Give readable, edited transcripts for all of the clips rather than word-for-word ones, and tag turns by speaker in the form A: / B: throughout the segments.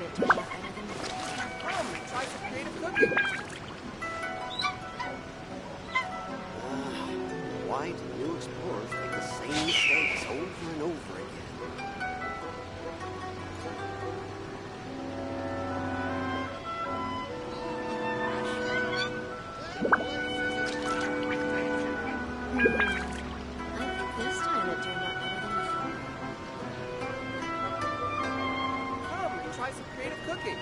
A: it turned out better than before.
B: Come, try some creative cooking.
C: Why do new explorers make the same mistakes over and over again?
A: I think this time it turned out better than before.
B: Come, try some creative cooking.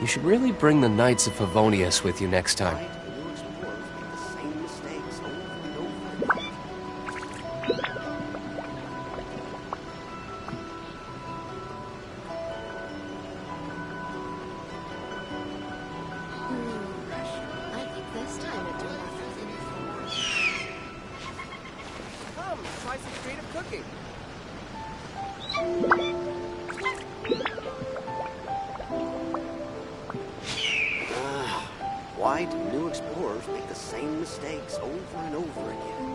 D: You should really bring the Knights of Favonius with you next time.
C: Why do new explorers make the same mistakes over and over again?
A: I think this time it turned out better than before.
B: Come, try some creative cooking.
C: Why do new explorers make the same mistakes over and over again?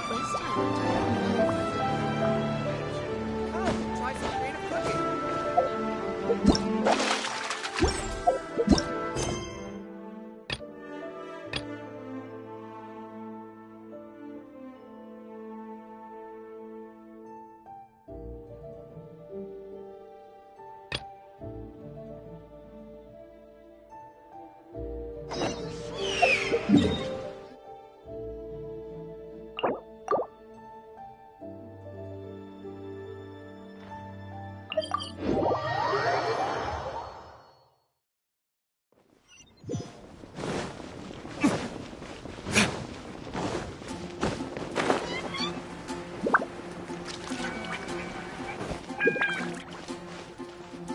A: This time it turned out better than before.
B: Come, try some creative cooking.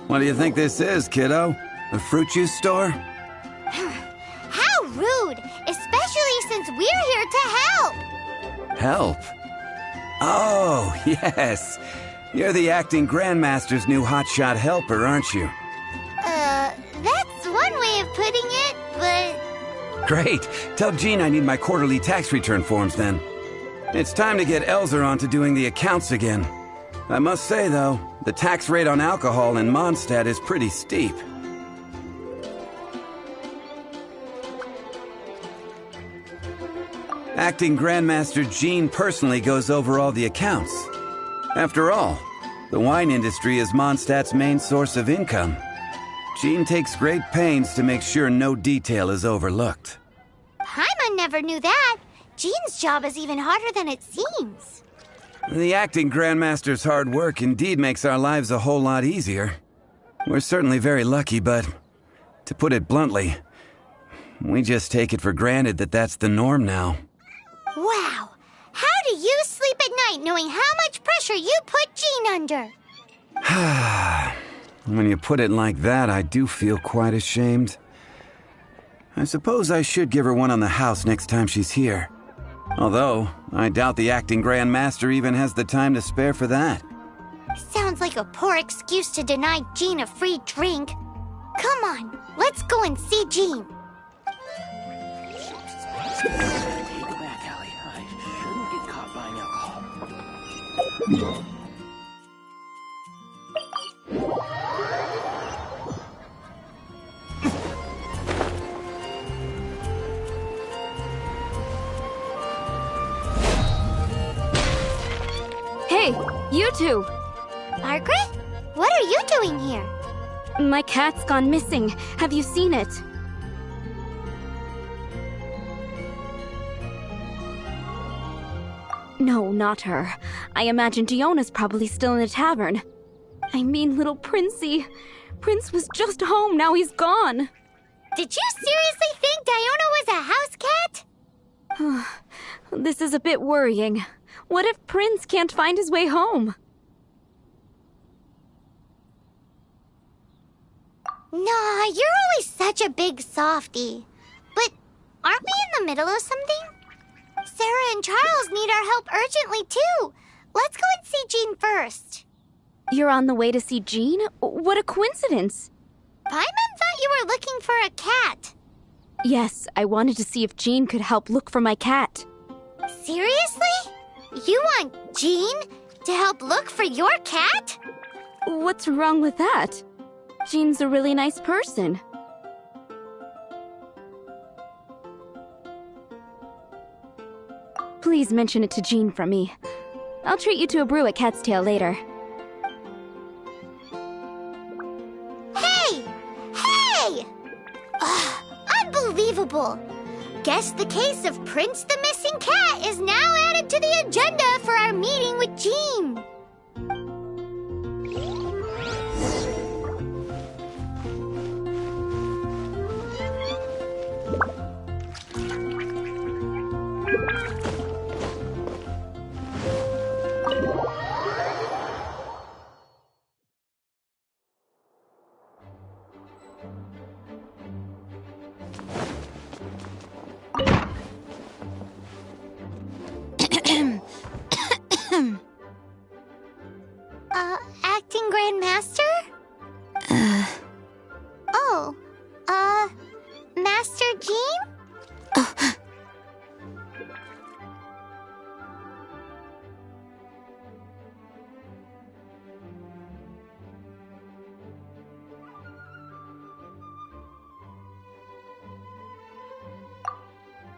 E: What do you think this is, kiddo? A fruit juice store?
F: How rude! Especially since we're here to help!
E: Help? Oh, yes. You're the acting Grandmaster's new hotshot helper, aren't you?
F: That's one way of putting it, but...
E: Great. Tell Jean I need my quarterly tax return forms then. It's time to get Elzer on to doing the accounts again. I must say, though, the tax rate on alcohol in Mondstadt is pretty steep. Acting Grandmaster Jean personally goes over all the accounts. After all, the wine industry is Mondstadt's main source of income. Jean takes great pains to make sure no detail is overlooked.
F: Paimon never knew that. Jean's job is even harder than it seems.
E: The acting Grandmaster's hard work indeed makes our lives a whole lot easier. We're certainly very lucky, but to put it bluntly, we just take it for granted that that's the norm now.
F: Wow! How do you sleep at night knowing how much pressure you put Jean under?
E: When you put it like that, I do feel quite ashamed. I suppose I should give her one on the house next time she's here. Although, I doubt the acting Grandmaster even has the time to spare for that.
F: Sounds like a poor excuse to deny Jean a free drink. Come on, let's go and see Jean.
C: Take it back, Allie. I shouldn't get caught buying alcohol.
G: Hey, you two!
F: Margaret? What are you doing here?
G: My cat's gone missing. Have you seen it? No, not her. I imagine Diona's probably still in the tavern. I mean, little Princey. Prince was just home, now he's gone.
F: Did you seriously think Diona was a house cat?
G: This is a bit worrying. What if Prince can't find his way home?
F: Nah, you're always such a big softie. But aren't we in the middle of something? Sarah and Charles need our help urgently, too. Let's go and see Jean first.
G: You're on the way to see Jean? What a coincidence.
F: Paimon thought you were looking for a cat.
G: Yes, I wanted to see if Jean could help look for my cat.
F: Seriously? You want Jean to help look for your cat?
G: What's wrong with that? Jean's a really nice person. Please mention it to Jean from me. I'll treat you to a brew at Cat's Tail later.
F: Hey! Hey! Ugh, unbelievable! Guess the case of Prince the Missing Cat is now added to the agenda for our meeting with Jean. Acting Grand Master? Oh, Master Jean?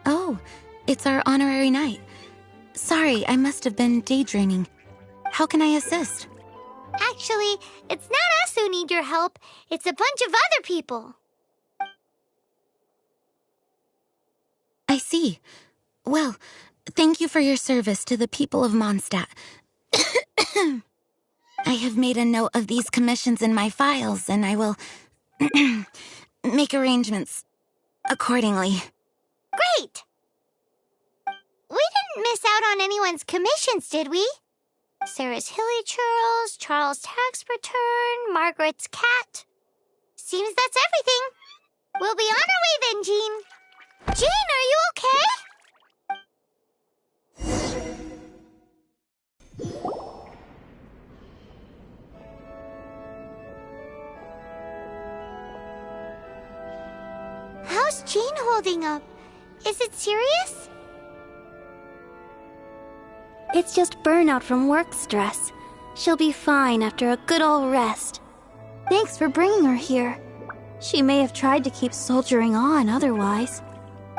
H: Oh, it's our honorary knight. Sorry, I must have been daydreaming. How can I assist?
F: Actually, it's not us who need your help. It's a bunch of other people.
H: I see. Well, thank you for your service to the people of Mondstadt. I have made a note of these commissions in my files, and I will make arrangements accordingly.
F: Great! We didn't miss out on anyone's commissions, did we? Sarah's Hilly Churls, Charles' tax return, Margaret's cat. Seems that's everything. We'll be on our way then, Jean. Jean, are you okay? How's Jean holding up? Is it serious?
A: It's just burnout from work stress. She'll be fine after a good old rest. Thanks for bringing her here. She may have tried to keep soldiering on otherwise.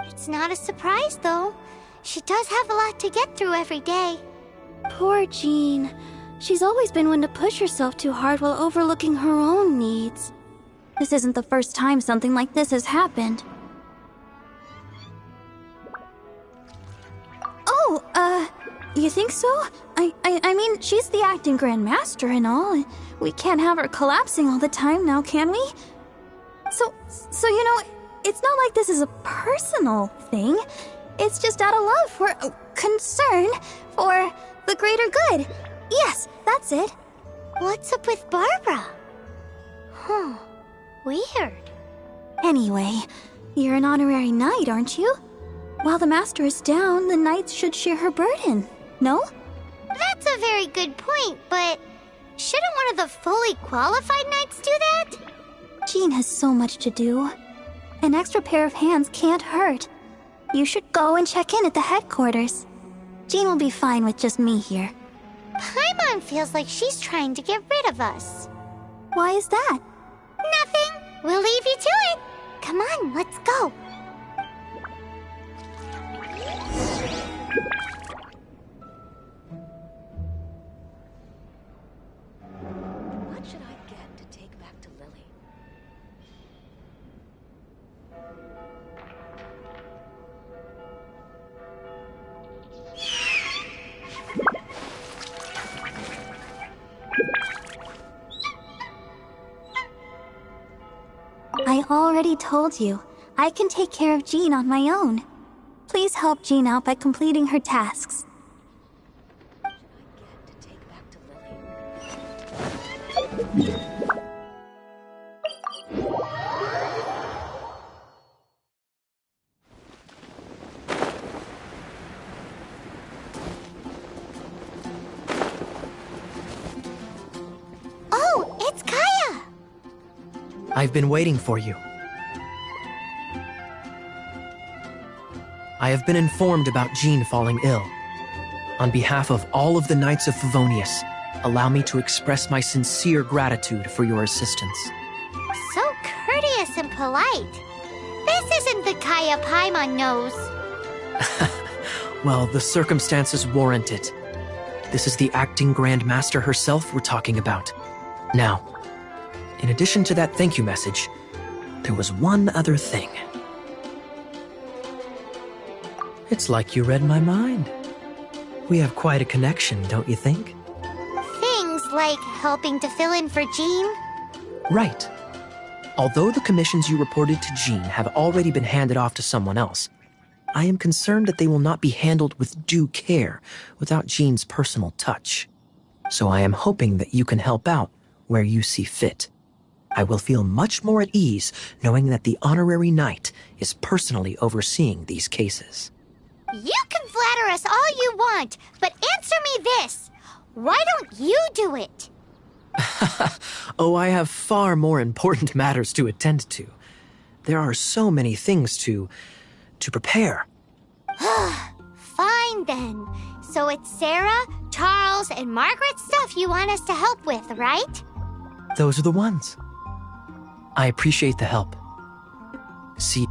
F: It's not a surprise, though. She does have a lot to get through every day.
A: Poor Jean. She's always been one to push herself too hard while overlooking her own needs. This isn't the first time something like this has happened. Oh, you think so? I mean, she's the acting Grand Master and all. We can't have her collapsing all the time now, can we? So you know, it's not like this is a personal thing. It's just out of love for concern for the greater good. Yes, that's it.
F: What's up with Barbara? Huh. Weird.
A: Anyway, you're an honorary knight, aren't you? While the master is down, the knights should share her burden, no?
F: That's a very good point, but shouldn't one of the fully qualified knights do that?
A: Jean has so much to do. An extra pair of hands can't hurt. You should go and check in at the headquarters. Jean will be fine with just me here.
F: Paimon feels like she's trying to get rid of us.
A: Why is that?
F: Nothing. We'll leave you to it. Come on, let's go.
C: What should I get to take back to Lily?
A: I already told you. I can take care of Jean on my own. Please help Jean out by completing her tasks.
C: What should I get to take back to Lily?
F: Oh, it's Kaya!
B: I've been waiting for you.
I: I have been informed about Jean falling ill. On behalf of all of the Knights of Favonius, allow me to express my sincere gratitude for your assistance.
F: So courteous and polite. This isn't the Kaya Paimon knows.
I: Well, the circumstances warrant it. This is the acting Grand Master herself we're talking about. Now, in addition to that thank you message, there was one other thing. It's like you read my mind. We have quite a connection, don't you think?
F: Things like helping to fill in for Jean?
I: Right. Although the commissions you reported to Jean have already been handed off to someone else, I am concerned that they will not be handled with due care without Jean's personal touch. So I am hoping that you can help out where you see fit. I will feel much more at ease knowing that the honorary knight is personally overseeing these cases.
F: You can flatter us all you want, but answer me this. Why don't you do it?
I: Oh, I have far more important matters to attend to. There are so many things to prepare.
F: Fine then. So it's Sarah, Charles, and Margaret's stuff you want us to help with, right?
I: Those are the ones. I appreciate the help. See.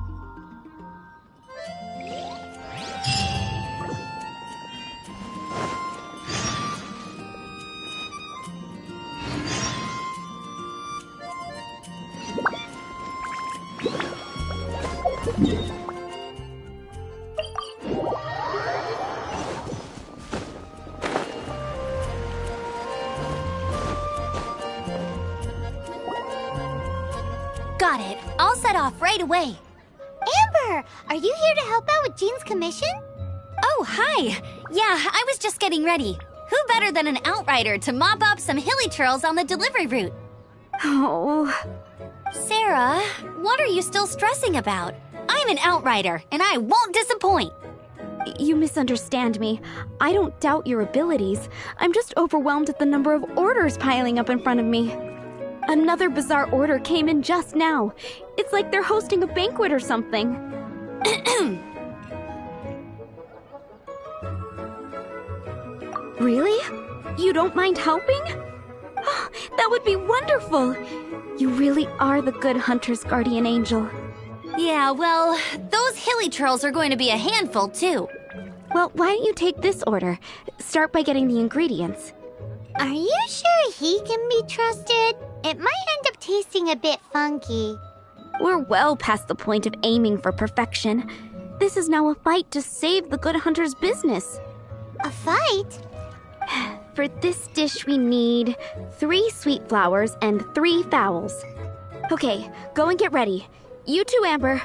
A: Got it. I'll set off right away.
F: Amber, are you here to help out with Jean's commission?
A: Oh, hi. Yeah, I was just getting ready. Who better than an outrider to mop up some hilly trails on the delivery route?
G: Oh.
A: Sarah, what are you still stressing about? I'm an outrider, and I won't disappoint.
G: You misunderstand me. I don't doubt your abilities. I'm just overwhelmed at the number of orders piling up in front of me. Another bizarre order came in just now. It's like they're hosting a banquet or something. Really? You don't mind helping? Oh, that would be wonderful. You really are the good hunter's guardian angel.
A: Yeah, well, those hilly trails are going to be a handful, too.
G: Well, why don't you take this order? Start by getting the ingredients.
F: Are you sure he can be trusted? It might end up tasting a bit funky.
G: We're well past the point of aiming for perfection. This is now a fight to save the good hunter's business.
F: A fight?
G: For this dish, we need 3 sweet flowers and 3 fowls. Okay, go and get ready. You too, Amber.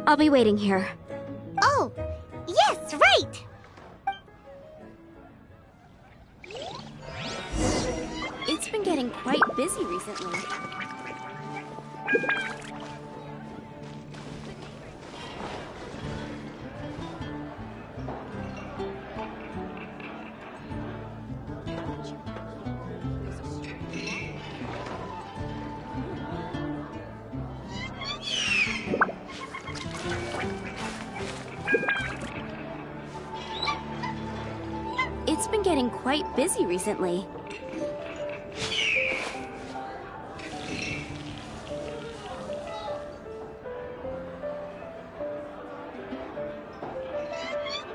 G: I'll be waiting here.
F: Oh, yes, right!
G: It's been getting quite busy recently. It's been getting quite busy recently.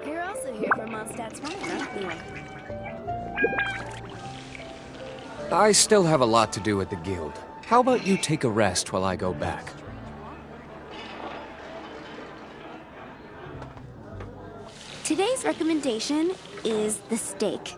J: You're also here for Mondstadt's wine, aren't you?
D: I still have a lot to do at the guild. How about you take a rest while I go back?
G: Today's recommendation is the steak.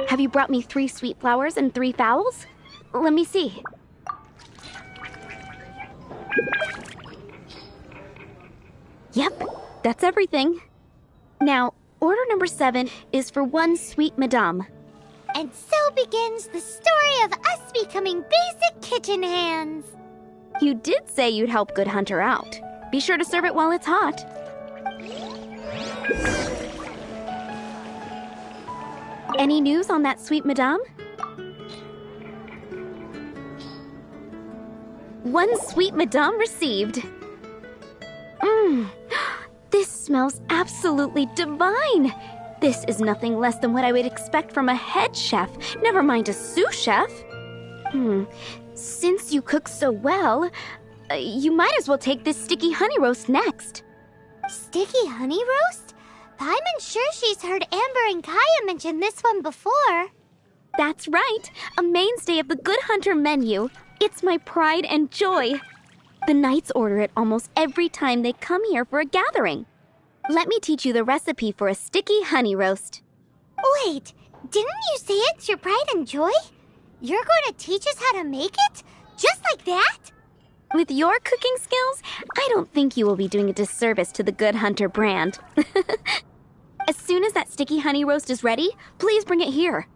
G: Have you brought me 3 sweet flowers and 3 fowls? Let me see. Yep, that's everything. Now, order number 7 is for 1 sweet madame.
F: And so begins the story of us becoming basic kitchen hands.
G: You did say you'd help Good Hunter out. Be sure to serve it while it's hot. Any news on that sweet madame? One sweet madame received. This smells absolutely divine. This is nothing less than what I would expect from a head chef, never mind a sous chef. Since you cook so well, you might as well take this sticky honey roast next.
F: Sticky honey roast? I'm sure she's heard Amber and Kaya mention this one before.
G: That's right, a mainstay of the Good Hunter menu. It's my pride and joy. The knights order it almost every time they come here for a gathering. Let me teach you the recipe for a sticky honey roast.
F: Wait, didn't you say it's your pride and joy? You're going to teach us how to make it? Just like that?
G: With your cooking skills, I don't think you will be doing a disservice to the Good Hunter brand. As soon as that sticky honey roast is ready, please bring it here.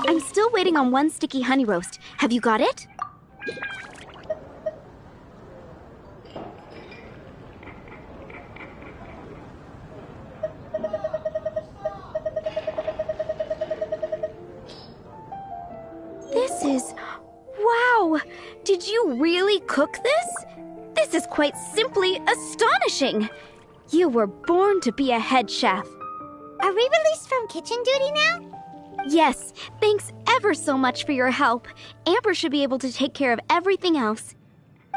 G: I'm still waiting on one sticky honey roast. Have you got it? This is... Wow! Did you really cook this? This is quite simply astonishing! You were born to be a head chef.
F: Are we released from kitchen duty now?
G: Yes, thanks ever so much for your help. Amber should be able to take care of everything else.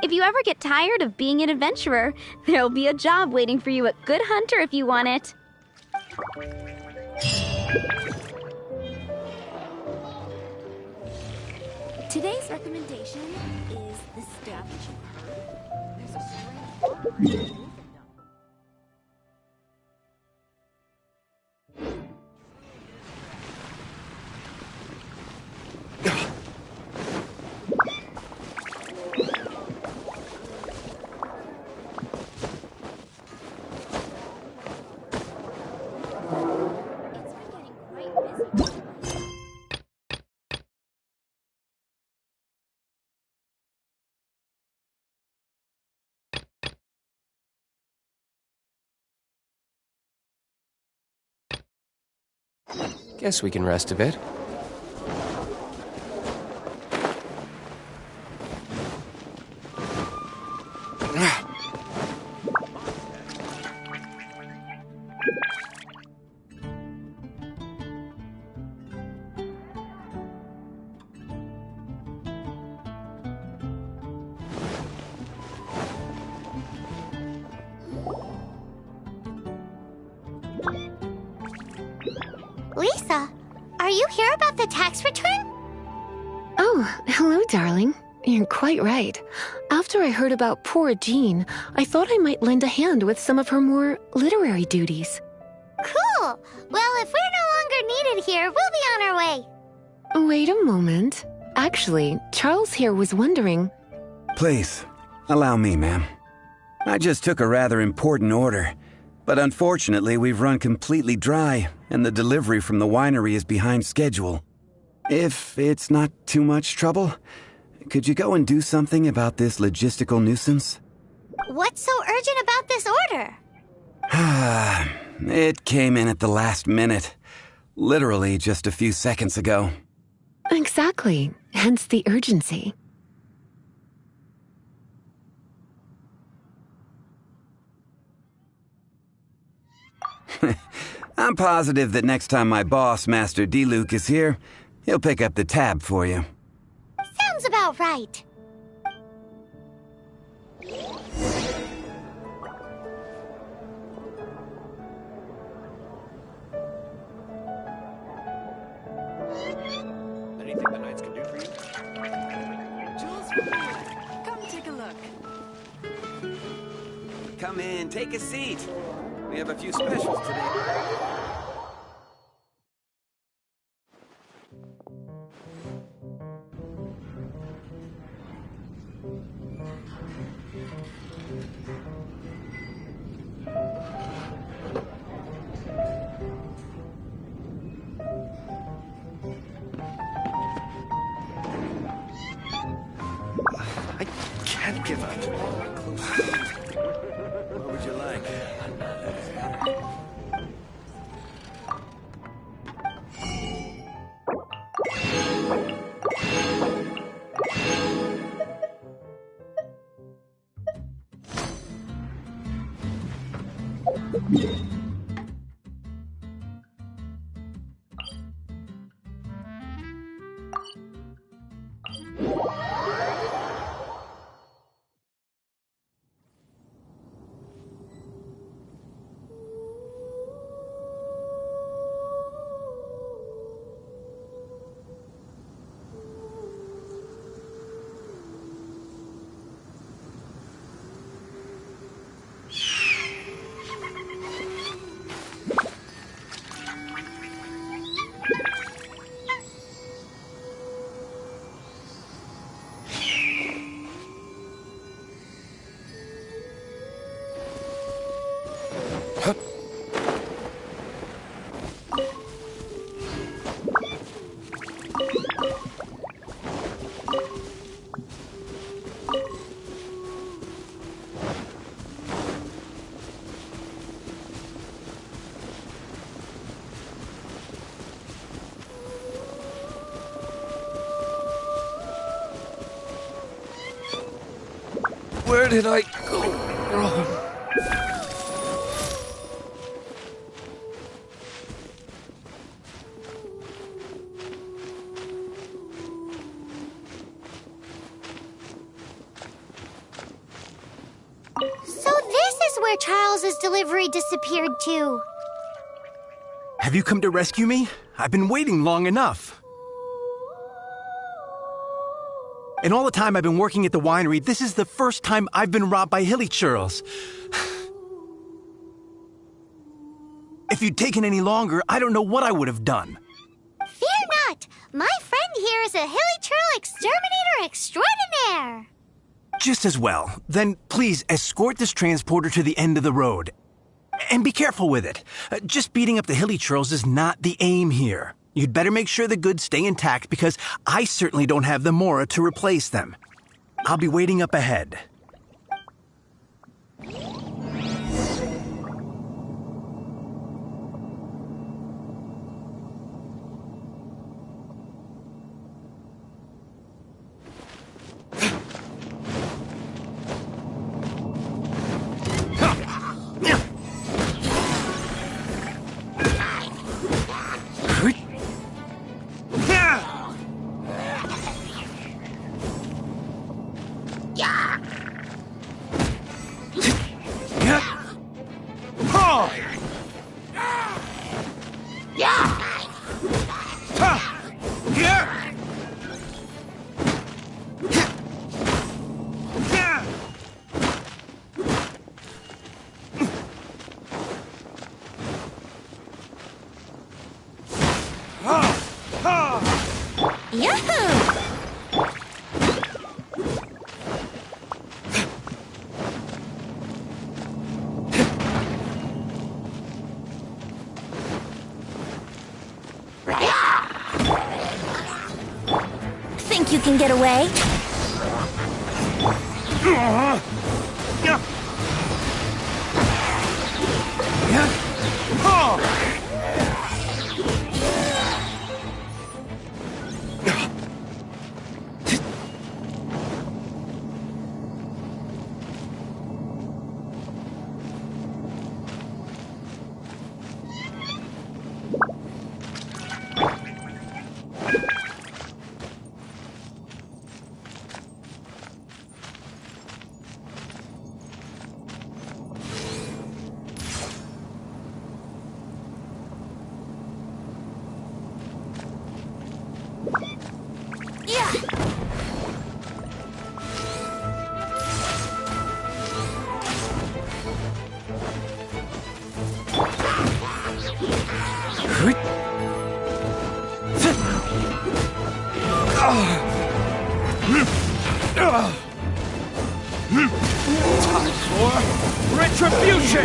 G: If you ever get tired of being an adventurer, there'll be a job waiting for you at Good Hunter if you want it.
J: Today's recommendation is the stuff that you heard. There's a strange
D: Guess we can rest a bit.
F: Lisa, are you here about the tax return?
K: Oh, hello, darling. You're quite right. After I heard about poor Jean, I thought I might lend a hand with some of her more literary duties.
F: Cool. Well, if we're no longer needed here, we'll be on our way.
K: Wait a moment. Actually, Charles here was wondering...
E: Please, allow me, ma'am. I just took a rather important order, but unfortunately we've run completely dry, and the delivery from the winery is behind schedule. If it's not too much trouble, could you go and do something about this logistical nuisance?
F: What's so urgent about this order?
E: It came in at the last minute. Literally just a few seconds ago.
K: Exactly. Hence the urgency.
E: I'm positive that next time my boss, Master D-Luke, is here, he'll pick up the tab for you.
F: Sounds about right.
B: Anything the Knights can do for you?
L: Jules from England. Come take a look.
E: Come in, take a seat. We have a few specials today.
B: I can't give up. What would you like?
D: Where did I go wrong?
F: So this is where Charles's delivery disappeared to.
M: Have you come to rescue me? I've been waiting long enough. In all the time I've been working at the winery, this is the first time I've been robbed by hilly churls. If you'd taken any longer, I don't know what I would have done.
F: Fear not! My friend here is a hilly churl exterminator extraordinaire!
M: Just as well. Then please escort this transporter to the end of the road. And be careful with it. Just beating up the hilly churls is not the aim here. You'd better make sure the goods stay intact because I certainly don't have the Mora to replace them. I'll be waiting up ahead.
A: Think you can get away?
D: Time for retribution!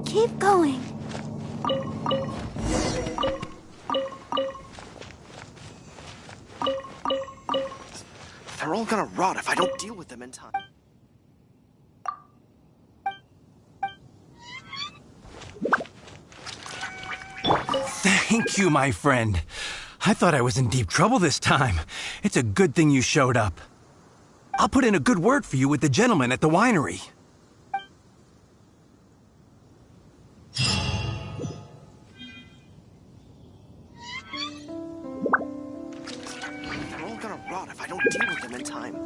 A: Keep going.
B: They're all gonna rot if I don't deal with them in time.
M: Thank you, my friend. I thought I was in deep trouble this time. It's a good thing you showed up. I'll put in a good word for you with the gentleman at the winery.
B: They're all gonna rot if I don't deal with them in time.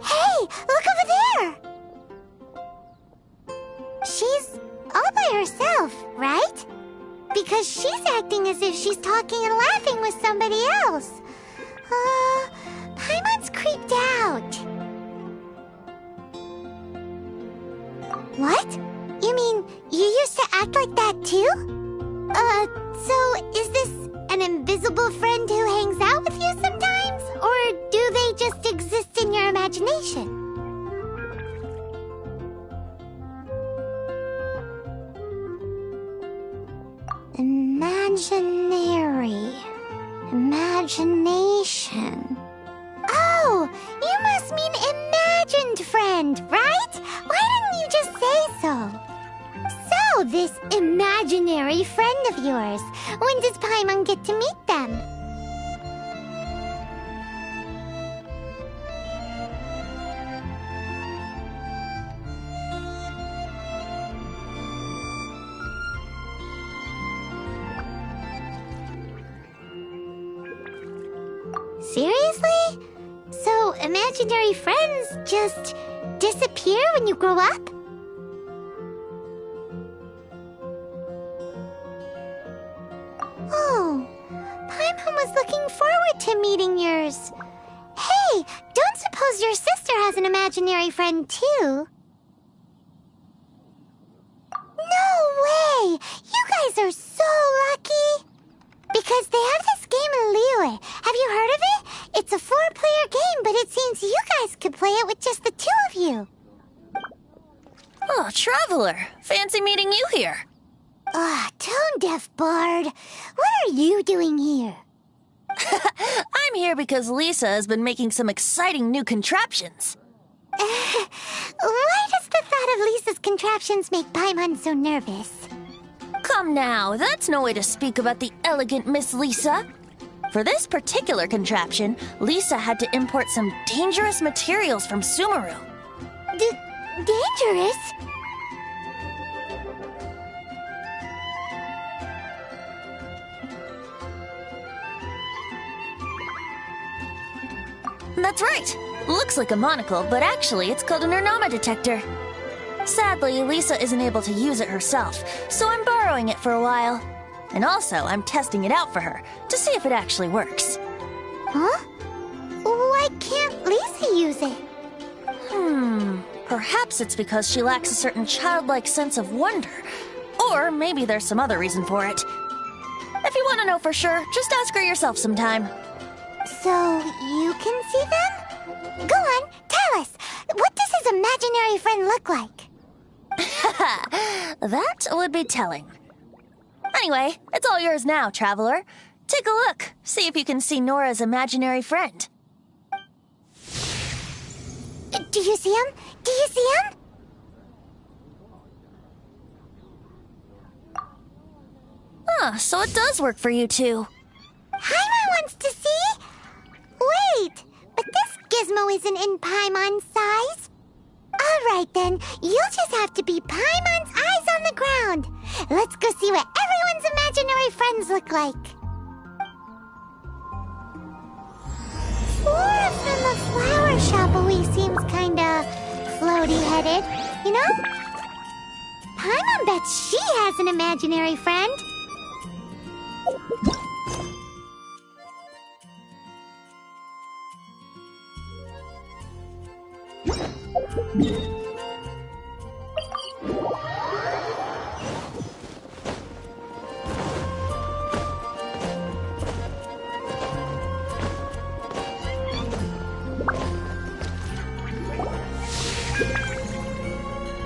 F: Hey, look over there! She's all by herself, right? Because she's acting as if she's talking and laughing with somebody else. Paimon's creeped out. What? You mean you used to act like that too? So is this an invisible friend who hangs out with you sometimes? Or do they just exist in your imagination? Imagination. Oh, you must mean imagined friend, right? Why didn't you just say so? So, this imaginary friend of yours, when does Paimon get to meet them? Seriously? So, imaginary friends just disappear when you grow up? Oh, Paimon was looking forward to meeting yours. Hey, don't suppose your sister has an imaginary friend too? No way! You guys are so lucky! Because they have this game in Liyue. Have you heard of it? It's a 4-player game, but it seems you guys could play it with just the 2 of you.
N: Oh, Traveler. Fancy meeting you here.
F: Tone-deaf bard. What are you doing here?
N: I'm here because Lisa has been making some exciting new contraptions.
F: Why does the thought of Lisa's contraptions make Paimon so nervous?
N: Come now, that's no way to speak about the elegant Miss Lisa. For this particular contraption, Lisa had to import some dangerous materials from Sumeru.
F: Dangerous?
N: That's right. Looks like a monocle, but actually it's called an Inazuma detector. Sadly, Lisa isn't able to use it herself, so I'm borrowing it for a while. And also, I'm testing it out for her, to see if it actually works.
F: Huh? Why can't Lisa use it?
N: Perhaps it's because she lacks a certain childlike sense of wonder. Or maybe there's some other reason for it. If you want to know for sure, just ask her yourself sometime.
F: So, you can see them? Go on, tell us. What does his imaginary friend look like?
N: That would be telling. Anyway, it's all yours now, Traveler. Take a look. See if you can see Nora's imaginary friend.
F: Do you see him? Do you see him?
N: Huh, so it does work for you two.
F: Paimon wants to see? Wait, but this gizmo isn't in Paimon's size. Alright then, you'll just have to be Paimon's eyes on the ground. Let's go see what everyone's imaginary friends look like. Flora from the flower shop always seems kinda floaty-headed, you know? Paimon bets she has an imaginary friend.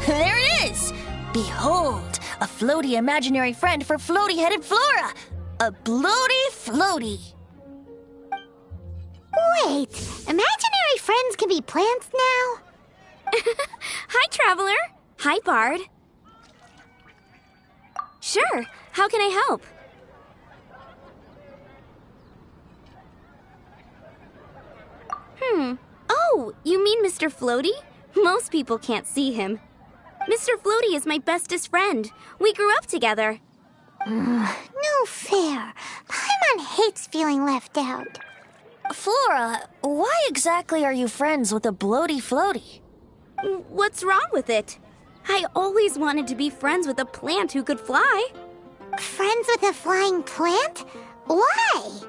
N: There it is! Behold, a floaty imaginary friend for floaty-headed Flora! A bloaty floaty!
F: Wait, imaginary friends can be plants now?
G: Hi, Traveler. Hi, Bard. Sure, how can I help? Oh, you mean Mr. Floaty? Most people can't see him. Mr. Floaty is my bestest friend. We grew up together.
F: No fair. Paimon hates feeling left out.
N: Flora, why exactly are you friends with a bloaty floaty?
G: What's wrong with it? I always wanted to be friends with a plant who could fly.
F: Friends with a flying plant? Why?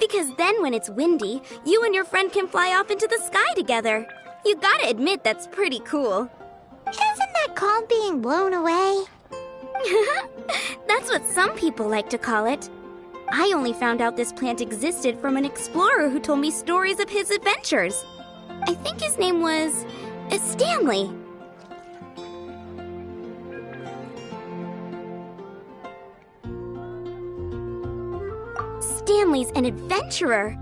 G: Because then when it's windy, you and your friend can fly off into the sky together. You gotta admit that's pretty cool.
F: Isn't that called being blown away?
G: That's what some people like to call it. I only found out this plant existed from an explorer who told me stories of his adventures. I think his name was Stanley. Stanley's an adventurer.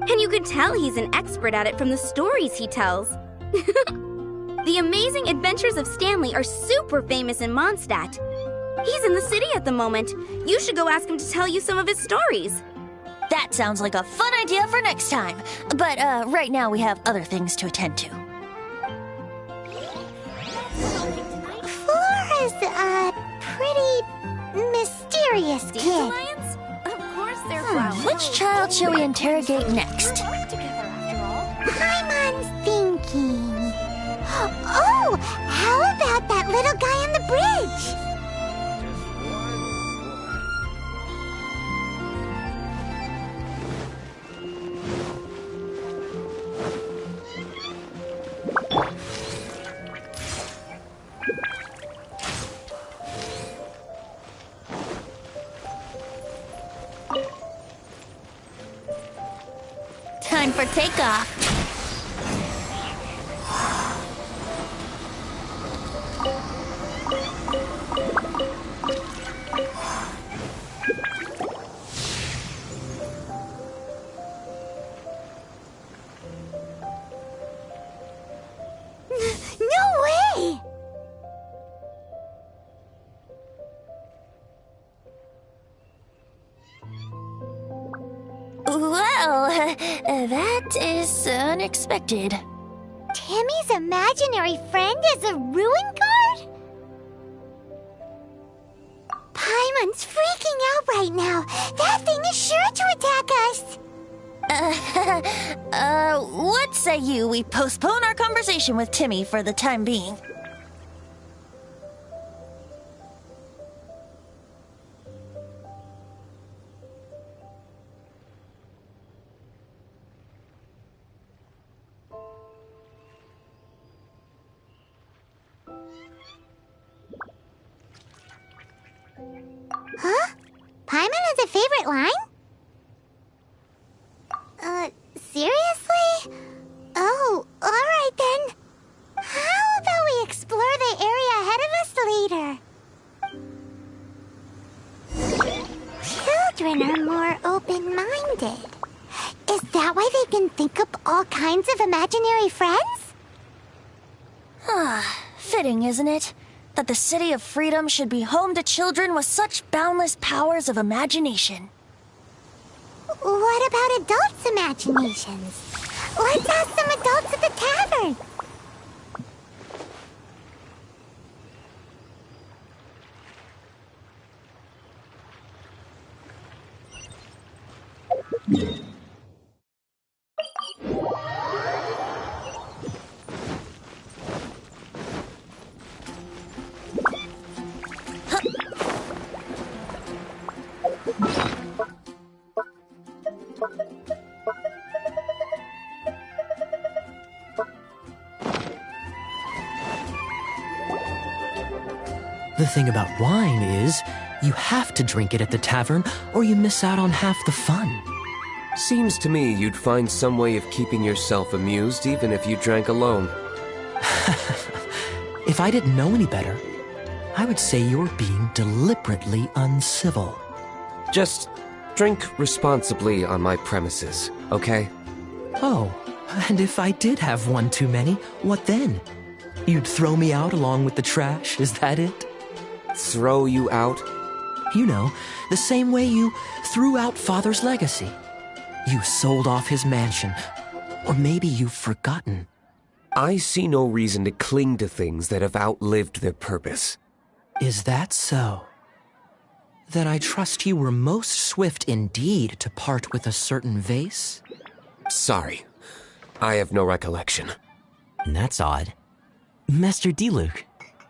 G: And you could tell he's an expert at it from the stories he tells. The amazing adventures of Stanley are super famous in Mondstadt. He's in the city at the moment. You should go ask him to tell you some of his stories.
N: That sounds like a fun idea for next time. But right now we have other things to attend to.
F: Flora's a pretty mysterious kid.
G: Dandelions? Of course they're flowers.
N: Which child shall we interrogate next?
F: Paimon's thinking. Oh, how about that little guy on the bridge?
N: Time for takeoff.
F: No way!
N: Well, that is unexpected.
F: Timmy's imaginary friend is a ruin guard? Paimon's freaking out right now. That thing is sure to attack us.
N: What say you we postpone our conversation with Timmy for the time being?
F: Huh? Paimon has a favorite line? Seriously? Oh, alright then. How about we explore the area ahead of us later? children are more open-minded. Is that why they can think up all kinds of imaginary friends?
N: Fitting, isn't it? That the City of Freedom should be home to children with such boundless powers of imagination.
F: What about adults' imaginations? Let's ask some adults at the tavern.
I: The thing about wine is, you have to drink it at the tavern or you miss out on half the fun.
D: Seems to me you'd find some way of keeping yourself amused even if you drank alone.
I: If I didn't know any better, I would say you're being deliberately uncivil.
D: Just drink responsibly on my premises, okay?
I: Oh, and if I did have one too many, what then? You'd throw me out along with the trash, is that it?
D: Throw you out?
I: You know, the same way you threw out Father's legacy. You sold off his mansion. Or maybe you've forgotten.
D: I see no reason to cling to things that have outlived their purpose.
I: Is that so? Then I trust you were most swift indeed to part with a certain vase?
D: Sorry, I have no recollection.
O: That's odd. Master Diluc,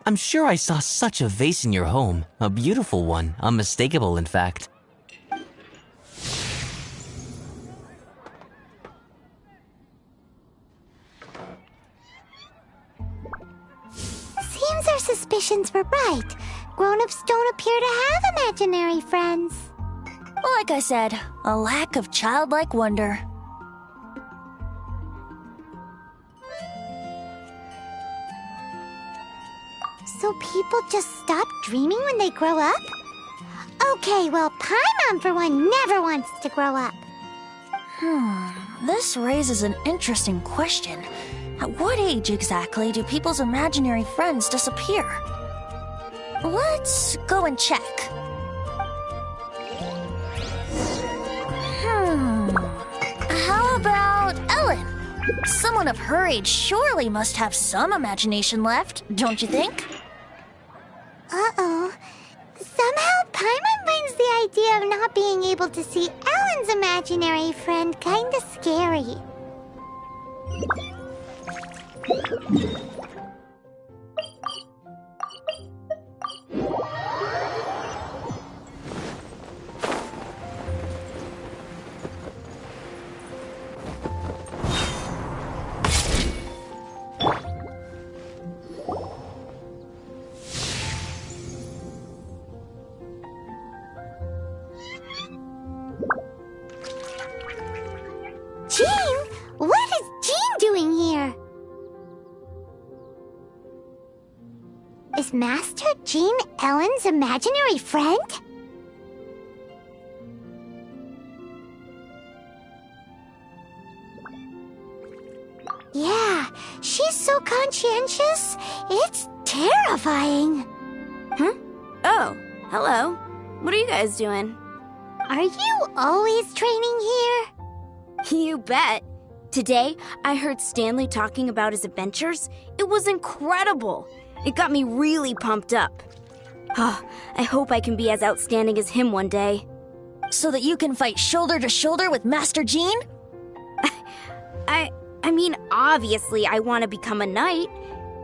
O: I'm sure I saw such a vase in your home. A beautiful one, unmistakable in fact.
F: Seems our suspicions were right. Grown-ups don't appear to have imaginary friends.
N: Like I said, a lack of childlike wonder.
F: So people just stop dreaming when they grow up? Okay, well, Paimon for one never wants to grow up.
N: This raises an interesting question. At what age exactly do people's imaginary friends disappear? Let's go and check. How about Ellen? Someone of her age surely must have some imagination left, don't you think?
F: Uh-oh. Somehow Paimon finds the idea of not being able to see Ellen's imaginary friend kinda scary. Jean? What is Jean doing here? Is Master Jean Ellen's imaginary friend? Yeah, she's so conscientious. It's terrifying.
G: Oh, hello. What are you guys doing?
F: Are you always training here?
G: You bet. Today, I heard Stanley talking about his adventures. It was incredible. It got me really pumped up. I hope I can be as outstanding as him one day.
N: So that you can fight shoulder to shoulder with Master Jean?
G: I mean, obviously I want to become a knight.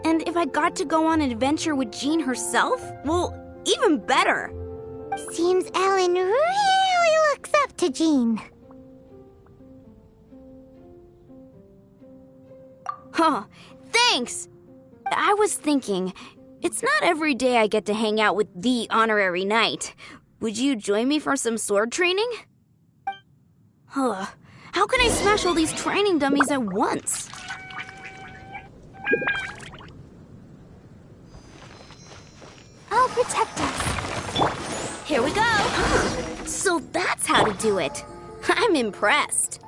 G: And if I got to go on an adventure with Jean herself, well, even better.
F: Seems Ellen really looks up to Jean.
G: Thanks! I was thinking, it's not every day I get to hang out with the honorary knight. Would you join me for some sword training? How can I smash all these training dummies at once?
F: I'll protect us.
N: Here we go!
G: So that's how to do it. I'm impressed.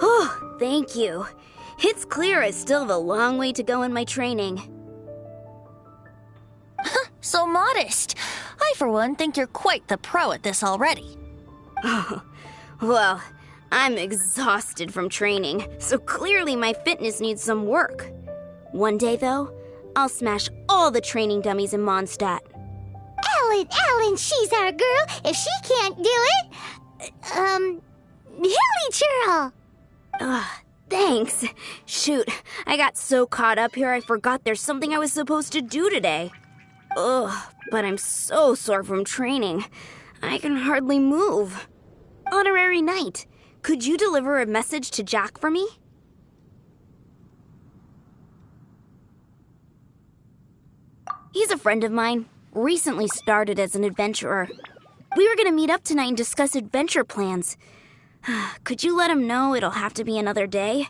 G: Oh, thank you. It's clear I still have a long way to go in my training.
N: So modest. I, for one, think you're quite the pro at this already.
G: Oh, well, I'm exhausted from training, so clearly my fitness needs some work. One day, though, I'll smash all the training dummies in Mondstadt.
F: Ellen, she's our girl. If she can't do it, Hilly Churl.
G: Thanks. Shoot, I got so caught up here I forgot there's something I was supposed to do today. But I'm so sore from training. I can hardly move. Honorary Knight, could you deliver a message to Jack for me? He's a friend of mine, recently started as an adventurer. We were gonna meet up tonight and discuss adventure plans. Could you let him know it'll have to be another day?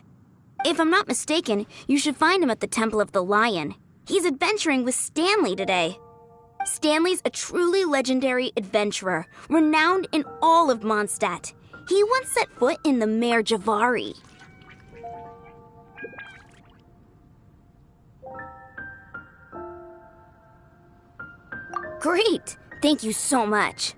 G: If I'm not mistaken, you should find him at the Temple of the Lion. He's adventuring with Stanley today. Stanley's a truly legendary adventurer, renowned in all of Mondstadt. He once set foot in the Mare Javari. Great! Thank you so much.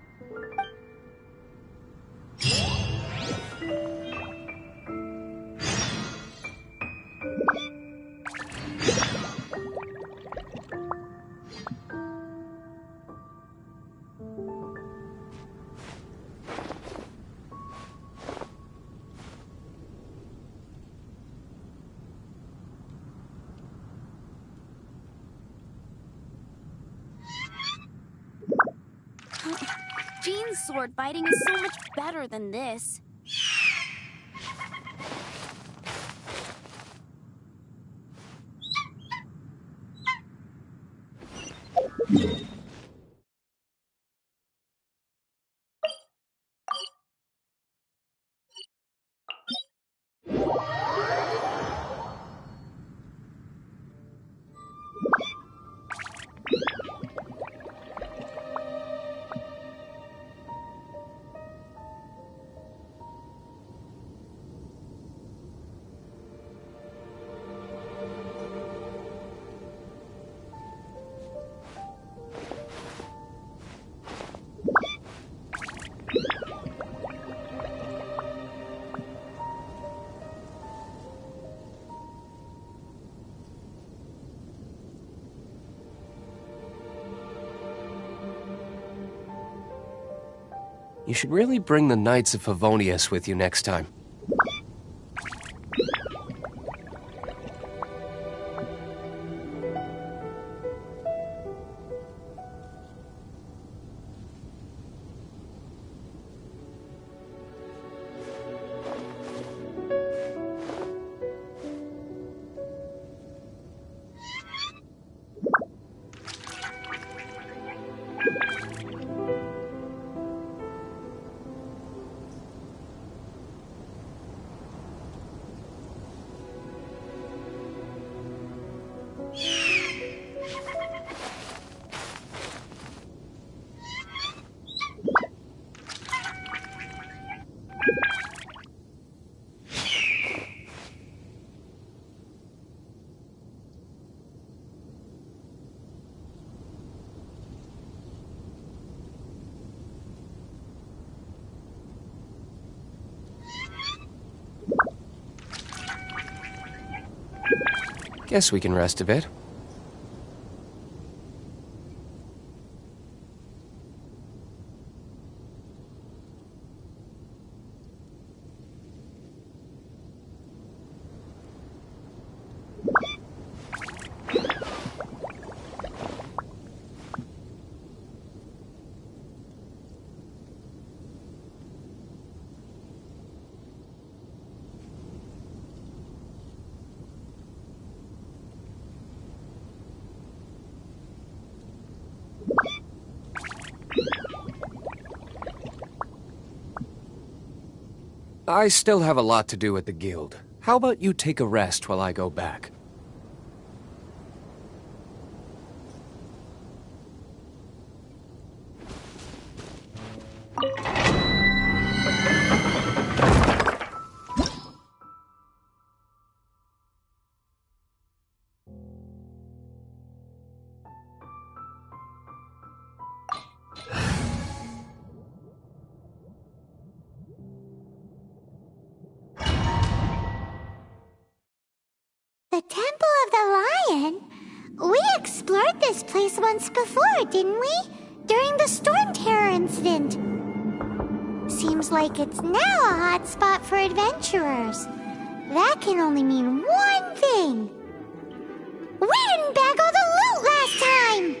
G: Jean's sword fighting is so much better than this.
D: You should really bring the Knights of Favonius with you next time. Guess we can rest a bit. I still have a lot to do at the guild. How about you take a rest while I go back?
F: The Temple of the Lion? We explored this place once before, didn't we? During the Storm Terror incident. Seems like it's now a hot spot for adventurers. That can only mean one thing. We didn't bag all the loot last time!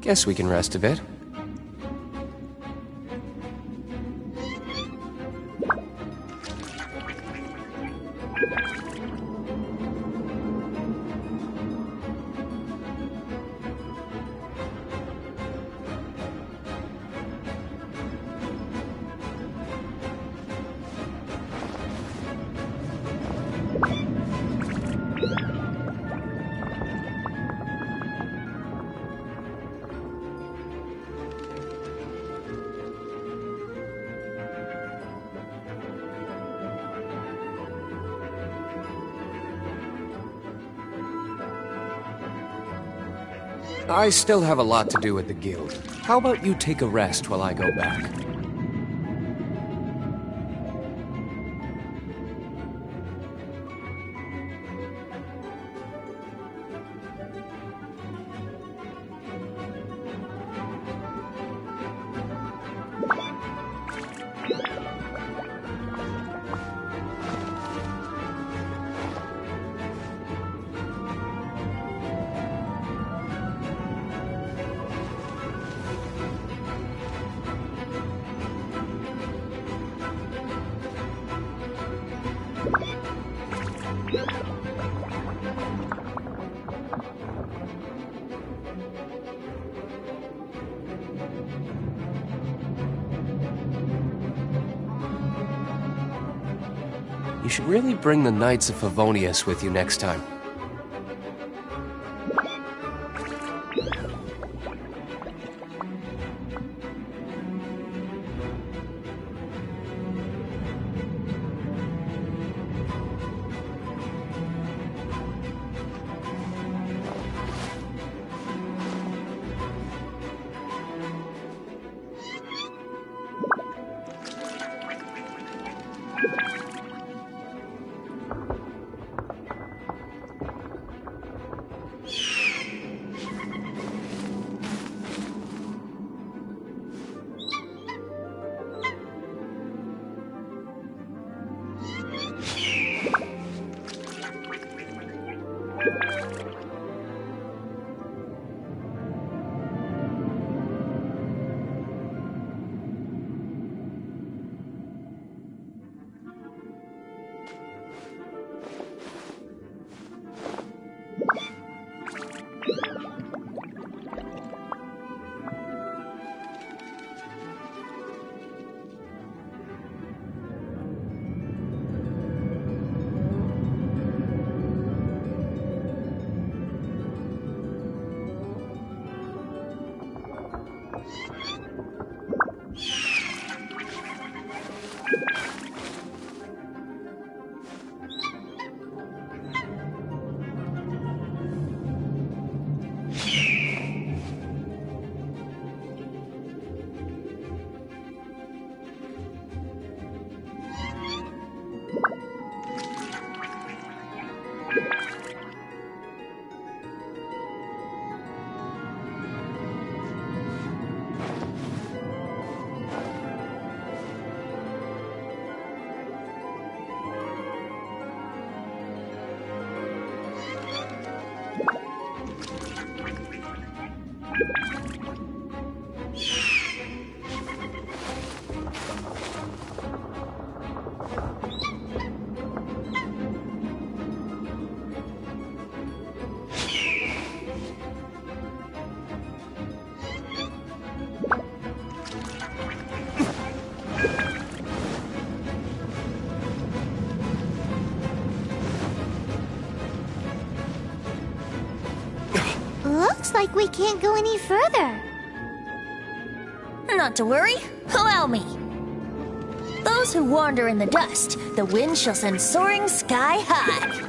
D: Guess we can rest a bit. I still have a lot to do at the guild. How about you take a rest while I go back? You should really bring the Knights of Favonius with you next time.
F: Looks like we can't go any further.
N: Not to worry, allow me. Those who wander in the dust, the wind shall send soaring sky high.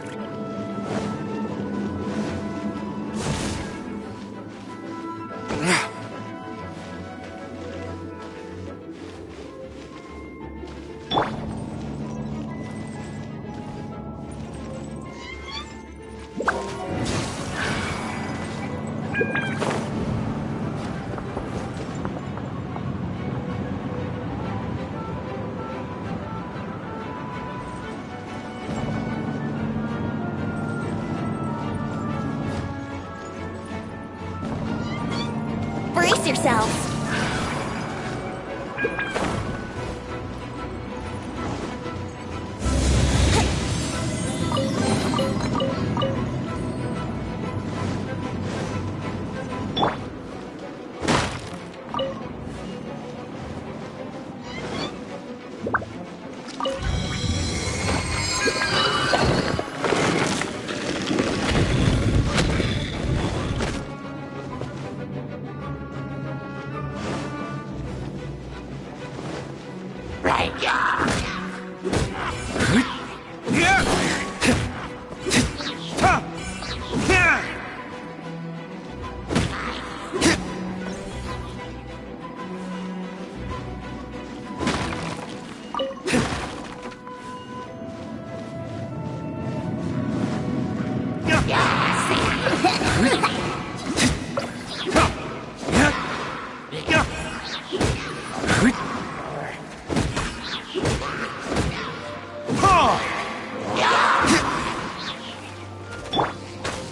N: Brace yourselves.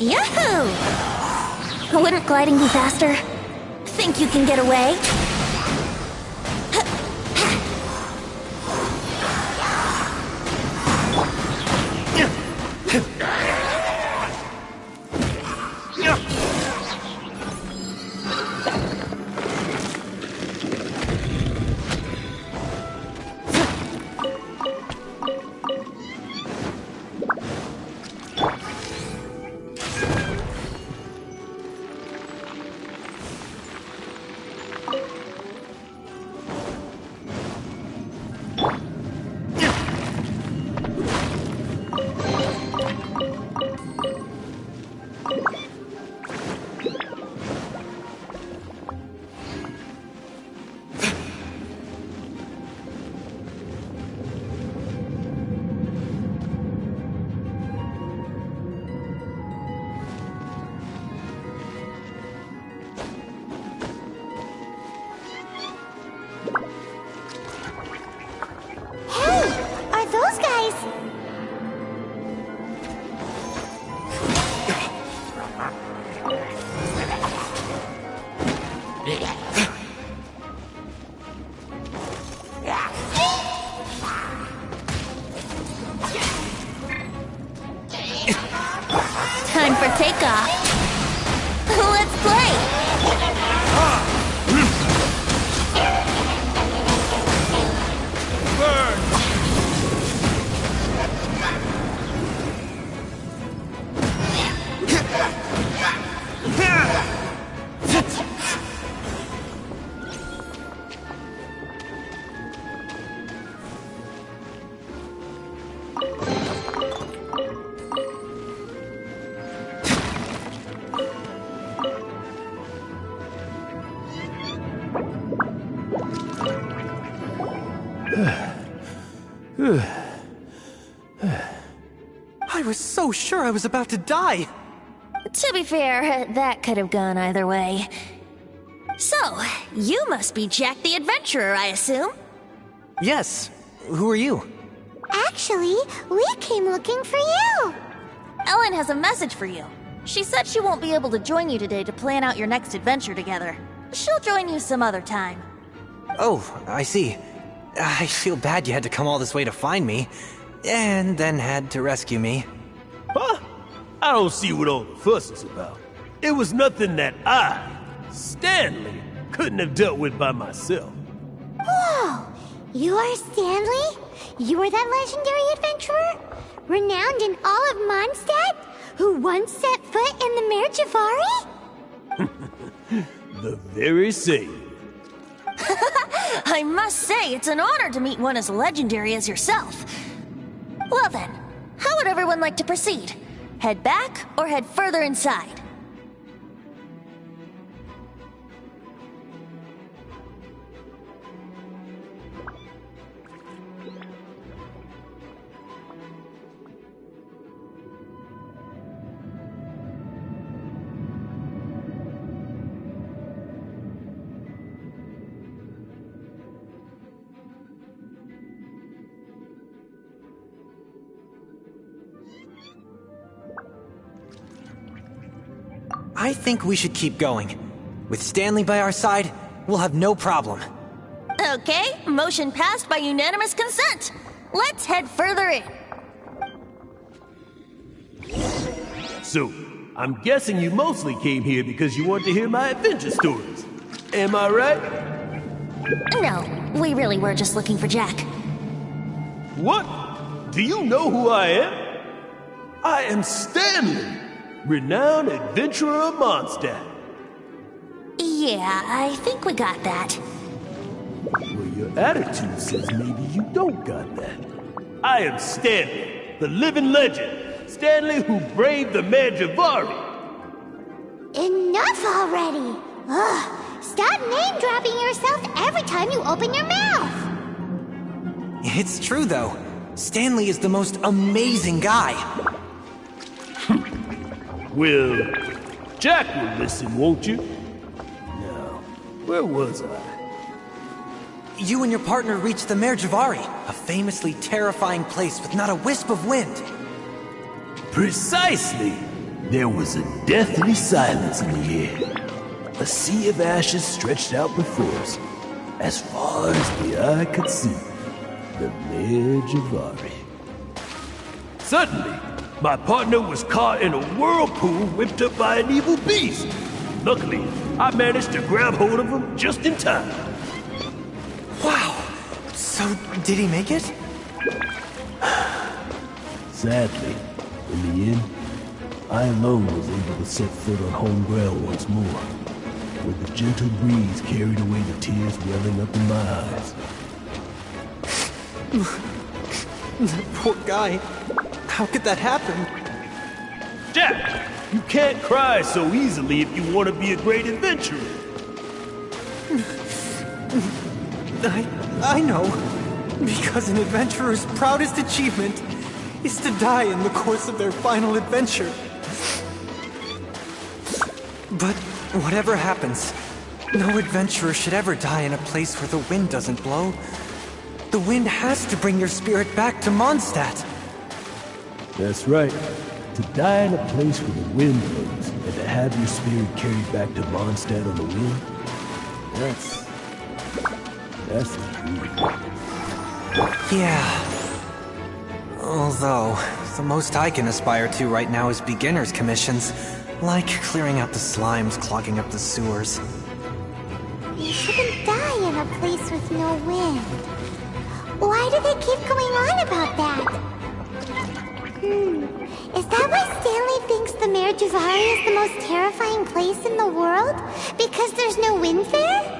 N: Yahoo! Wouldn't gliding be faster? Think you can get away? Time for takeoff. Let's play!
B: Burn!
M: I was so
P: sure I was about to die.
N: To be fair, that could have gone either way. So, you must be Jack the Adventurer, I assume?
P: Yes. Who are you?
F: Actually, we came looking for you.
N: Ellen has a message for you. She said she won't be able to join you today to plan out your next adventure together. She'll join you some other time.
P: Oh, I see. I feel bad you had to come all this way to find me, and then had to rescue me.
Q: Huh? I don't see what all the fuss is about. It was nothing that I, Stanley, couldn't have dealt with by myself.
F: Whoa! You are Stanley? You are that legendary adventurer? Renowned in all of Mondstadt? Who once set foot in the Mare Javari?
Q: The very same.
N: I must say, it's an honor to meet one as legendary as yourself. Well then, how would everyone like to proceed? Head back or head further inside?
P: I think we should keep going. With Stanley by our side, we'll have no problem.
N: Okay, motion passed by unanimous consent. Let's head further in.
Q: So, I'm guessing you mostly came here because you want to hear my adventure stories. Am I right?
N: No, we really were just looking for Jack.
Q: What? Do you know who I am? I am Stanley, renowned adventurer of Mondstadt.
N: Yeah, I think we got that.
Q: Well, your attitude says maybe you don't got that. I am Stanley, the living legend. Stanley who braved the Mare Javari.
F: Enough already! Ugh! Stop name-dropping yourself every time you open your mouth!
P: It's true, though. Stanley is the most amazing guy.
Q: Well, Jack will listen, won't you? Now, where was I?
P: You and your partner reached the Mare Javari, a famously terrifying place with not a wisp of wind.
Q: Precisely! There was a deathly silence in the air. A sea of ashes stretched out before us, as far as the eye could see. The Mare Javari. Suddenly, my partner was caught in a whirlpool whipped up by an evil beast. Luckily, I managed to grab hold of him just in time.
P: Wow! So, did he make it?
Q: Sadly, in the end, I alone was able to set foot on home ground once more, where the gentle breeze carried away the tears welling up in my eyes.
P: That poor guy. How could that happen?
Q: Jack, you can't cry so easily if you want to be a great adventurer.
P: I know. Because an adventurer's proudest achievement is to die in the course of their final adventure. But whatever happens, no adventurer should ever die in a place where the wind doesn't blow. The wind has to bring your spirit back to Mondstadt.
Q: That's right. To die in a place where the wind blows, and to have your spirit carried back to Mondstadt on the wind, that's the truth.
P: Yeah. Although, the most I can aspire to right now is beginner's commissions, like clearing out the slimes clogging up the sewers.
F: You shouldn't die in a place with no wind. Why do they keep going on about that? Is that why Stanley thinks the Mare Javari is the most terrifying place in the world? Because there's no wind there?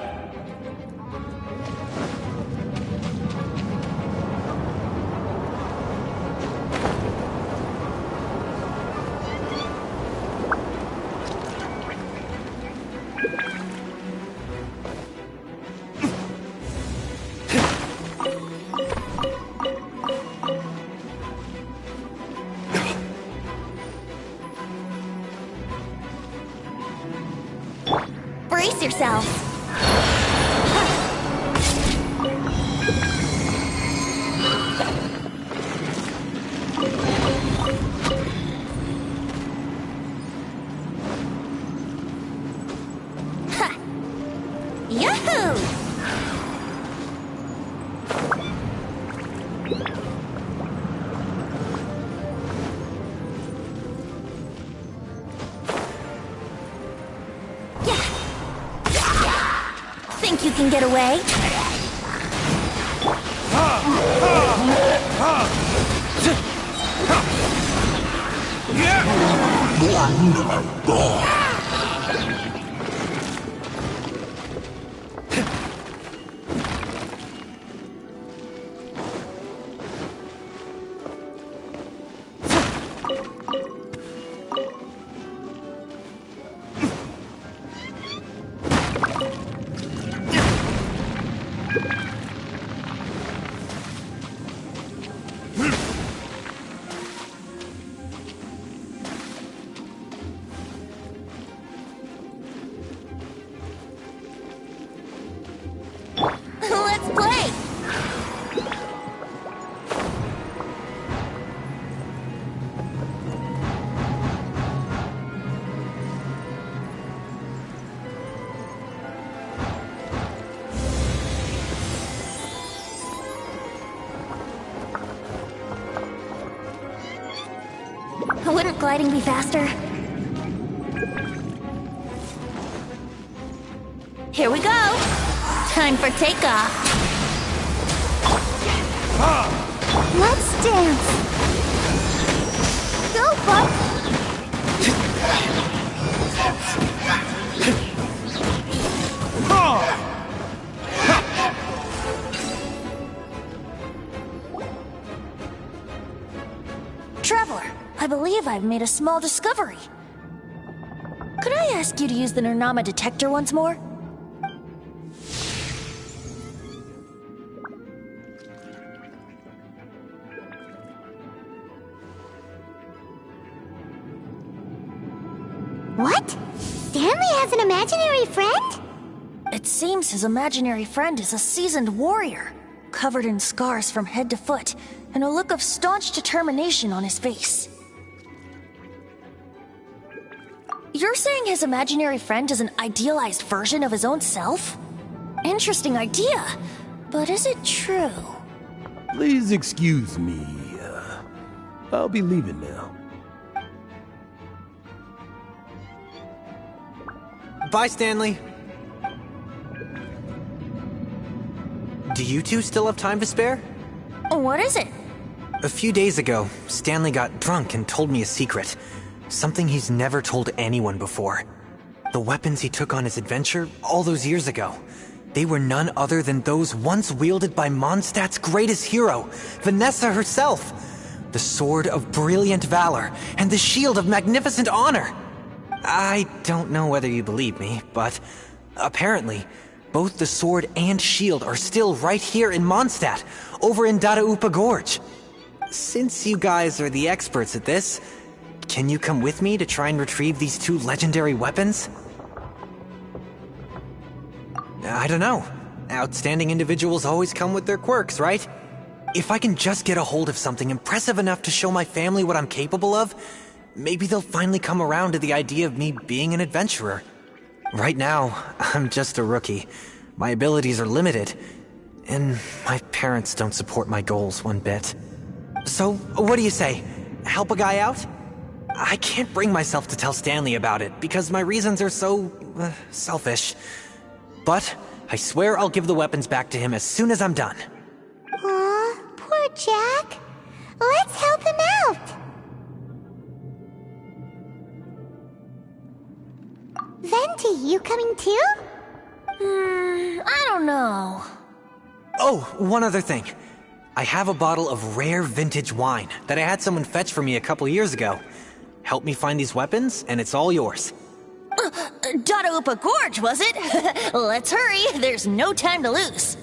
N: Brace yourselves. Ha! Yahoo! Think you can get away? Let's play! Wouldn't gliding be faster? Here we go! Time for takeoff!
A: Let's dance! Go, Buck!
N: Traveler, I believe I've made a small discovery. Could I ask you to use the Nernama detector once more?
F: What? Stanley has an imaginary friend?
N: It seems his imaginary friend is a seasoned warrior, covered in scars from head to foot, and a look of staunch determination on his face. You're saying his imaginary friend is an idealized version of his own self? Interesting idea, but is it true?
Q: Please excuse me. I'll be leaving now.
P: Bye, Stanley. Do you two still have time to spare?
N: What is it?
P: A few days ago, Stanley got drunk and told me a secret. Something he's never told anyone before. The weapons he took on his adventure all those years ago. They were none other than those once wielded by Mondstadt's greatest hero, Vanessa herself. The Sword of Brilliant Valor and the Shield of Magnificent Honor. I don't know whether you believe me, but apparently, both the sword and shield are still right here in Mondstadt, over in Dadaupa Gorge. Since you guys are the experts at this, can you come with me to try and retrieve these two legendary weapons? I don't know. Outstanding individuals always come with their quirks, right? If I can just get a hold of something impressive enough to show my family what I'm capable of, maybe they'll finally come around to the idea of me being an adventurer. Right now, I'm just a rookie. My abilities are limited, and my parents don't support my goals one bit. So, what do you say? Help a guy out? I can't bring myself to tell Stanley about it, because my reasons are so, selfish. But I swear I'll give the weapons back to him as soon as I'm done.
F: Aw, poor Jack. Let's help him out. Venti, you coming too?
N: I don't know.
P: Oh, one other thing. I have a bottle of rare vintage wine that I had someone fetch for me a couple years ago. Help me find these weapons, and it's all yours.
N: Dadaupa Gorge, was it? Let's hurry, there's no time to lose.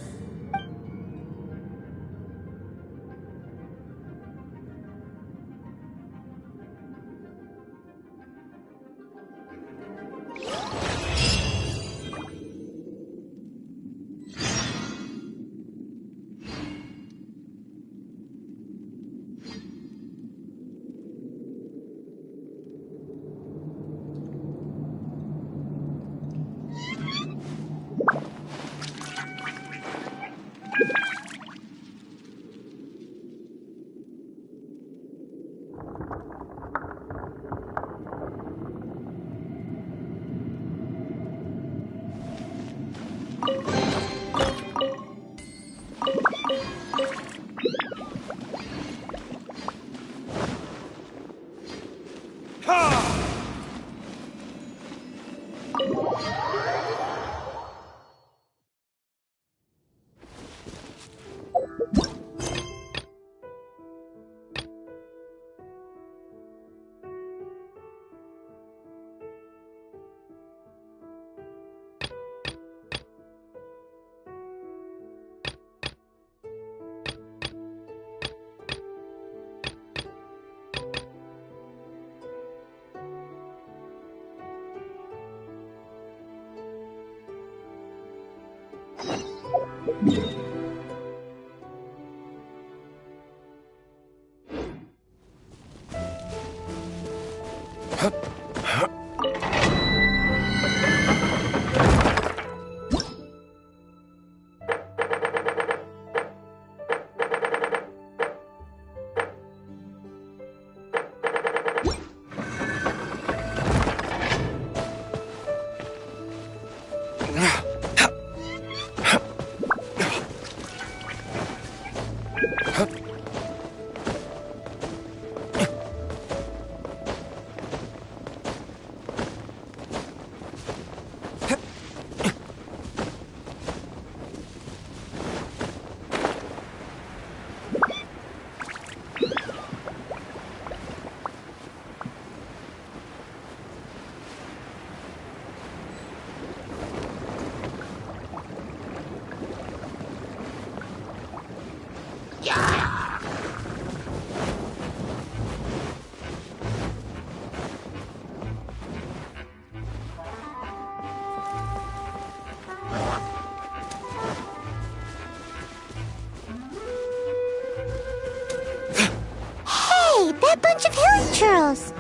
F: That bunch of hilly churls!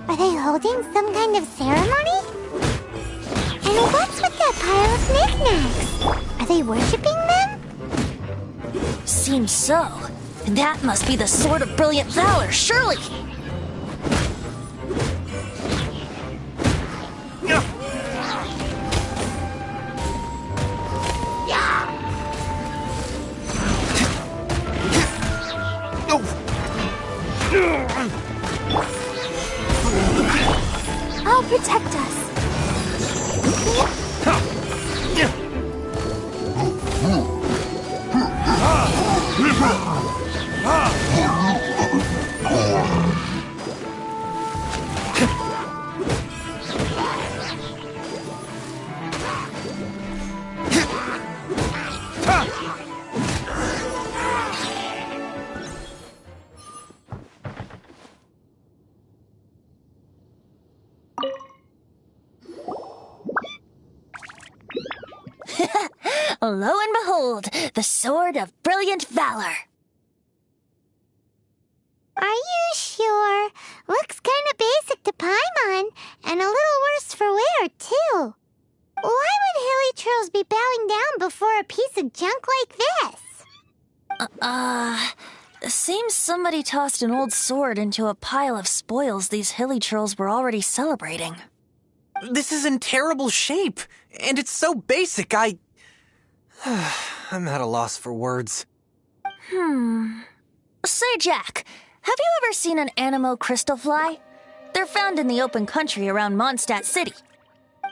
F: Are they holding some kind of ceremony? And what's with that pile of knickknacks? Are they worshipping them?
N: Seems so. That must be the Sword of Brilliant Valor, surely!
A: I'll protect us.
N: Lo and behold, the Sword of Brilliant Valor.
F: Are you sure? Looks kinda basic to Paimon, and a little worse for wear, too. Why would hilly trolls be bowing down before a piece of junk like this?
N: Seems somebody tossed an old sword into a pile of spoils these hilly trolls were already celebrating.
P: This is in terrible shape, and it's so basic, I'm at a loss for words.
N: Say, Jack, have you ever seen an Anemo crystal fly? They're found in the open country around Mondstadt City.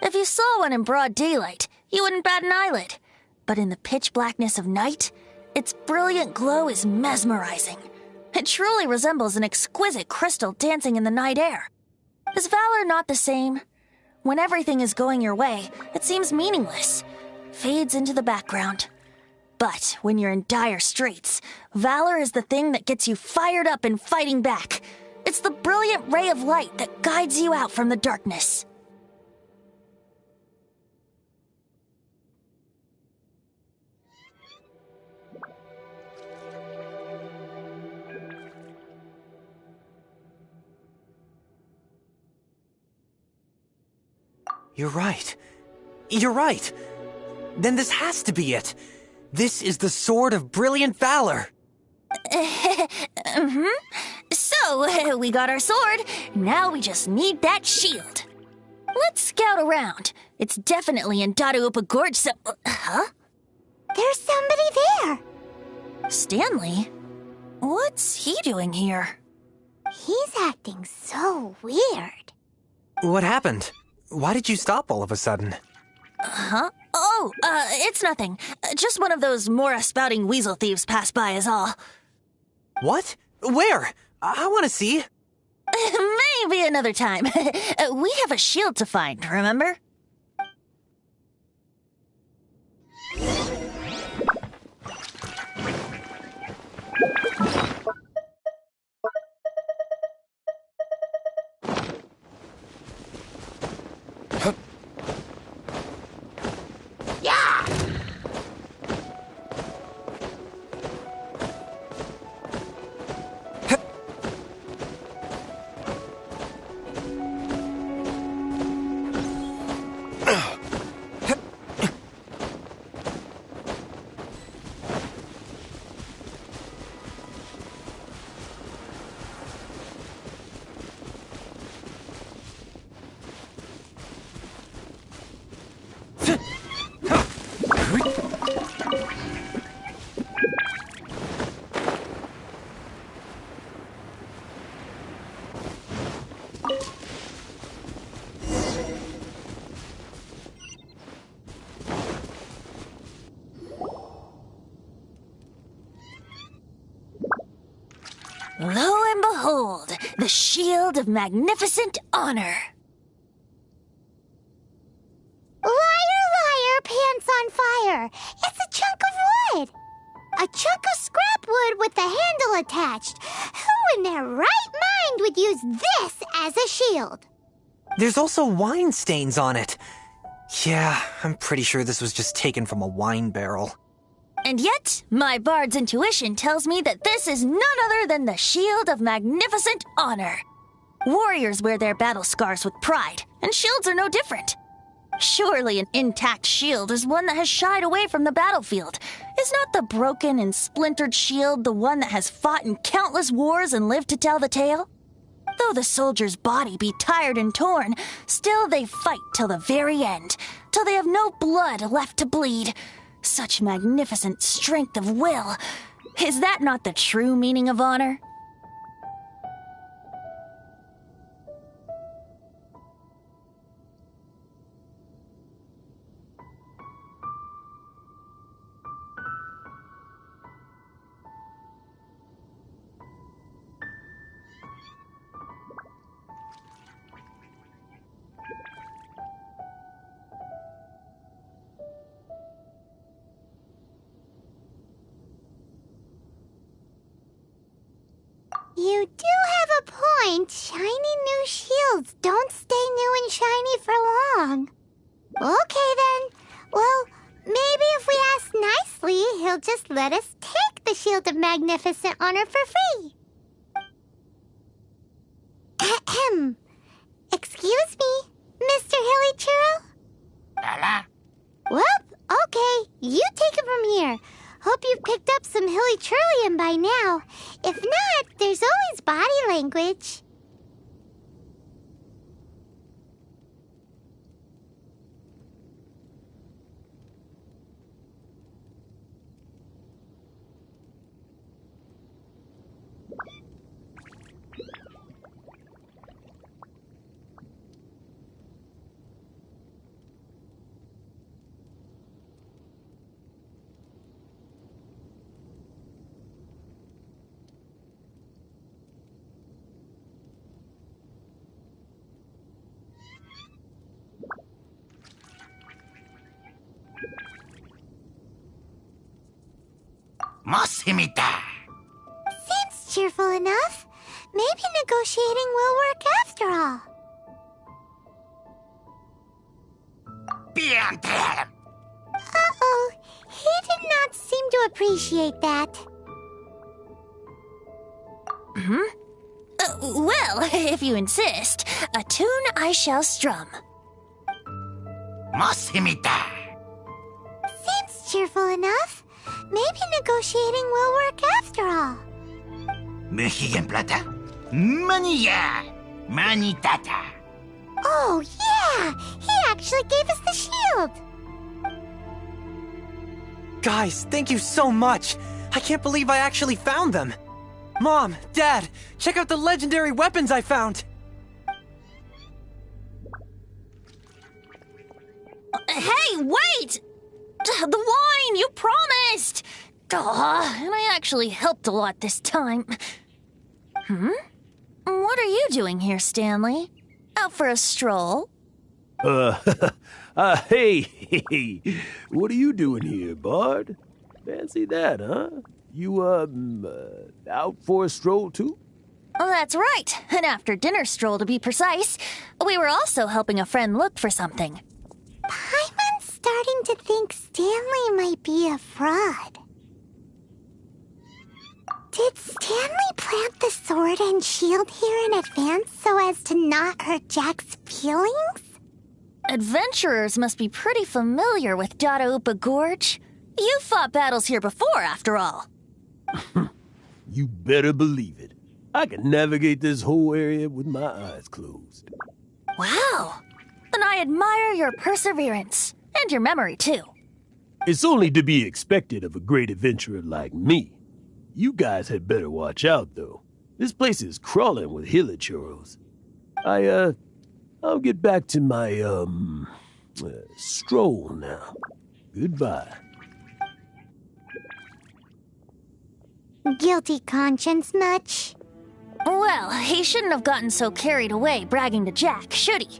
N: If you saw one in broad daylight, you wouldn't bat an eyelid. But in the pitch blackness of night, its brilliant glow is mesmerizing. It truly resembles an exquisite crystal dancing in the night air. Is valor not the same? When everything is going your way, it seems meaningless, fades into the background. But when you're in dire straits, valor is the thing that gets you fired up and fighting back. It's the brilliant ray of light that guides you out from the darkness.
P: You're right. You're right. Then this has to be it. This is the Sword of Brilliant Valor.
N: So, we got our sword. Now we just need that shield. Let's scout around. It's definitely in Dadaupa Gorge, so... Huh?
F: There's somebody there.
N: Stanley? What's he doing here?
F: He's acting so weird.
P: What happened? Why did you stop all of a sudden?
N: Huh? Oh, it's nothing. Just one of those Mora-spouting weasel thieves passed by is all.
P: What? Where? I want to see.
N: Maybe another time. We have a shield to find, remember? Lo and behold, the shield of magnificent honor.
F: Liar, liar, pants on fire. It's a chunk of wood. A chunk of scrap wood with the handle attached. Who in their right mind would use this as a shield?
P: There's also wine stains on it. Yeah, I'm pretty sure this was just taken from a wine barrel.
N: And yet, my bard's intuition tells me that this is none other than the shield of magnificent honor. Warriors wear their battle scars with pride, and shields are no different. Surely an intact shield is one that has shied away from the battlefield. Is not the broken and splintered shield the one that has fought in countless wars and lived to tell the tale? Though the soldier's body be tired and torn, still they fight till the very end, till they have no blood left to bleed. Such magnificent strength of will. Is that not the true meaning of honor?
F: You do have a point. Shiny new shields don't stay new and shiny for long. Okay then. Well, maybe if we ask nicely, he'll just let us take the Shield of Magnificent Honor for free. Ahem. Excuse me, Mr. Hilly Churl? Well, okay. You take it from here. Hope you've picked up some Hilly Churlian by now. If not, there's always body language. Seems cheerful enough. Maybe negotiating will work after all. Uh-oh. He did not seem to appreciate that.
N: Well, if you insist, a tune I shall strum.
F: Seems cheerful enough. Maybe negotiating will work after all. Oh, yeah! He actually gave us the shield!
P: Guys, thank you so much! I can't believe I actually found them! Mom, Dad, check out the legendary weapons I found!
N: Hey, wait! The wine, you promised! And I actually helped a lot this time. What are you doing here, Stanley? Out for a stroll?
Q: Hey, what are you doing here, Bard? Fancy that, huh? You, out for a stroll, too?
N: Well, that's right. An after-dinner stroll, to be precise. We were also helping a friend look for something.
F: Paimon's starting to think Stanley might be a fraud. Did Stanley plant the sword and shield here in advance so as to not hurt Jack's feelings?
N: Adventurers must be pretty familiar with Dadaupa Gorge. You fought battles here before, after all.
Q: You better believe it. I can navigate this whole area with my eyes closed.
N: Wow. Then I admire your perseverance. And your memory, too.
Q: It's only to be expected of a great adventurer like me. You guys had better watch out, though. This place is crawling with hilichurros. I'll get back to my, stroll now. Goodbye.
F: Guilty conscience much?
N: Well, he shouldn't have gotten so carried away bragging to Jack, should he?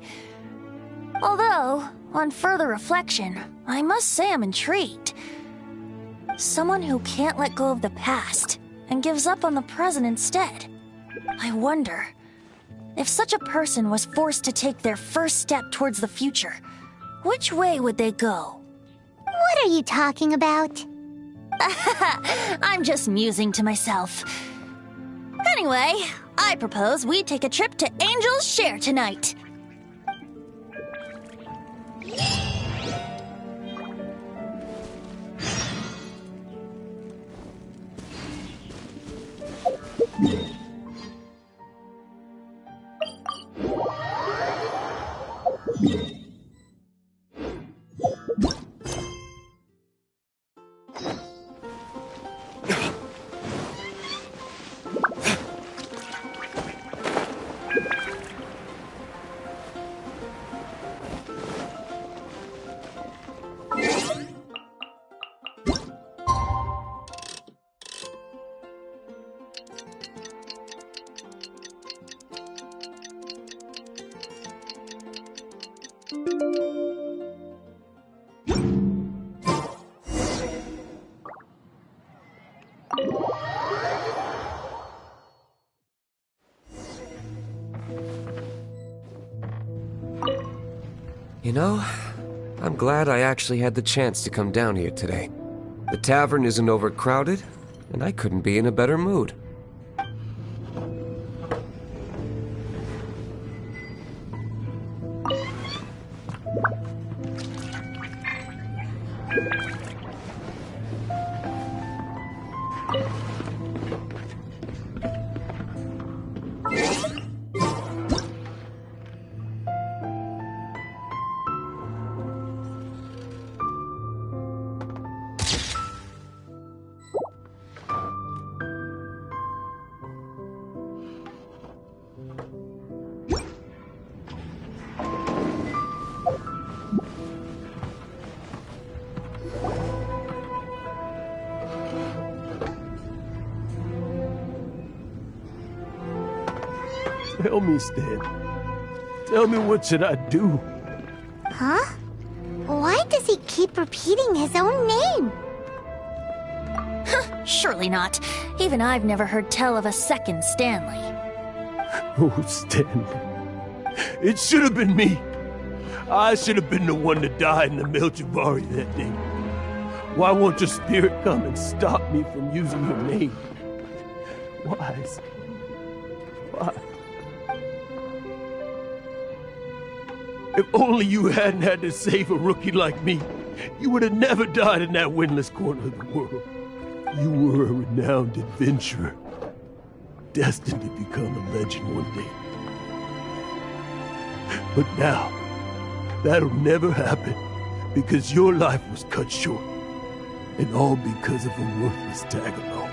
N: Although, on further reflection, I must say I'm intrigued. Someone who can't let go of the past and gives up on the present instead. I wonder, if such a person was forced to take their first step towards the future, which way would they go?
F: What are you talking about?
N: I'm just musing to myself. Anyway, I propose we take a trip to Angel's Share tonight.
D: You know, I'm glad I actually had the chance to come down here today. The tavern isn't overcrowded, and I couldn't be in a better mood.
Q: Tell me, Stan. Tell me, what should I do?
F: Huh? Why does he keep repeating his own name?
N: Surely not. Even I've never heard tell of a second Stanley.
Q: Oh, Stanley. It should have been me. I should have been the one that died in the Melchivari that day. Why won't your spirit come and stop me from using your name? Why? Why? If only you hadn't had to save a rookie like me, you would have never died in that windless corner of the world. You were a renowned adventurer, destined to become a legend one day. But now, that'll never happen, because your life was cut short, and all because of a worthless tag-along.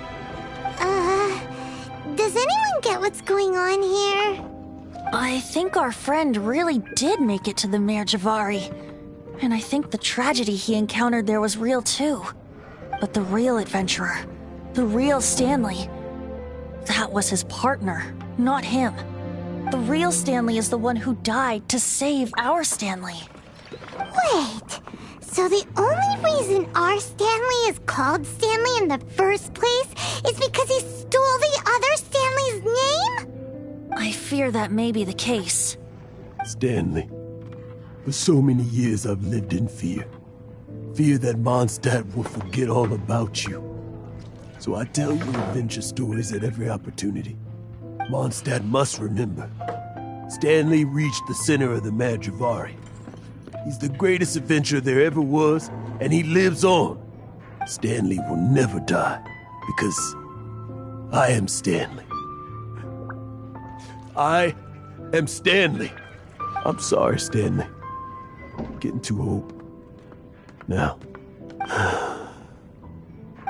F: Does anyone get what's going on here?
N: I think our friend really did make it to the Mare Javari. And I think the tragedy he encountered there was real too. But the real adventurer, the real Stanley, that was his partner, not him. The real Stanley is the one who died to save our Stanley.
F: Wait, so the only reason our Stanley is called Stanley in the first place is because he stole the other Stanley's name?
N: I fear that may be the case.
Q: Stanley, for so many years I've lived in fear. Fear that Mondstadt will forget all about you. So I tell you adventure stories at every opportunity. Mondstadt must remember. Stanley reached the center of the Mare Javari. He's the greatest adventurer there ever was, and he lives on. Stanley will never die, because I am Stanley. I am Stanley. I'm sorry, Stanley. Getting too old. Now,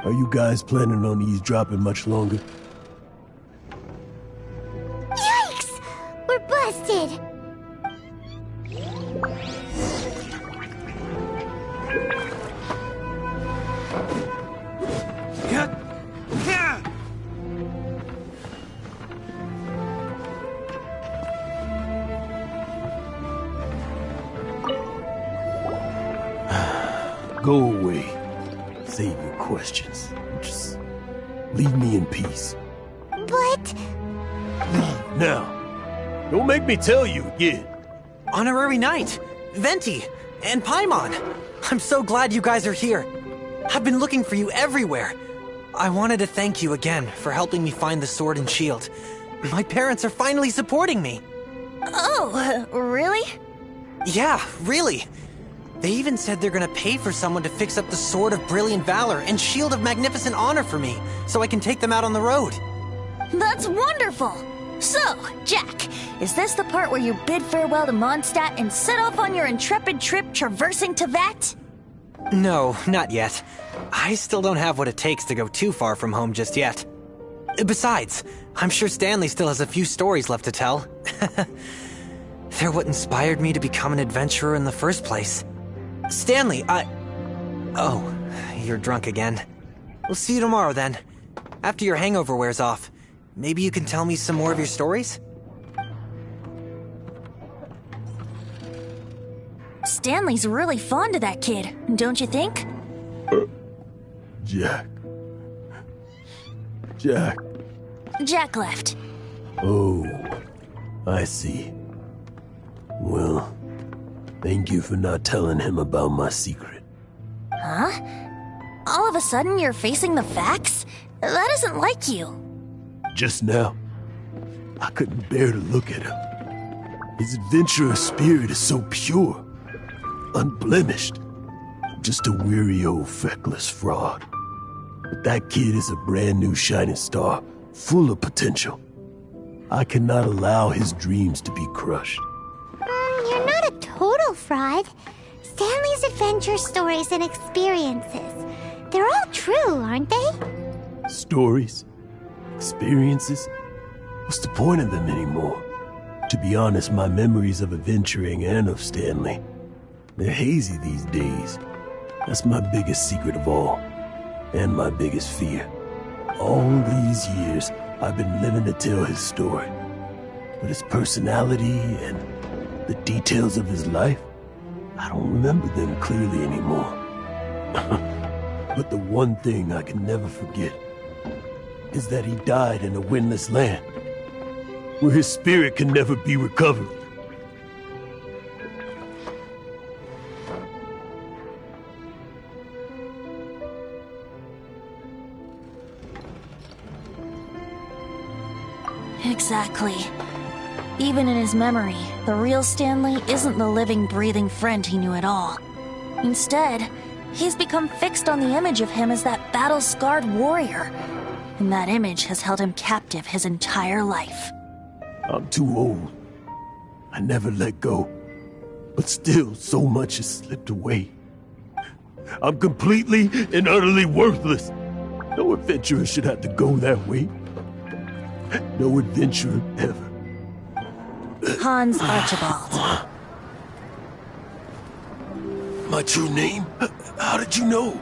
Q: are you guys planning on eavesdropping much longer?
F: Yikes! We're busted!
Q: Go away. Save your questions. Just leave me in peace.
F: But...
Q: Leave now. Don't make me tell you again.
P: Honorary Knight, Venti, and Paimon. I'm so glad you guys are here. I've been looking for you everywhere. I wanted to thank you again for helping me find the sword and shield. My parents are finally supporting me.
N: Oh, really?
P: Yeah, really. They even said they're gonna pay for someone to fix up the Sword of Brilliant Valor and Shield of Magnificent Honor for me, so I can take them out on the road.
N: That's wonderful! So, Jack, is this the part where you bid farewell to Mondstadt and set off on your intrepid trip traversing Tevat?
P: No, not yet. I still don't have what it takes to go too far from home just yet. Besides, I'm sure Stanley still has a few stories left to tell. They're what inspired me to become an adventurer in the first place. Stanley, Oh, you're drunk again. We'll see you tomorrow then. After your hangover wears off. Maybe you can tell me some more of your stories?
N: Stanley's really fond of that kid, don't you think?
Q: Jack.
N: Jack left.
Q: Oh, I see. Well, thank you for not telling him about my secret.
N: Huh? All of a sudden you're facing the facts? That isn't like you.
Q: Just now, I couldn't bear to look at him. His adventurer spirit is so pure, unblemished. I'm just a weary old feckless fraud. But that kid is a brand new shining star, full of potential. I cannot allow his dreams to be crushed.
F: You're not a total fraud. Stanley's adventure stories and experiences, they're all true, aren't they?
Q: Stories? Experiences? What's the point of them anymore? To be honest, my memories of adventuring and of Stanley, they're hazy these days. That's my biggest secret of all, and my biggest fear. All these years, I've been living to tell his story. But his personality and the details of his life, I don't remember them clearly anymore. But the one thing I can never forget is that he died in a windless land, where his spirit can never be recovered.
N: Exactly. Even in his memory, the real Stanley isn't the living, breathing friend he knew at all. Instead, he's become fixed on the image of him as that battle-scarred warrior. And that image has held him captive his entire life.
Q: I'm too old. I never let go. But still, so much has slipped away. I'm completely and utterly worthless. No adventurer should have to go that way. No adventurer ever.
N: Hans Archibald.
Q: My true name? How did you know?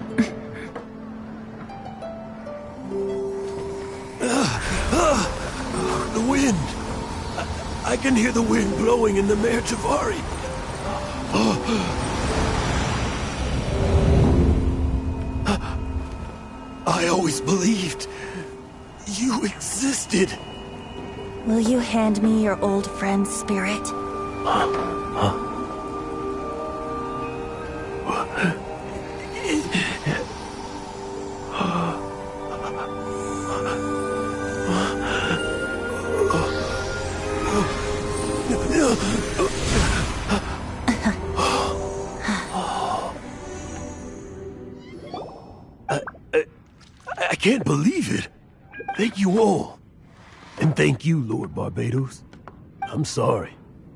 Q: The wind. I can hear the wind blowing in the Mare Javari. I always believed you existed.
N: Will you hand me your old friend's spirit?
Q: I can't believe it. Thank you all. And thank you, Lord Barbados. I'm sorry.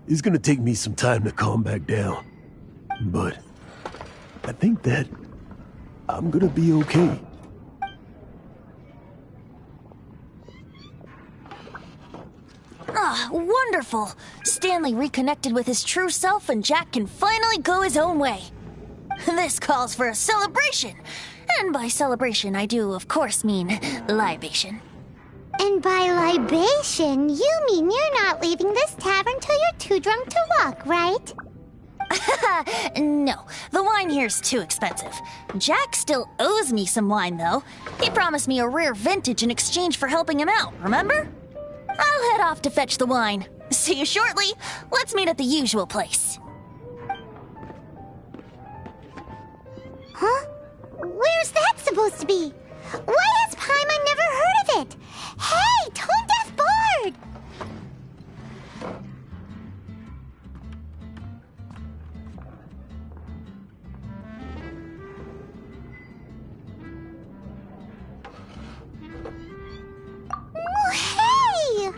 Q: It's gonna take me some time to calm back down. But I think that I'm gonna be okay.
N: Ah, wonderful! Stanley reconnected with his true self and Jack can finally go his own way. This calls for a celebration. And by celebration, I do, of course, mean libation.
F: And by libation, you mean you're not leaving this tavern till you're too drunk to walk, right?
N: No, the wine here's too expensive. Jack still owes me some wine, though. He promised me a rare vintage in exchange for helping him out, remember? I'll head off to fetch the wine. See you shortly. Let's meet at the usual place.
F: Huh? Where's that supposed to be? Why has Paimon never heard of it? Hey, Tone Deaf Bard! Oh, hey!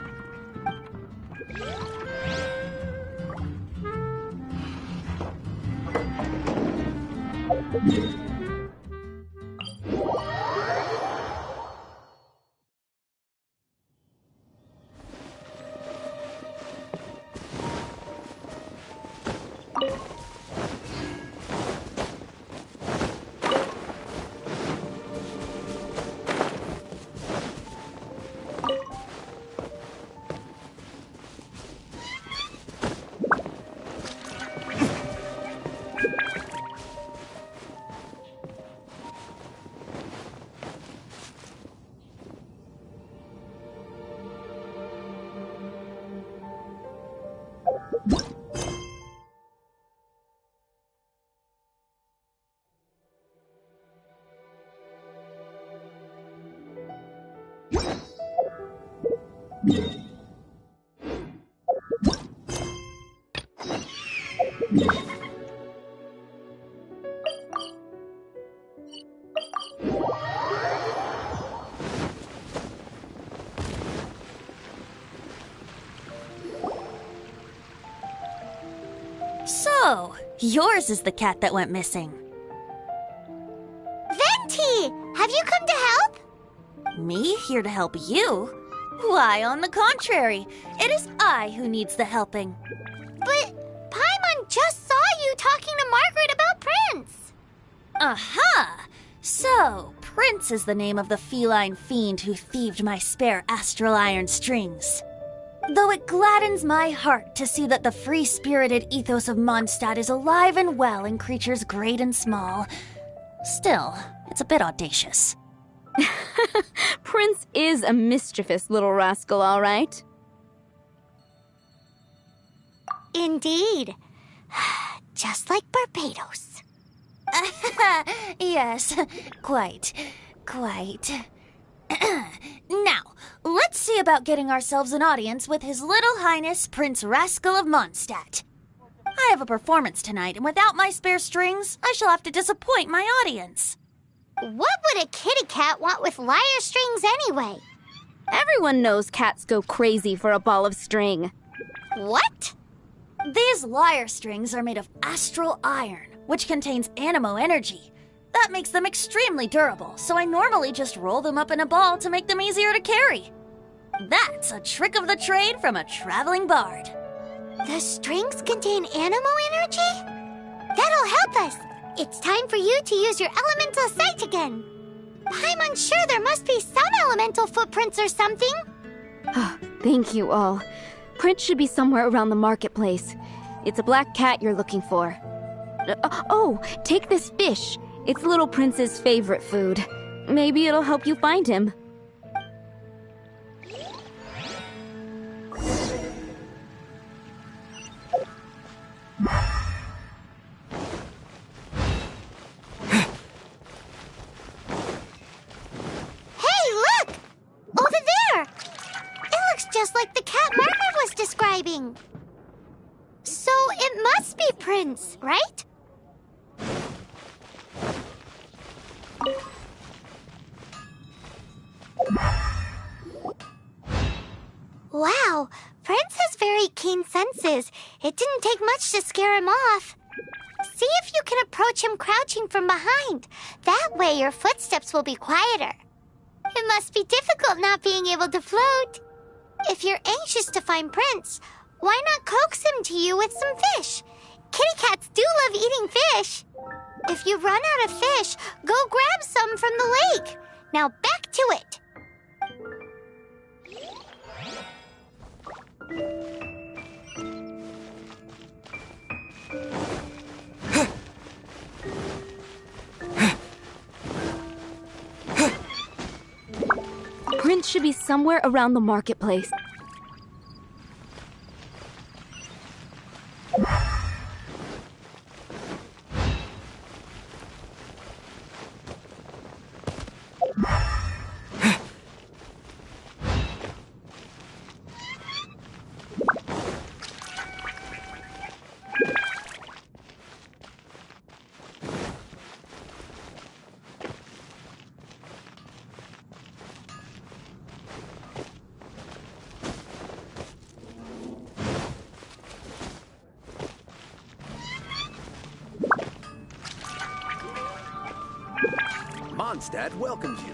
N: So, yours is the cat that went missing.
F: Venti! Have you come to help?
N: Me here to help you? Why, on the contrary, it is I who needs the helping.
F: But Paimon just saw you talking to Margaret about Prince.
N: Aha! So, Prince is the name of the feline fiend who thieved my spare astral iron strings. Though it gladdens my heart to see that the free-spirited ethos of Mondstadt is alive and well in creatures great and small, still, it's a bit audacious.
G: Prince is a mischievous little rascal, all right.
F: Indeed. Just like Barbados.
N: Yes, quite. Now, let's see about getting ourselves an audience with His Little Highness Prince Rascal of Mondstadt. I have a performance tonight, and without my spare strings, I shall have to disappoint my audience.
F: What would a kitty cat want with lyre strings anyway?
G: Everyone knows cats go crazy for a ball of string.
F: What?
N: These lyre strings are made of astral iron, which contains animo energy. That makes them extremely durable, so I normally just roll them up in a ball to make them easier to carry. That's a trick of the trade from a traveling bard.
F: The strings contain animo energy? That'll help us. It's time for you to use your elemental sight again. Paimon's sure there must be some elemental footprints or something.
G: Thank you all. Prince should be somewhere around the marketplace. It's a black cat you're looking for. Oh, take this fish. It's Little Prince's favorite food. Maybe it'll help you find him.
F: Hey, look! Over there! It looks just like the cat Margaret was describing. So it must be Prince, right? Wow, Prince has very keen senses. It didn't take much to scare him off. See if you can approach him crouching from behind. That way your footsteps will be quieter. It must be difficult not being able to float. If you're anxious to find Prince, why not coax him to you with some fish? Kitty cats do love eating fish. If you run out of fish, go grab some from the lake. Now back to it.
G: entrance should be somewhere around the marketplace.
R: Mondstadt welcomes you.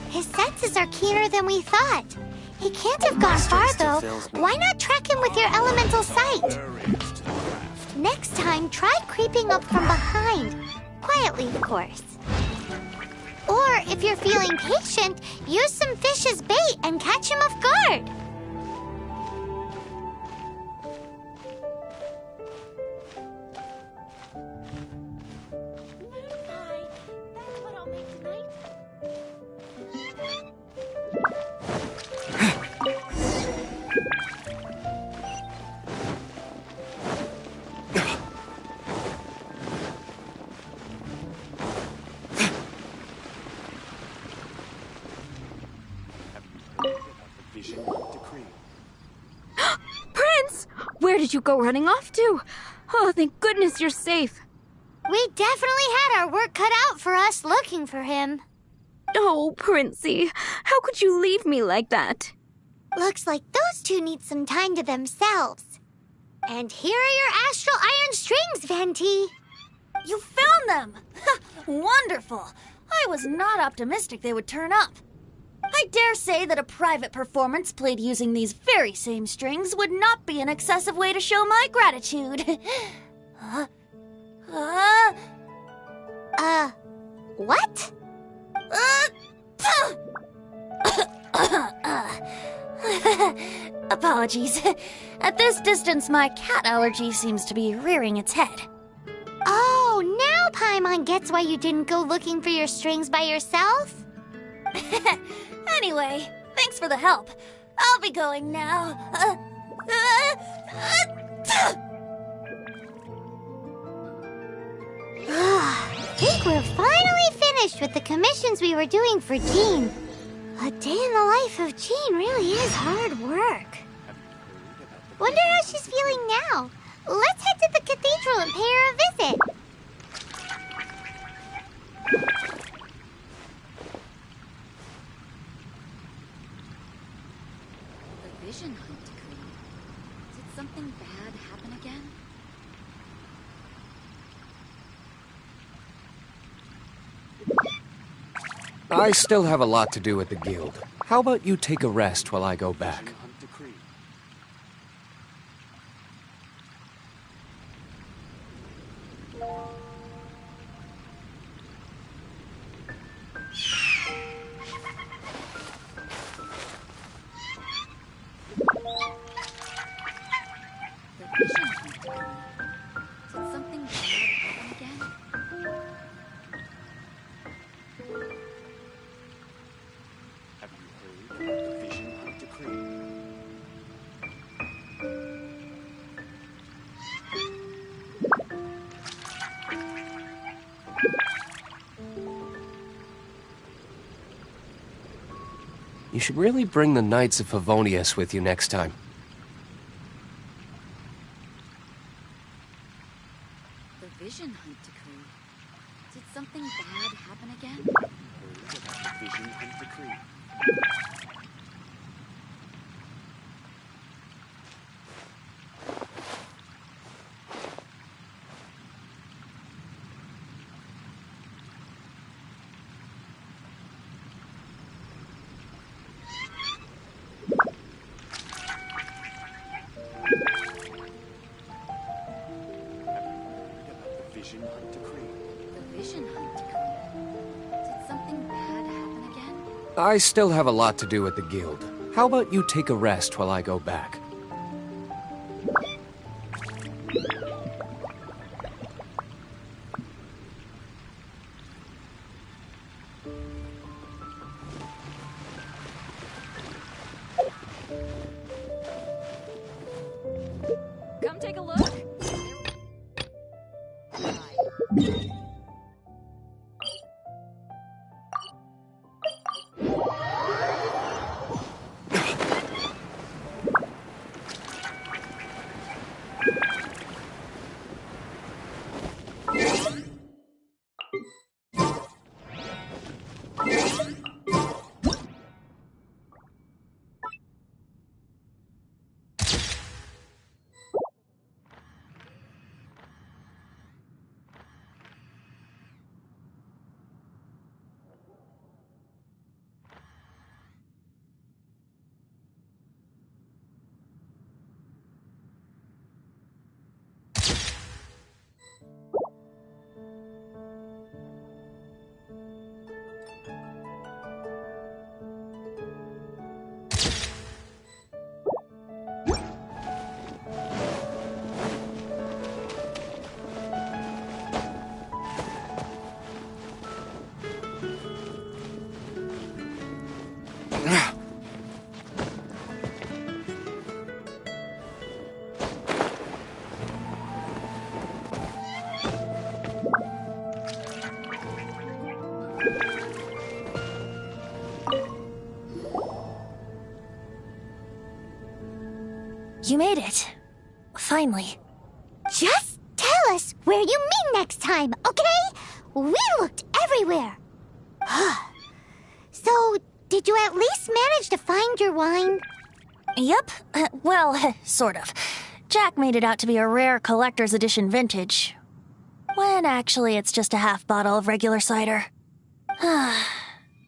F: His senses are keener than we thought. He can't have gone far, though. Why not track him with your elemental sight? Next time, try creeping up from behind. Quietly, of course. Or, if you're feeling patient, use some fish as bait and catch him off guard.
G: Prince! Where did you go running off to? Oh, thank goodness you're safe.
F: We definitely had our work cut out for us looking for him.
G: Oh, Princey, how could you leave me like that?
F: Looks like those two need some time to themselves. And here are your astral iron strings, Venti.
N: You found them! Wonderful! I was not optimistic they would turn up. I dare say that a private performance played using these very same strings would not be an excessive way to show my gratitude.
F: What?
N: Apologies. At this distance, my cat allergy seems to be rearing its head.
F: Oh, now Paimon gets why you didn't go looking for your strings by yourself?
N: Anyway, thanks for the help. I'll be going now.
F: I think we're finally finished with the commissions we were doing for Jean. A day in the life of Jean really is hard work. Wonder how she's feeling now. Let's head to the cathedral and pay her a visit.
J: The vision hunt decree. Did something bad happen again?
D: I still have a lot to do at the guild. How about you take a rest while I go back? You should really bring the Knights of Favonius with you next time.
J: The vision hunt decree. Did something bad happen again?
R: The vision hunt decree.
D: I still have a lot to do at the guild. How about you take a rest while I go back?
J: Come take a look.
N: You made it. Finally.
F: Just tell us where you meet next time, okay? We looked everywhere. So, did you at least manage to find your wine?
N: Yep. Well, sort of. Jack made it out to be a rare collector's edition vintage. When actually it's just a half bottle of regular cider.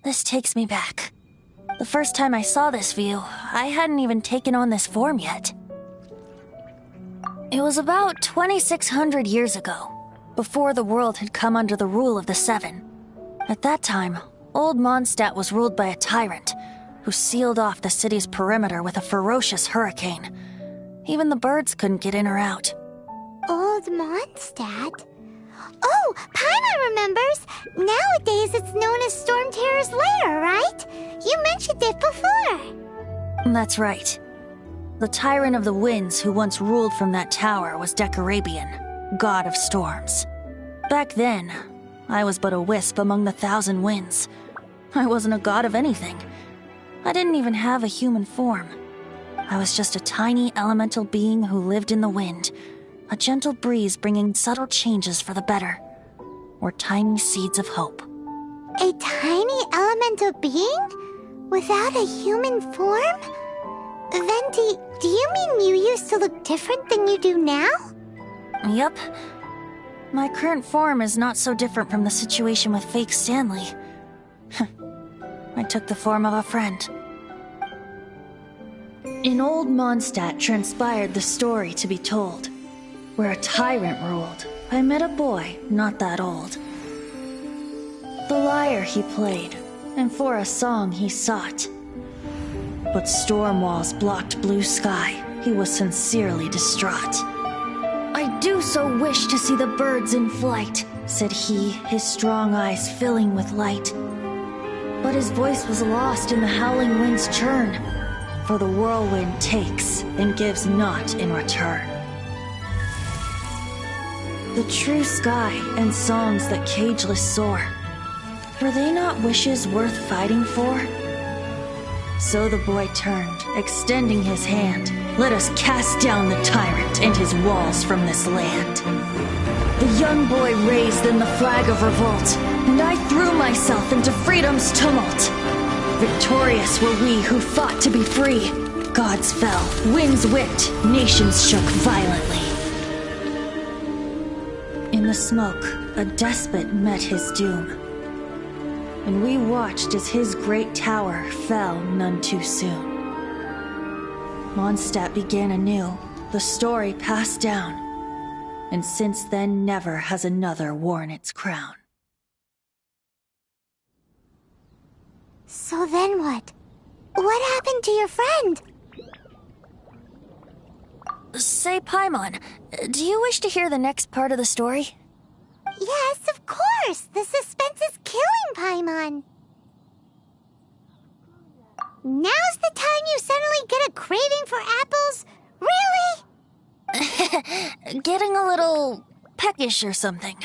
N: This takes me back. The first time I saw this view, I hadn't even taken on this form yet. It was about 2,600 years ago, before the world had come under the rule of the Seven. At that time, Old Mondstadt was ruled by a tyrant, who sealed off the city's perimeter with a ferocious hurricane. Even the birds couldn't get in or out.
F: Old Mondstadt? Oh, Paimon remembers! Nowadays it's known as Storm Terror's lair, right? You mentioned it before.
N: That's right. The tyrant of the winds who once ruled from that tower was Decarabian, god of storms. Back then, I was but a wisp among the 1,000 winds. I wasn't a god of anything. I didn't even have a human form. I was just a tiny elemental being who lived in the wind, a gentle breeze bringing subtle changes for the better, or tiny seeds of hope.
F: A tiny elemental being? Without a human form? Venti, do you mean you used to look different than you do now?
N: Yep. My current form is not so different from the situation with fake Stanley. I took the form of a friend. In Old Mondstadt transpired the story to be told. Where a tyrant ruled, I met a boy not that old. The lyre he played, and for a song he sought. But storm walls blocked blue sky, he was sincerely distraught. I do so wish to see the birds in flight, said he, his strong eyes filling with light. But his voice was lost in the howling wind's churn, for the whirlwind takes and gives not in return. The true sky and songs that cageless soar, were they not wishes worth fighting for? So the boy turned, extending his hand. Let us cast down the tyrant and his walls from this land. The young boy raised then the flag of revolt, and I threw myself into freedom's tumult. Victorious were we who fought to be free. Gods fell, winds whipped, nations shook violently. In the smoke, a despot met his doom, and we watched as his great tower fell none too soon. Mondstadt began anew, the story passed down, and since then never has another worn its crown.
F: So then what? What happened to your friend?
N: Say, Paimon, do you wish to hear the next part of the story?
F: Yes, of course! The suspense is killing, Paimon! Now's the time you suddenly get a craving for apples? Really?
N: Getting a little peckish or something.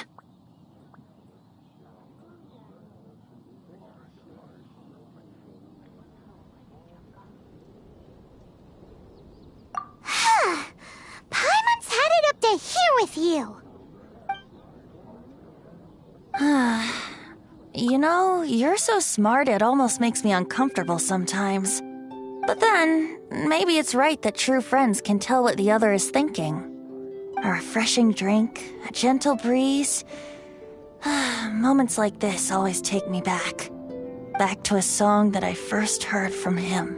F: Paimon's headed up to here with you.
N: You know, you're so smart it almost makes me uncomfortable sometimes. But then, maybe it's right that true friends can tell what the other is thinking. A refreshing drink, a gentle breeze. Moments like this always take me back. Back to a song that I first heard from him.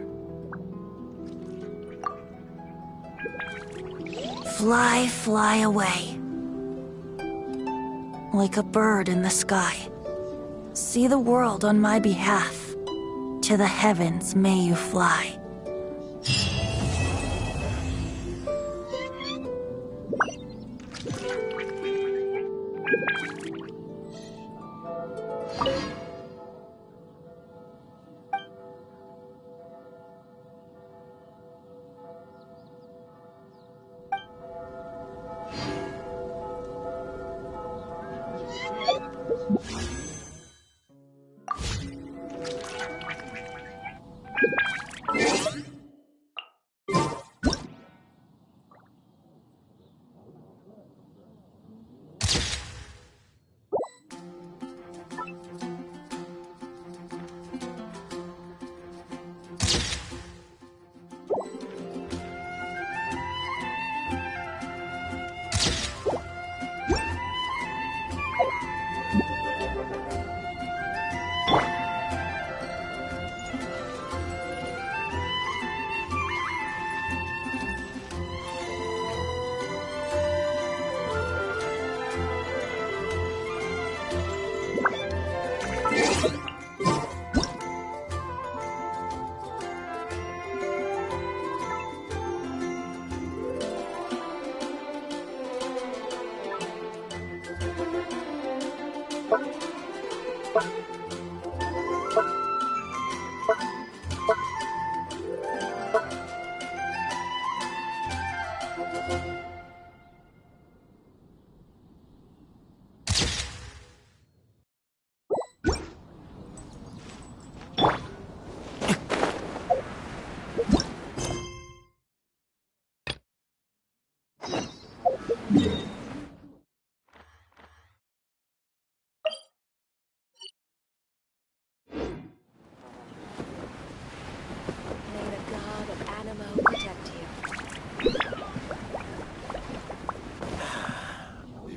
N: Fly, fly away. Like a bird in the sky. See the world on my behalf. To the heavens may you fly.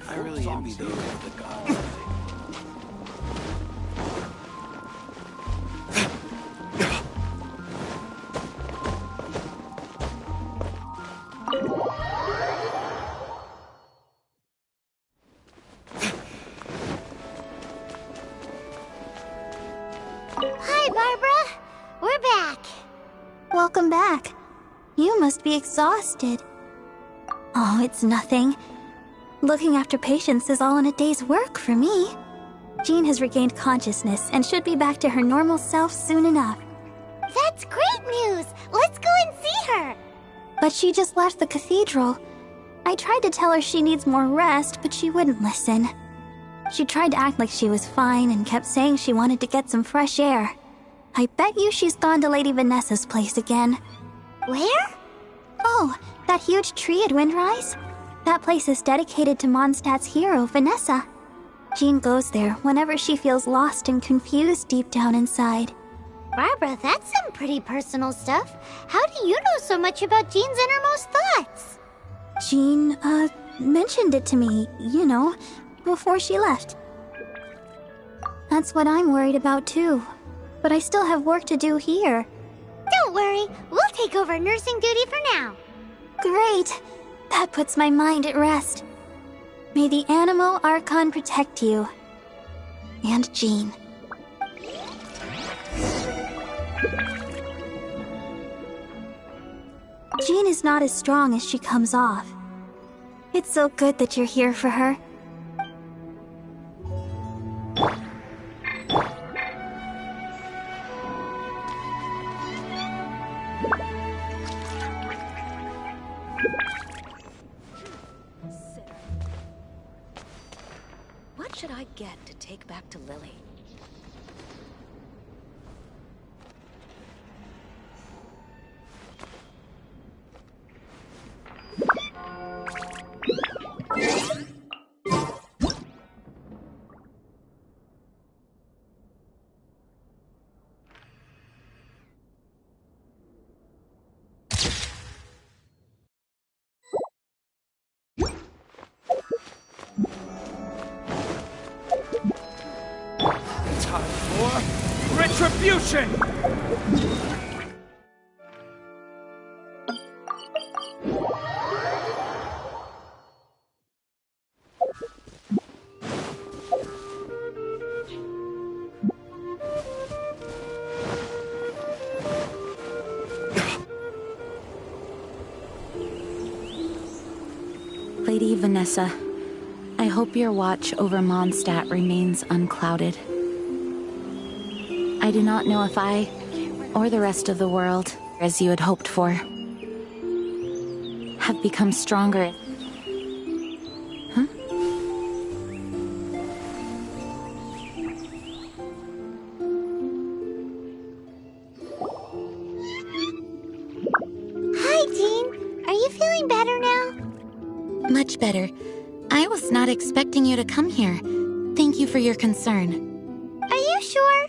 R: I really envy those with the gods.
F: Hi, Barbara. We're back.
A: Welcome back. You must be exhausted. Oh, it's nothing. Looking after patients is all in a day's work for me. Jean has regained consciousness and should be back to her normal self soon enough.
F: That's great news. Let's go and see her.
A: But she just left the cathedral. I tried to tell her she needs more rest, but she wouldn't listen. She tried to act like she was fine and kept saying she wanted to get some fresh air. I bet you she's gone to Lady Vanessa's place again.
F: Where?
A: Oh, that huge tree at Windrise? That place is dedicated to Mondstadt's hero, Vanessa. Jean goes there whenever she feels lost and confused deep down inside.
F: Barbara, that's some pretty personal stuff. How do you know so much about Jean's innermost thoughts?
A: Jean, mentioned it to me, you know, before she left. That's what I'm worried about too. But I still have work to do here.
F: Don't worry, we'll take over nursing duty for now.
A: Great! That puts my mind at rest. May the Animo Archon protect you. And Jean. Jean is not as strong as she comes off. It's so good that you're here for her.
H: should I get to take back to Lily?
B: Time for retribution!
H: Lady Vanessa, I hope your watch over Mondstadt remains unclouded. I do not know if I, or the rest of the world, as you had hoped for, have become stronger. Huh?
F: Hi, Jean. Are you feeling better now?
H: Much better. I was not expecting you to come here. Thank you for your concern.
F: Are you sure?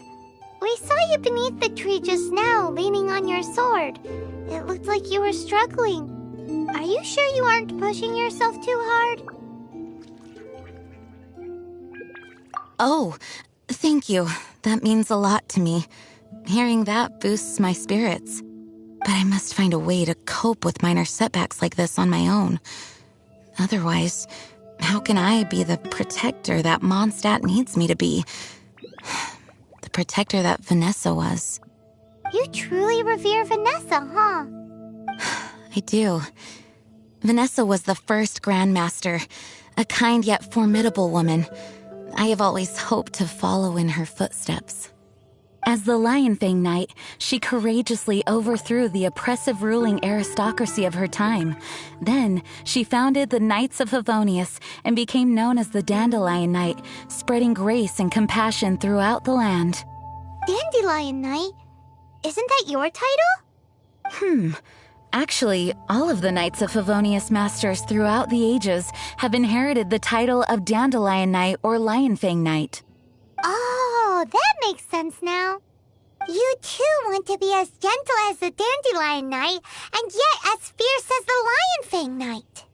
F: We saw you beneath the tree just now, leaning on your sword. It looked like you were struggling. Are you sure you aren't pushing yourself too hard?
H: Oh, thank you. That means a lot to me. Hearing that boosts my spirits. But I must find a way to cope with minor setbacks like this on my own. Otherwise, how can I be the protector that Mondstadt needs me to be? The protector that Vanessa was.
F: You truly revere Vanessa, huh?
H: I do. Vanessa was the first Grandmaster, a kind yet formidable woman. I have always hoped to follow in her footsteps. As the Lionfang Knight, she courageously overthrew the oppressive ruling aristocracy of her time. Then, she founded the Knights of Favonius and became known as the Dandelion Knight, spreading grace and compassion throughout the land.
F: Dandelion Knight? Isn't that your title?
H: Actually, all of the Knights of Favonius Masters throughout the ages have inherited the title of Dandelion Knight or Lionfang Knight.
F: Oh, that makes sense now. You too want to be as gentle as the Dandelion Knight, and yet as fierce as the Lionfang Knight.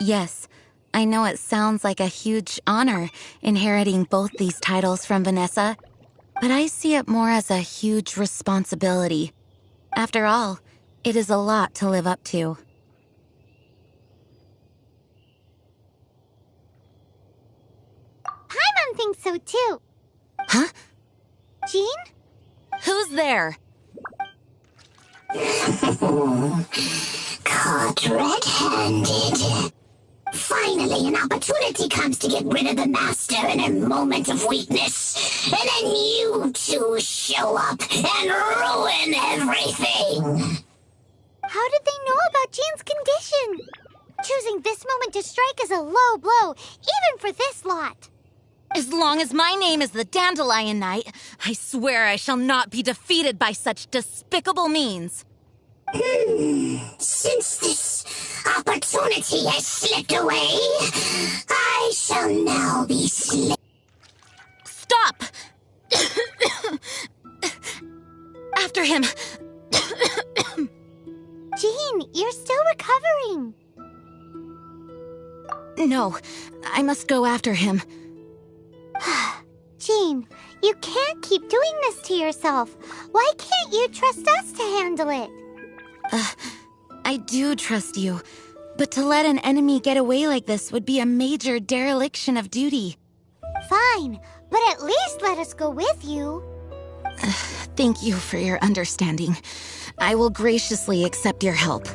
H: Yes, I know it sounds like a huge honor inheriting both these titles from Vanessa, but I see it more as a huge responsibility. After all, it is a lot to live up to.
F: Paimon thinks so too.
H: Huh?
F: Jean?
H: Who's there?
S: Caught red-handed. Finally, an opportunity comes to get rid of the Master in a moment of weakness. And then you two show up and ruin everything.
F: How did they know about Jean's condition? Choosing this moment to strike is a low blow, even for this lot.
H: As long as my name is the Dandelion Knight, I swear I shall not be defeated by such despicable means.
S: Since this opportunity has slipped away, I shall now be
H: Stop! After him!
F: Jean, you're still recovering.
H: No, I must go after him.
F: Jean, you can't keep doing this to yourself. Why can't you trust us to handle it?
H: I do trust you, but to let an enemy get away like this would be a major dereliction of duty.
F: Fine, but at least let us go with you.
H: Thank you for your understanding. I will graciously accept your help.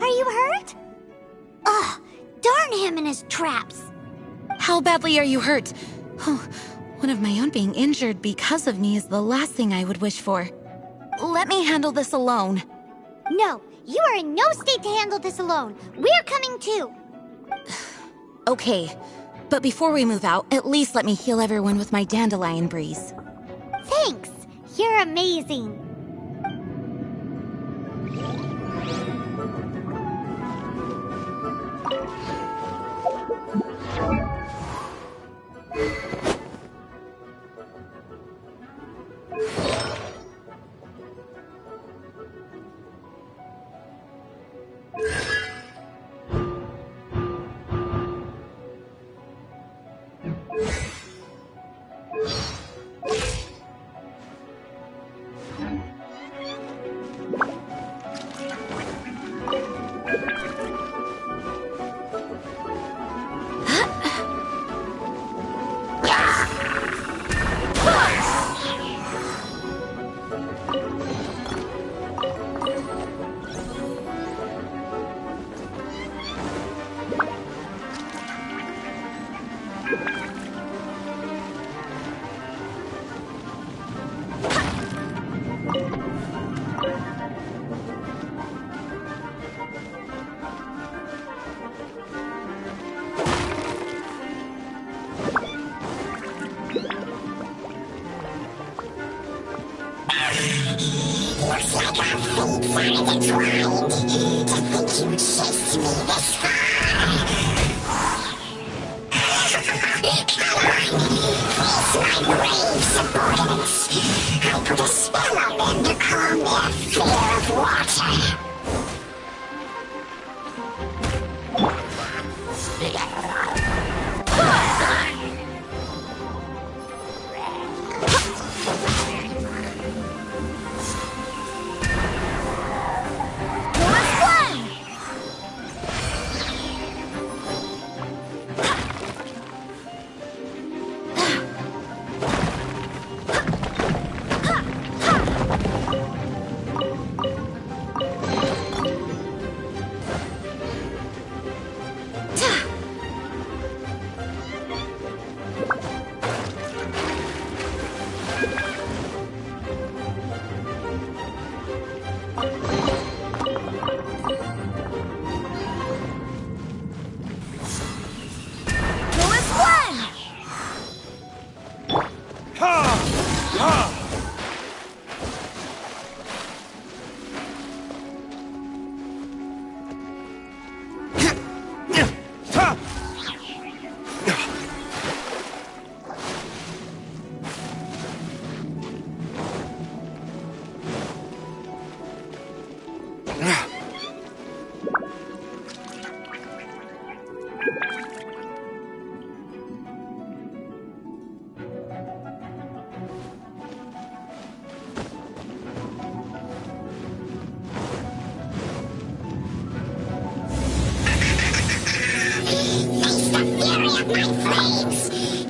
F: Are you hurt? Ugh, darn him and his traps.
H: How badly are you hurt? Oh, one of my own being injured because of me is the last thing I would wish for. Let me handle this alone.
F: No, you are in no state to handle this alone. We're coming too.
H: Okay, but before we move out, at least let me heal everyone with my dandelion breeze.
F: Thanks. You're amazing.
S: Looks like our fates are intertwined. To think you chased me this far. Come on, face my brave subordinates. I put a spell on them to calm their fear of water.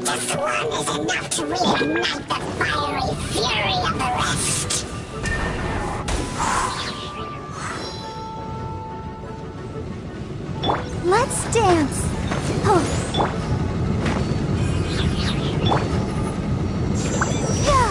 S: This one is enough to reignite the fiery fury of the rest.
F: Let's
A: dance! Oh. Yeah.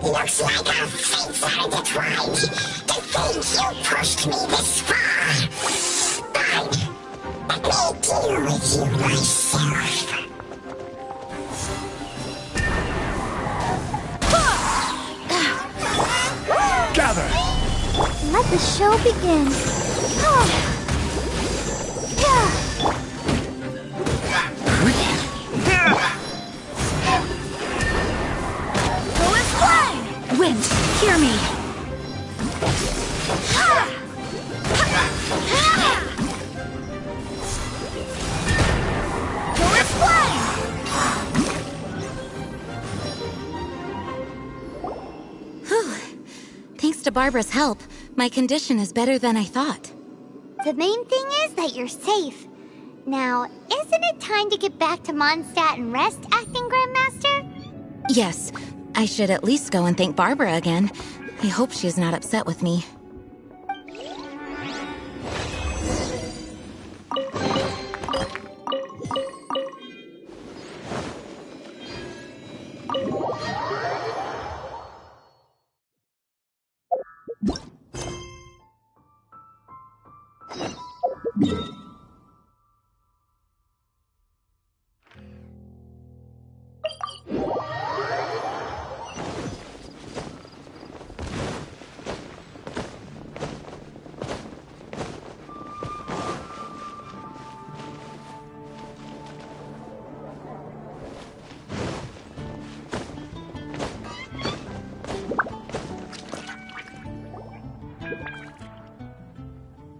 S: Looks like our fates are intertwined. To think you pushed me this far. Fine. Let me deal with you myself.
M: Gather!
A: Let the show begin. Yeah.
G: Wind, hear me!
H: Thanks to Barbara's help, my condition is better than I thought.
F: The main thing is that you're safe. Now, isn't it time to get back to Mondstadt and rest, Acting Grandmaster?
H: Yes, I should at least go and thank Barbara again. I hope she's not upset with me.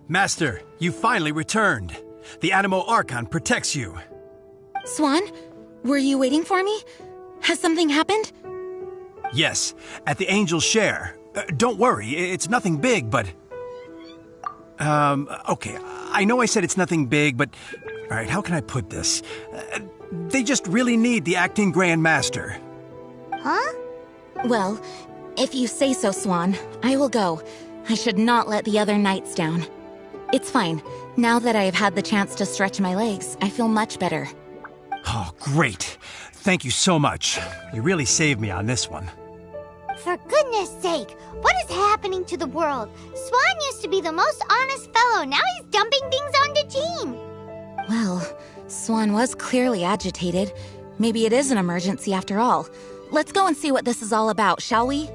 M: Master, you finally returned. The Animo Archon protects you.
H: Swan, were you waiting for me? Has something happened?
M: Yes, at the Angel's Share. Don't worry, it's nothing big, but... okay, I know I said it's nothing big, but... Alright, how can I put this? They just really need the Acting Grand Master.
F: Huh?
H: Well, if you say so, Swan, I will go. I should not let the other knights down. It's fine. Now that I have had the chance to stretch my legs, I feel much better.
M: Oh, great. Thank you so much. You really saved me on this one.
F: For goodness sake, what is happening to the world? Swan used to be the most honest fellow, now he's dumping things onto Jean.
H: Well, Swan was clearly agitated. Maybe it is an emergency after all. Let's go and see what this is all about, shall we?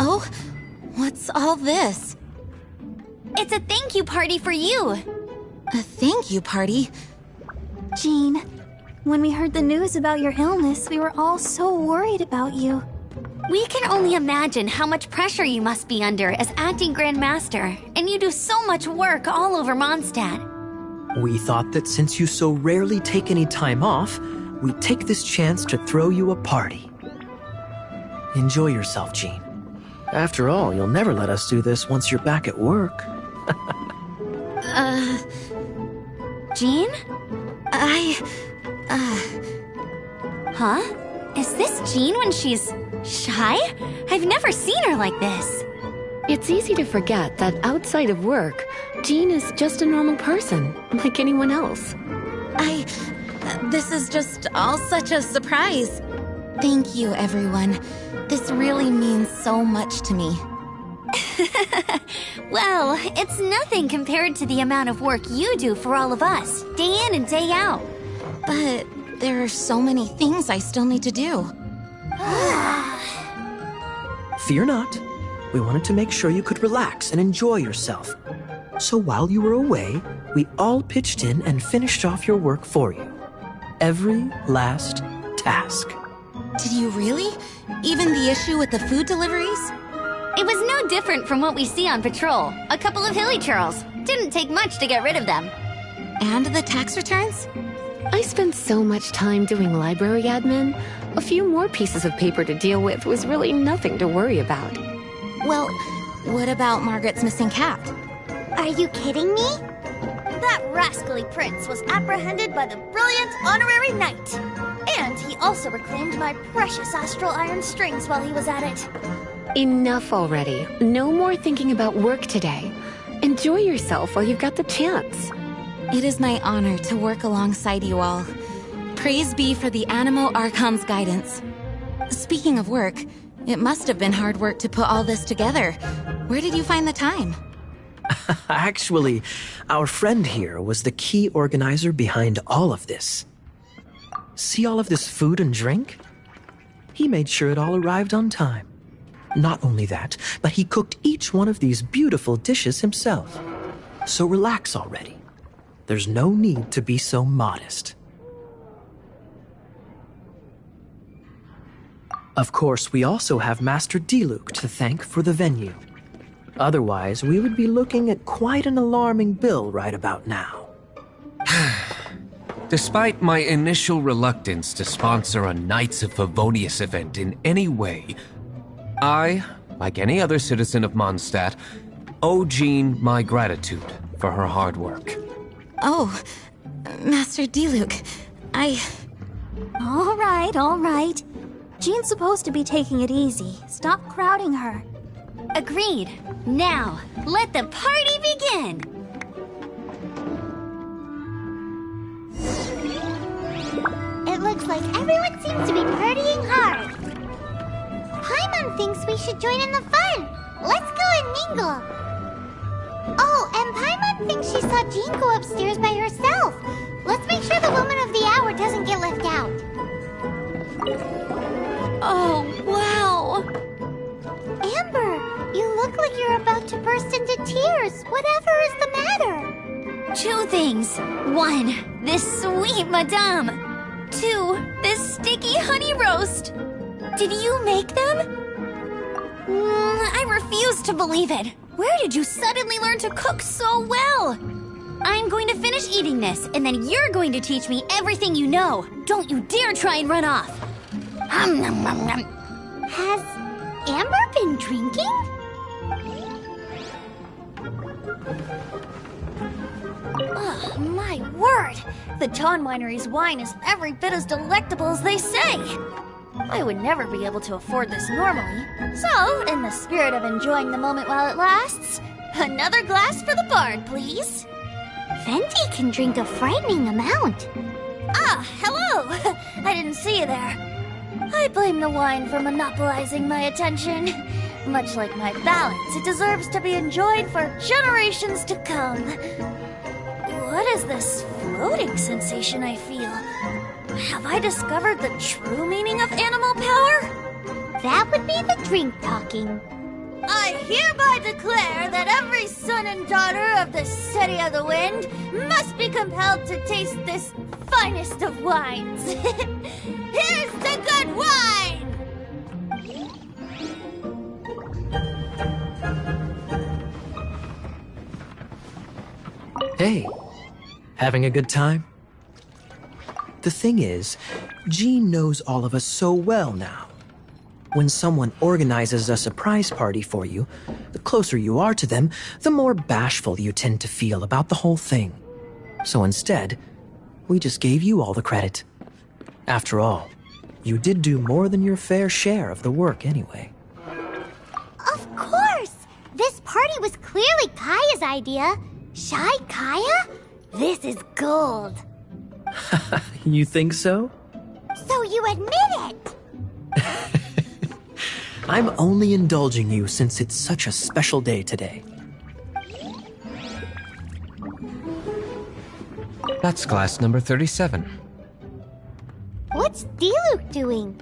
H: Oh, what's all this?
J: It's a thank you party for you.
H: A thank you party?
A: Jean, when we heard the news about your illness, we were all so worried about you.
J: We can only imagine how much pressure you must be under as acting Grand Master, and you do so much work all over Mondstadt.
I: We thought that since you so rarely take any time off, we'd take this chance to throw you a party. Enjoy yourself, Jean. After all, you'll never let us do this once you're back at work.
J: Jean? Huh? Is this Jean when she's shy? I've never seen her like this.
K: It's easy to forget that outside of work, Jean is just a normal person, like anyone else.
H: This is just all such a surprise. Thank you, everyone. This really means so much to me.
J: Well, it's nothing compared to the amount of work you do for all of us, day in and day out.
H: But there are so many things I still need to do.
I: Fear not. We wanted to make sure you could relax and enjoy yourself. So while you were away, we all pitched in and finished off your work for you. Every last task.
H: Did you really? Even the issue with the food deliveries?
J: It was no different from what we see on patrol. A couple of hilly churls. Didn't take much to get rid of them.
H: And the tax returns?
K: I spent so much time doing library admin. A few more pieces of paper to deal with was really nothing to worry about.
H: Well, what about Margaret's missing cat?
F: Are you kidding me?
N: That rascally prince was apprehended by the brilliant honorary knight. And he also reclaimed my precious astral iron strings while he was at it.
K: Enough already. No more thinking about work today. Enjoy yourself while you've got the chance.
H: It is my honor to work alongside you all. Praise be for the Animo Archon's guidance. Speaking of work, it must have been hard work to put all this together. Where did you find the time?
I: Actually, our friend here was the key organizer behind all of this. See all of this food and drink? He made sure it all arrived on time. Not only that, but he cooked each one of these beautiful dishes himself. So relax already. There's no need to be so modest. Of course, we also have Master Diluc to thank for the venue. Otherwise, we would be looking at quite an alarming bill right about now.
D: Despite my initial reluctance to sponsor a Knights of Favonius event in any way, I, like any other citizen of Mondstadt, owe Jean my gratitude for her hard work.
H: Oh, Master Diluc,
A: All right. Jean's supposed to be taking it easy. Stop crowding her.
J: Agreed. Now, let the party begin!
F: It looks like everyone seems to be partying hard. Paimon thinks we should join in the fun. Let's go and mingle. Oh, and Paimon thinks she saw Jean go upstairs by herself. Let's make sure the woman of the hour doesn't get left out.
J: Oh, wow!
F: Amber, you look like you're about to burst into tears. Whatever is the matter?
J: 2 things. 1, this sweet madame. 2, this sticky honey roast. Did you make them? I refuse to believe it. Where did you suddenly learn to cook so well? I'm going to finish eating this, and then you're going to teach me everything you know. Don't you dare try and run off.
F: Has Amber been drinking?
N: Ugh, my word! The Dawn Winery's wine is every bit as delectable as they say. I would never be able to afford this normally. So, in the spirit of enjoying the moment while it lasts, another glass for the bard, please.
F: Venti can drink a frightening amount.
N: Ah, hello! I didn't see you there. I blame the wine for monopolizing my attention. Much like my balance, it deserves to be enjoyed for generations to come. What is this floating sensation I feel? Have I discovered the true meaning of animal power?
F: That would be the drink talking.
J: I hereby declare that every son and daughter of the City of the Wind must be compelled to taste this finest of wines. Here's to good wine!
I: Hey, having a good time? The thing is, Jean knows all of us so well now. When someone organizes a surprise party for you, the closer you are to them, the more bashful you tend to feel about the whole thing. So instead, we just gave you all the credit. After all, you did do more than your fair share of the work anyway.
F: Of course! This party was clearly Kaya's idea. Shy Kaya? This is gold.
I: You think so?
F: So you admit it?
I: I'm only indulging you since it's such a special day today.
D: That's glass number 37.
F: What's Diluc doing?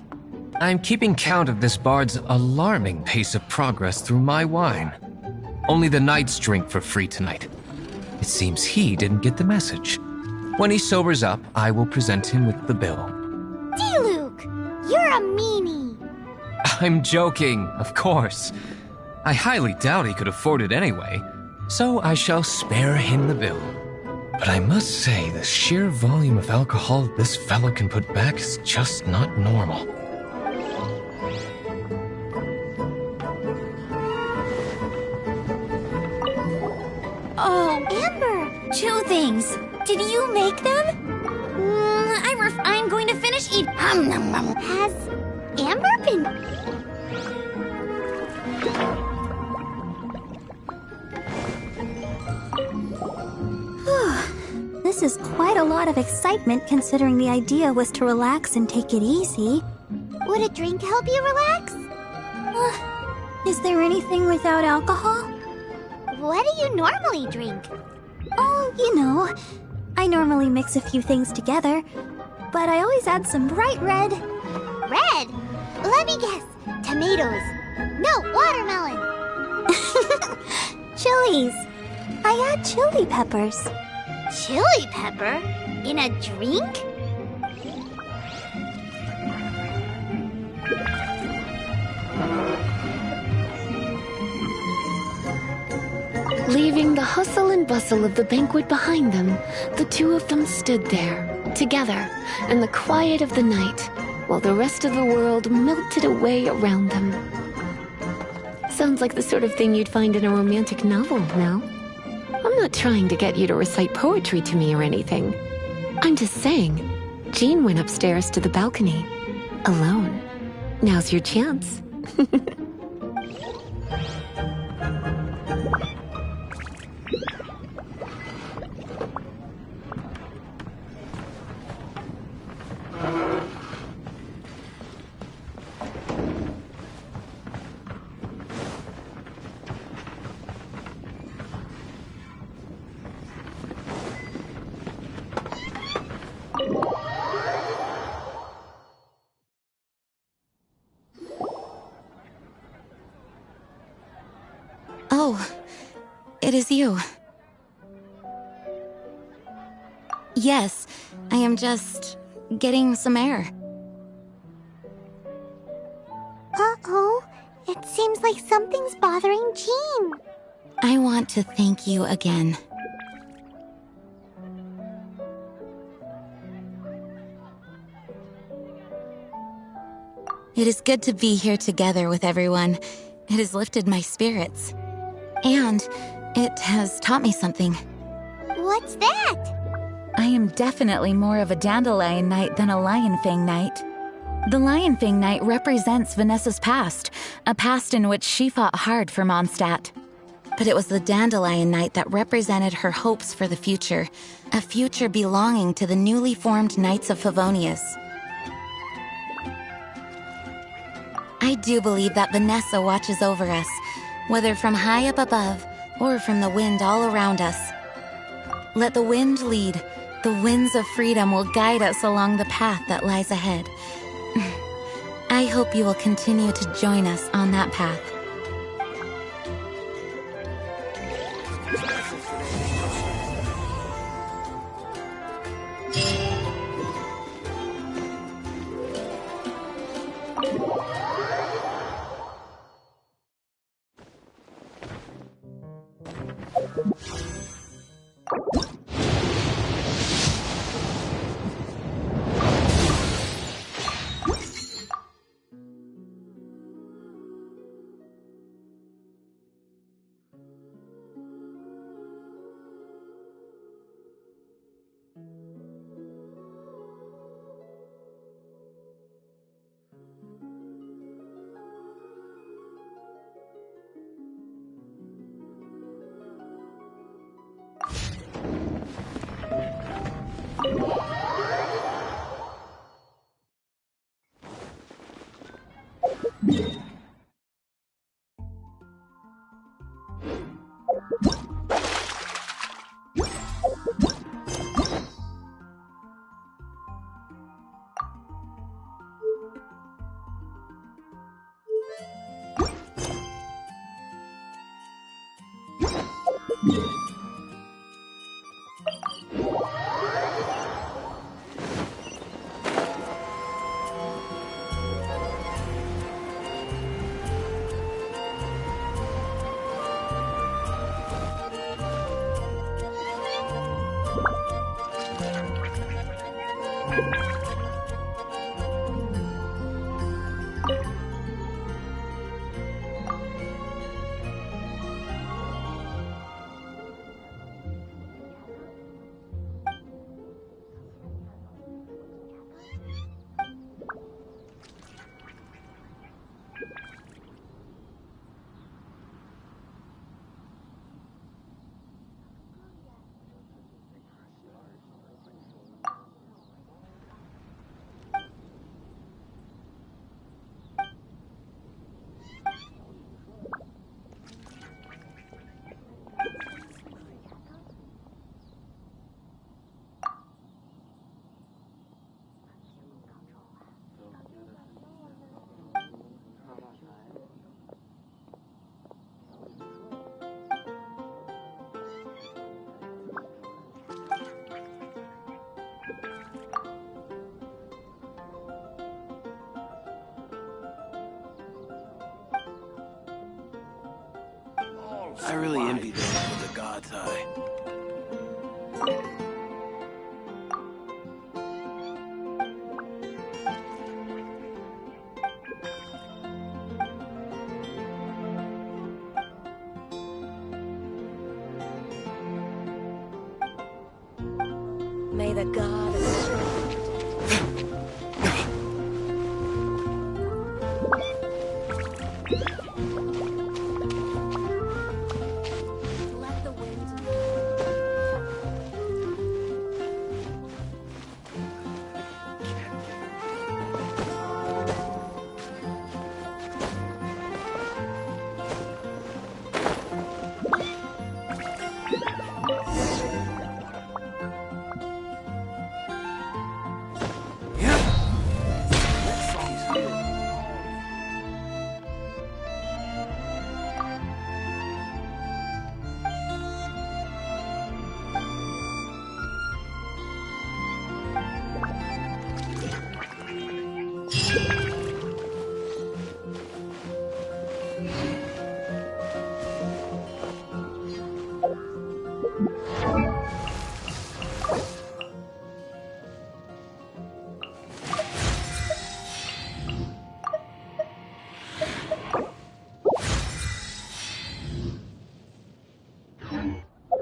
D: I'm keeping count of this bard's alarming pace of progress through my wine. Only the knights drink for free tonight. It seems he didn't get the message. When he sobers up, I will present him with the bill.
F: Diluc, you're a meanie.
D: I'm joking, of course. I highly doubt he could afford it anyway, so I shall spare him the bill. But I must say, the sheer volume of alcohol this fellow can put back is just not normal.
J: Oh, Amber! 2 things. Did you make them? I'm going to finish eating.
F: Has Amber been...
A: This is quite a lot of excitement considering the idea was to relax and take it easy.
F: Would a drink help you relax?
A: Is there anything without alcohol?
F: What do you normally drink?
A: Oh, you know, I normally mix a few things together, but I always add some bright red.
F: Red? Let me guess. Tomatoes. No, watermelon.
A: Chilies. I add chili peppers.
F: Chili pepper? In a drink?
K: Leaving the hustle and bustle of the banquet behind them, the two of them stood there, together, in the quiet of the night, while the rest of the world melted away around them. Sounds like the sort of thing you'd find in a romantic novel, no? I'm not trying to get you to recite poetry to me or anything. I'm just saying, Jean went upstairs to the balcony, alone. Now's your chance.
H: Oh, it is you. Yes, I am just getting some air.
F: Uh-oh, it seems like something's bothering Jean.
H: I want to thank you again. It is good to be here together with everyone. It has lifted my spirits. And it has taught me something.
F: What's that?
H: I am definitely more of a Dandelion Knight than a Lionfang Knight. The Lionfang Knight represents Vanessa's past, a past in which she fought hard for Mondstadt. But it was the Dandelion Knight that represented her hopes for the future, a future belonging to the newly formed Knights of Favonius. I do believe that Vanessa watches over us, whether from high up above or from the wind all around us. Let the wind lead. The winds of freedom will guide us along the path that lies ahead. I hope you will continue to join us on that path.
C: I really envy those with the God's Eye.
T: May the god of let the wind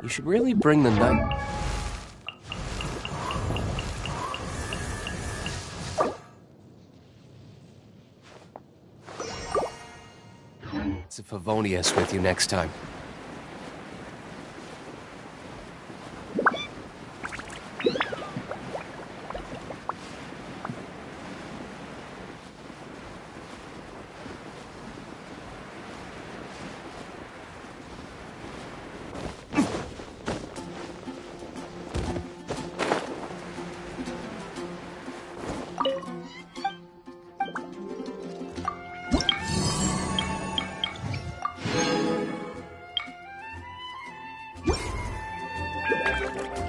D: You should really bring the knife. It's a Favonius with you next time.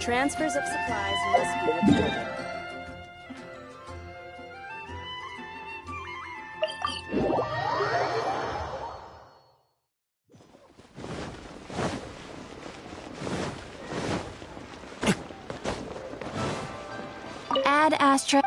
T: Transfers of supplies must be reported.
A: Add astra.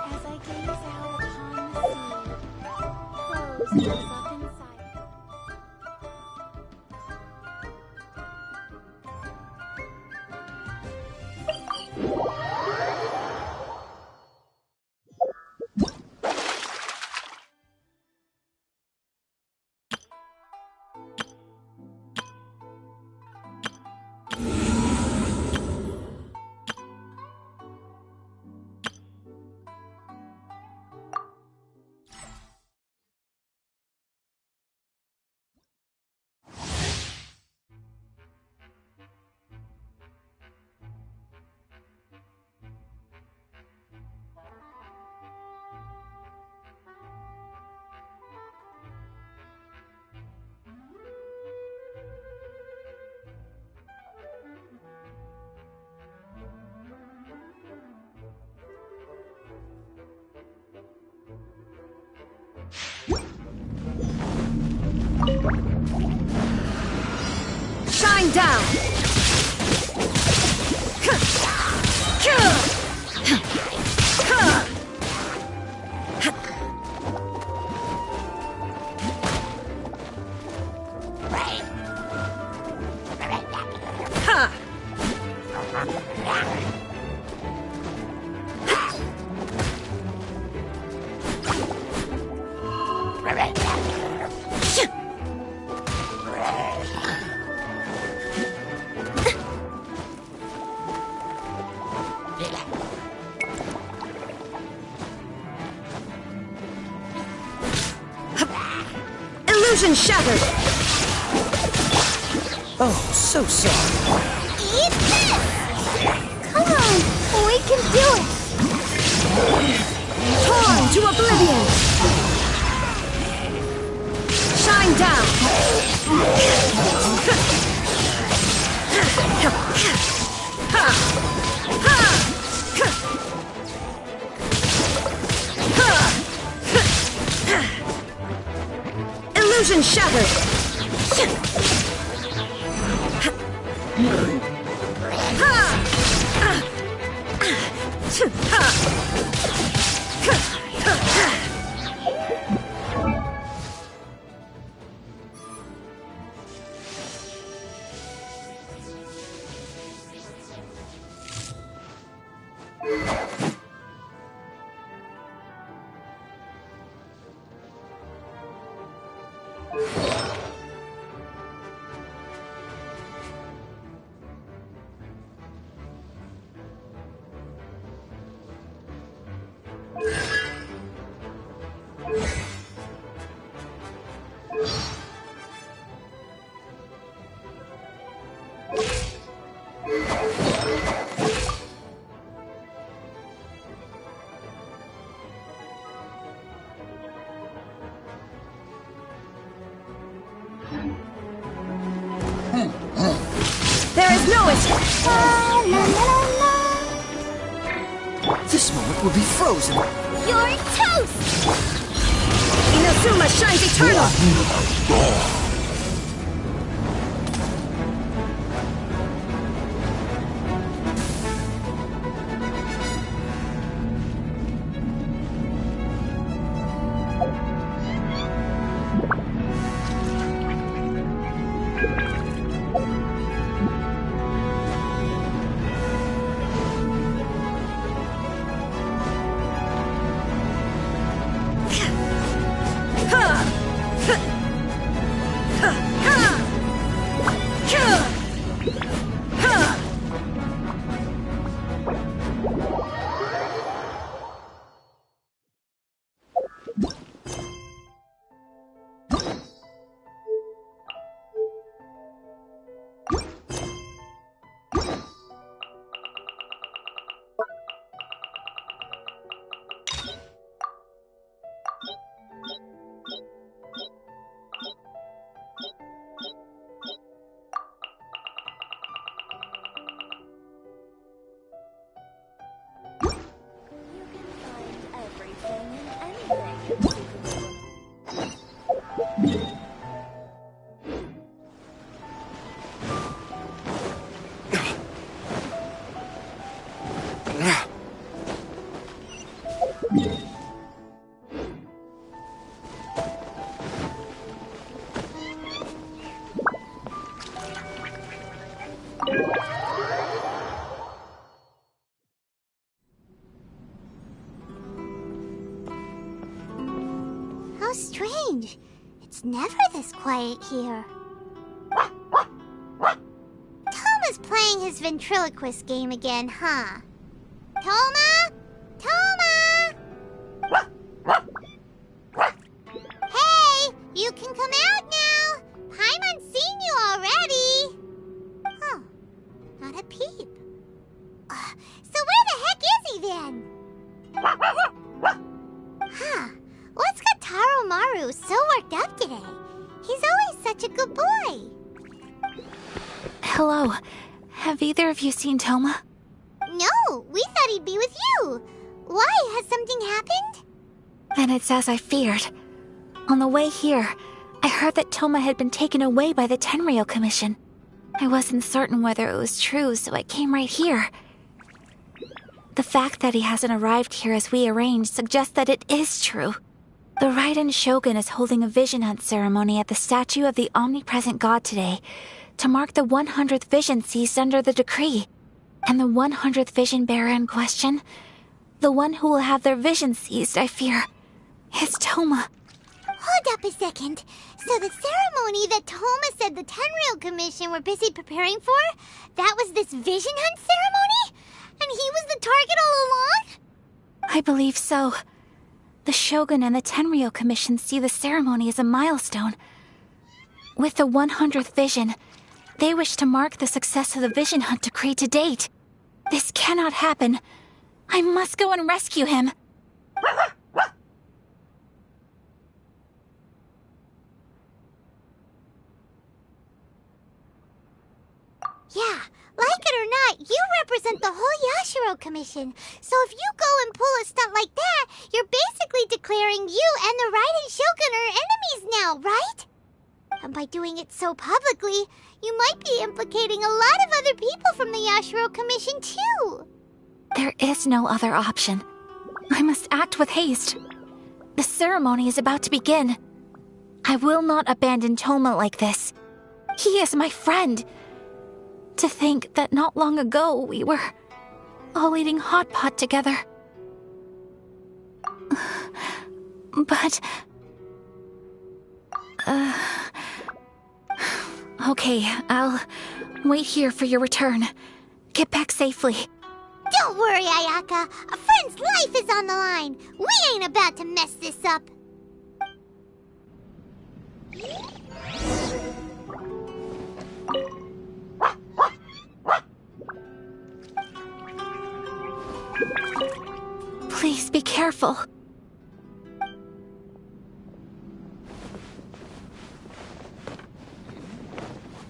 G: As I gaze out upon the sea, close up inside.
T: Shine down! Illusion shattered!
B: Oh, so sorry.
F: Eat this! Come on, we can do it!
T: Torn to oblivion! Shine down! Illusion shattered! There is no escape!
B: This moment will be frozen.
F: You're toast!
T: Inazuma shines eternal!
F: How strange. It's never this quiet here. Toma's playing his ventriloquist game again, huh? Toma? Toma! Hey! You can come out now! Paimon's seen you already! Huh. Not a peep. So where the heck is he then? Huh. What's got Taro Maru so worked up today? He's always such a good boy.
A: Hello. Have either of you seen Toma?
F: No, we thought he'd be with you. Why? Has something happened?
A: Then it's as I feared. On the way here, I heard that Toma had been taken away by the Tenryou Commission. I wasn't certain whether it was true, so I came right here. The fact that he hasn't arrived here as we arranged suggests that it is true. The Raiden Shogun is holding a vision hunt ceremony at the statue of the omnipresent god today to mark the 100th vision seized under the decree. And the 100th vision bearer in question, the one who will have their vision seized, I fear, is Toma.
F: Hold up a second. So the ceremony that Toma said the Tenryou Commission were busy preparing for, that was this vision hunt ceremony? And he was the target all along?
A: I believe so. The Shogun and the Tenryou Commission see the ceremony as a milestone. With the 100th vision, they wish to mark the success of the vision hunt decree to date. This cannot happen. I must go and rescue him.
F: Yeah, like it or not, you represent the whole Yashiro Commission. So if you go and pull a stunt like that, you're basically declaring you and the Raiden Shogun are enemies now, right? And by doing it so publicly, you might be implicating a lot of other people from the Yashiro Commission too.
A: There is no other option. I must act with haste. The ceremony is about to begin. I will not abandon Toma like this. He is my friend. To think that not long ago we were all eating hot pot together. But... Okay, I'll wait here for your return. Get back safely.
F: Don't worry, Ayaka. A friend's life is on the line. We ain't about to mess this up.
A: Please be careful.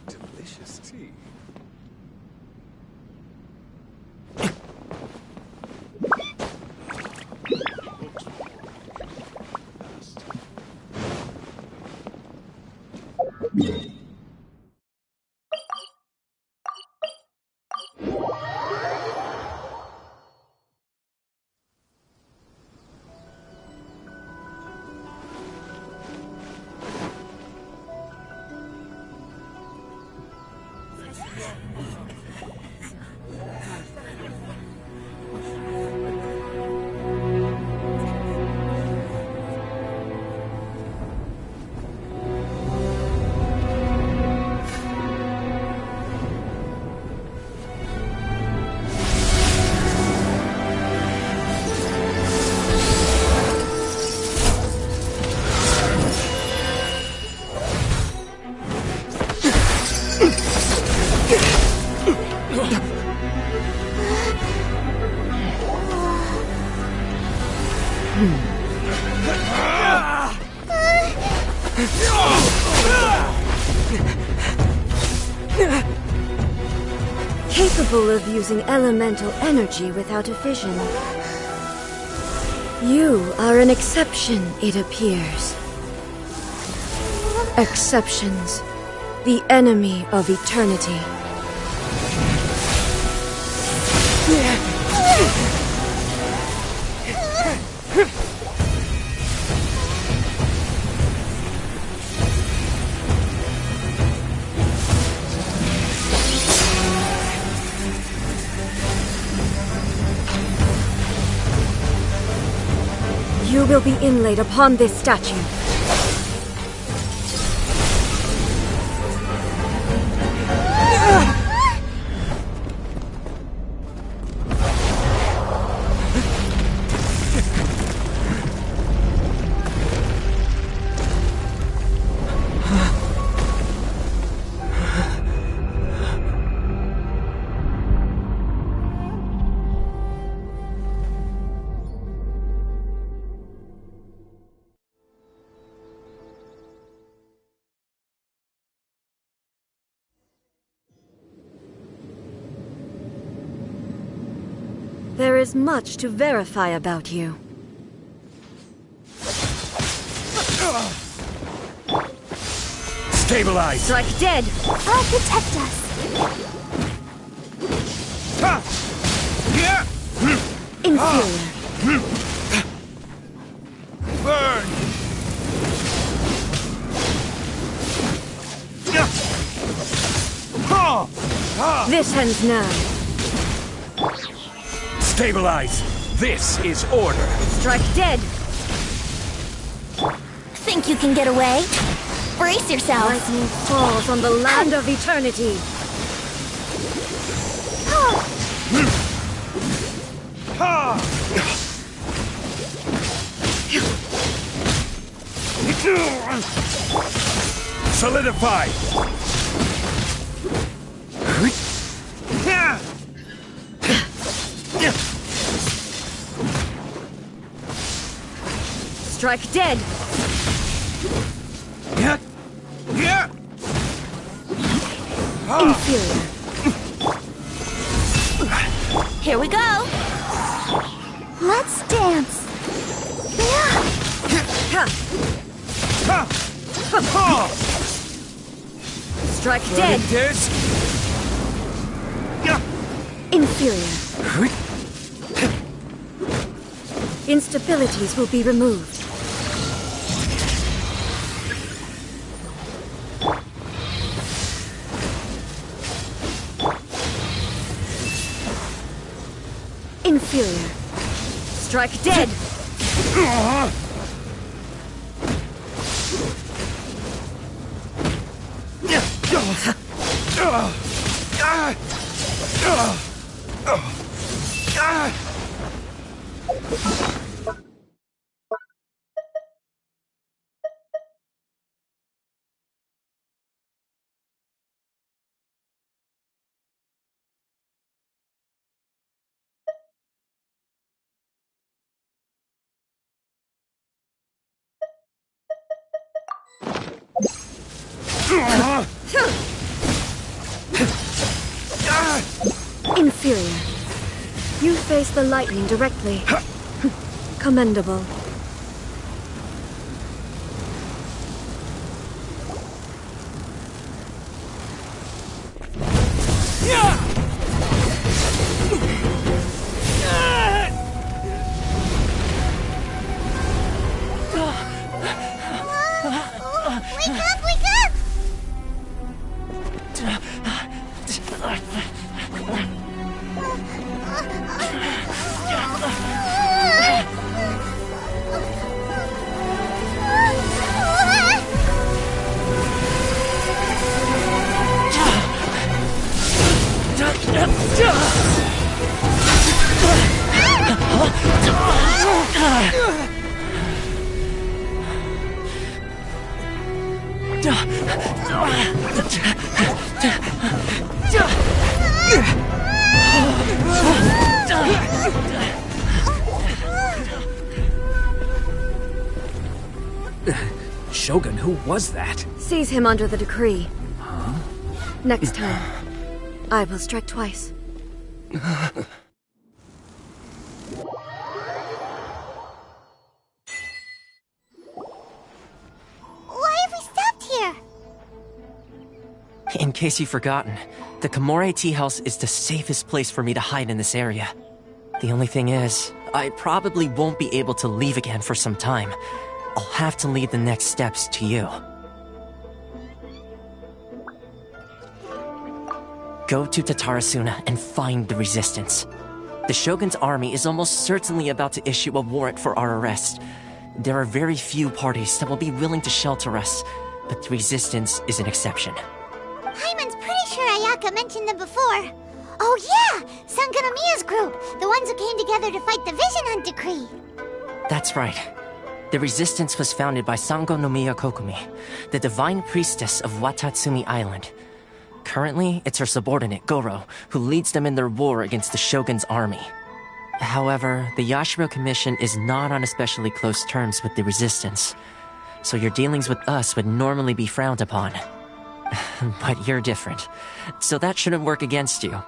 U: Delicious tea.
T: Capable of using elemental energy without a vision. You are an exception, it appears. Exceptions, the enemy of eternity. You will be inlaid upon this statue. There is much to verify about you.
Q: Stabilize!
T: Strike dead!
A: I'll protect us.
T: Inferior.
Q: Burn!
T: This ends now.
Q: Stabilize! This is order!
T: Strike dead!
J: Think you can get away? Brace yourself.
T: Lightning falls on the land of eternity.
Q: Solidify!
T: Strike dead! Inferior.
J: Here we go.
A: Let's dance.
T: Strike dead! Inferior. Instabilities will be removed. Inferior. Strike dead! Inferior. You face the lightning directly. Commendable.
F: Wake up, wake up!
I: Shogun, who was that?
T: Seize him under the decree. Next time, I will strike twice.
F: Why have we stopped here?
O: In case you've forgotten, the Komore Tea House is the safest place for me to hide in this area. The only thing is,
I: I probably won't be able to leave again for some time. I'll have to leave the next steps to you. Go to Tatarasuna and find the resistance. The Shogun's army is almost certainly about to issue a warrant for our arrest. There are very few parties that will be willing to shelter us, but the resistance is an exception.
F: Paimon's pretty sure Ayaka mentioned them before. Oh yeah! Sangonomiya's group! The ones who came together to fight the Vision Hunt Decree!
I: That's right. The resistance was founded by Sangonomiya Kokumi, the divine priestess of Watatsumi Island. Currently, it's her subordinate, Goro, who leads them in their war against the Shogun's army. However, the Yashiro Commission is not on especially close terms with the resistance, so your dealings with us would normally be frowned upon. But you're different, so that shouldn't work against you.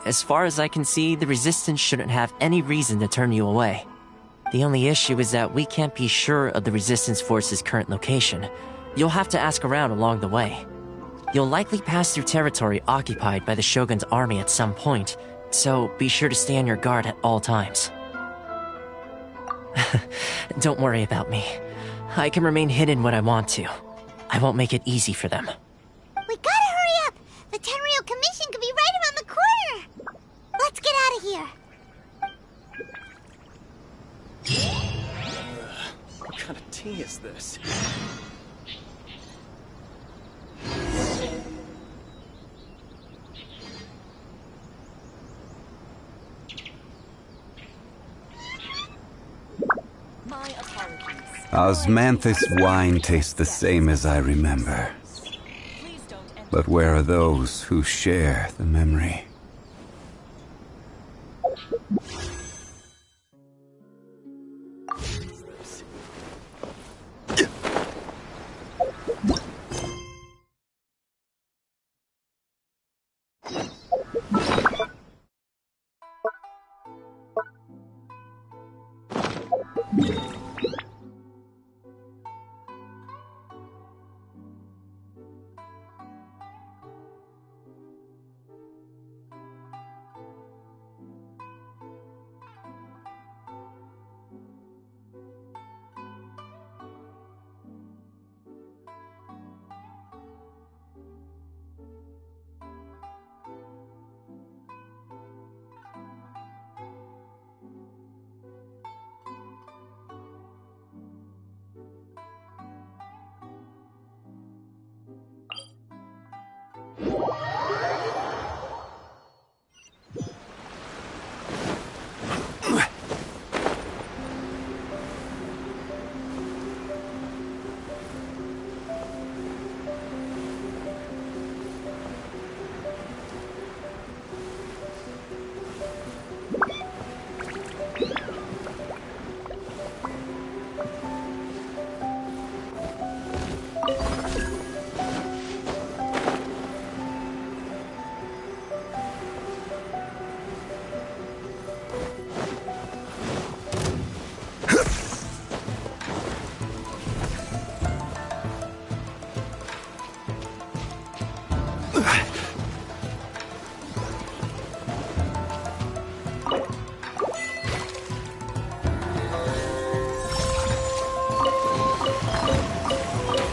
I: As far as I can see, the resistance shouldn't have any reason to turn you away. The only issue is that we can't be sure of the resistance force's current location. You'll have to ask around along the way. You'll likely pass through territory occupied by the Shogun's army at some point, so be sure to stay on your guard at all times. Don't worry about me. I can remain hidden when I want to. I won't make it easy for them.
F: We gotta hurry up! The Tenryou Commission could be right around the corner! Let's get out of here!
B: What kind of tea is this?
E: Osmanthus wine tastes the same as I remember. But where are those who share the memory?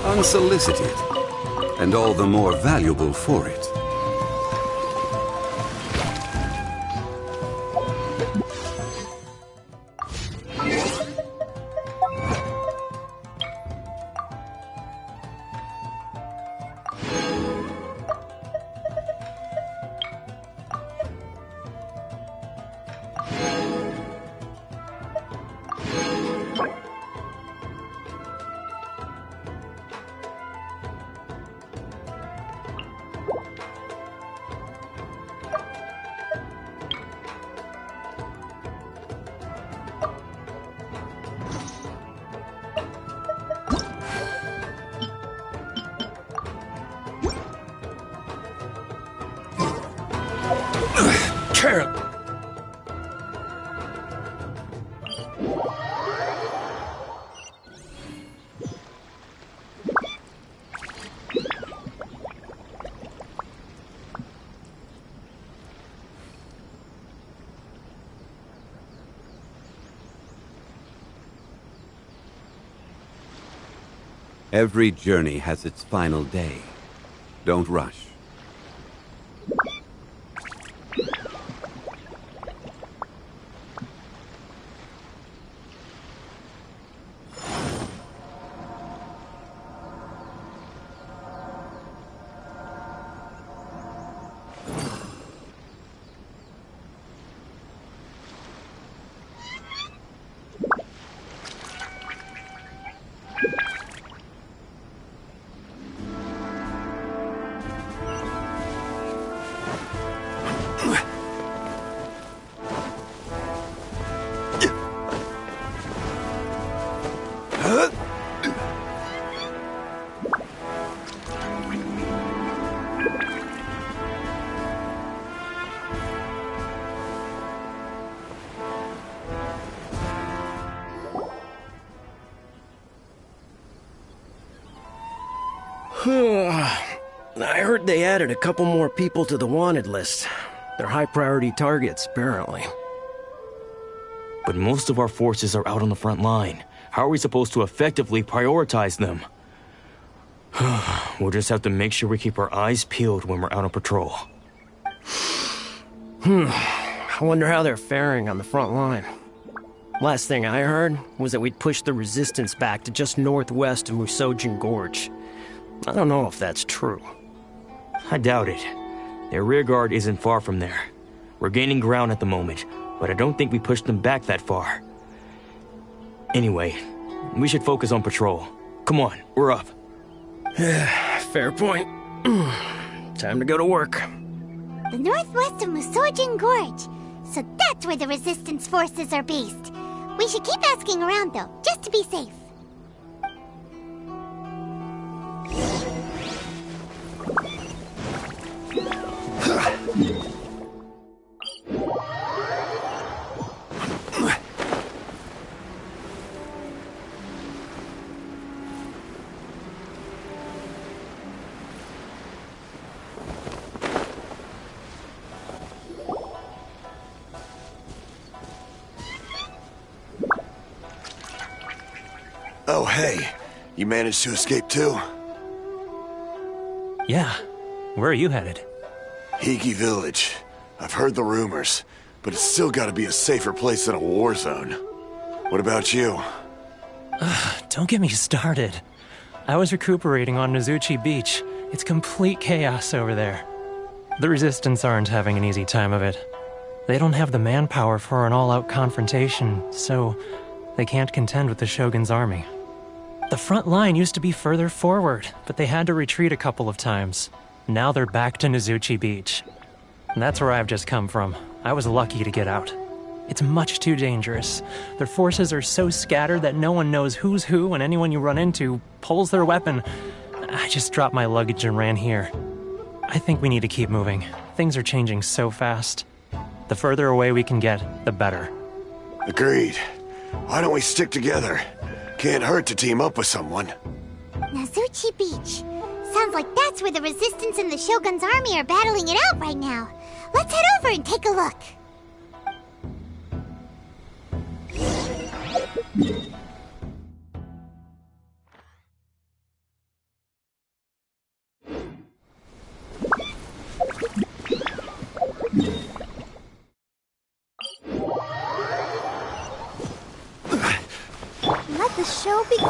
E: Unsolicited, and all the more valuable for it. Every journey has its final day. Don't rush.
L: I heard they added a couple more people to the wanted list. They're high-priority targets, apparently.
V: But most of our forces are out on the front line. How are we supposed to effectively prioritize them? We'll just have to make sure we keep our eyes peeled when we're out on patrol.
L: I wonder how they're faring on the front line. Last thing I heard was that we'd pushed the resistance back to just northwest of Musojin Gorge. I don't know if that's true.
V: I doubt it. Their rearguard isn't far from there. We're gaining ground at the moment, but I don't think we pushed them back that far. Anyway, we should focus on patrol. Come on, we're up.
L: Fair point. Time to go to work.
F: The northwest of Musojin Gorge. So that's where the resistance forces are based. We should keep asking around, though, just to be safe.
W: Oh, hey. You managed to escape too?
P: Yeah. Where are you headed?
W: Higi Village. I've heard the rumors, but it's still gotta be a safer place than a war zone. What about you?
P: Don't get me started. I was recuperating on Nizuchi Beach. It's complete chaos over there. The Resistance aren't having an easy time of it. They don't have the manpower for an all-out confrontation, so they can't contend with the Shogun's army. The front line used to be further forward, but they had to retreat a couple of times. Now they're back to Nizuchi Beach. And that's where I've just come from. I was lucky to get out. It's much too dangerous. Their forces are so scattered that no one knows who's who, and anyone you run into pulls their weapon. I just dropped my luggage and ran here. I think we need to keep moving. Things are changing so fast. The further away we can get, the better.
W: Agreed. Why don't we stick together? Can't hurt to team up with someone.
F: Nizuchi Beach. Sounds like that's where the Resistance and the Shogun's army are battling it out right now. Let's head over and take a look. Let the show begin.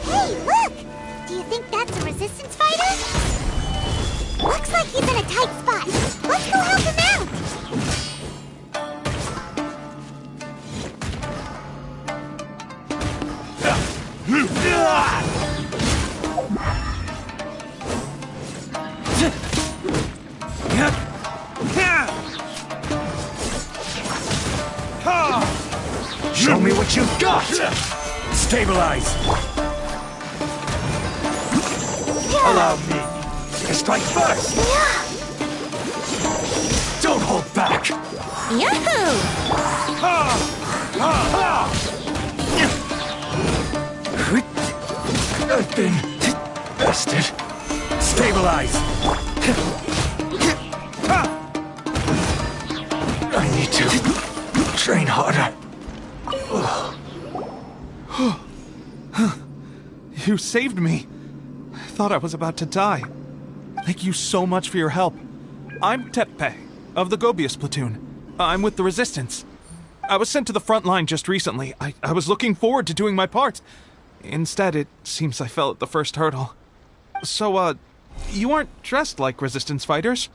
F: Hey, look! Do you think that's a resistance fighter? Looks like he's in a tight spot. Let's go help him out!
M: Show me what you've got! Stabilize!
Q: allow me to strike first! Don't hold back!
J: Yahoo!
Q: I've been bested. Stabilize! I need to train harder.
N: You saved me. I thought I was about to die. Thank you so much for your help. I'm Tepe, of the Gobius platoon. I'm with the Resistance. I was sent to the front line just recently. I was looking forward to doing my part. Instead, it seems I fell at the first hurdle. So, you aren't dressed like Resistance fighters?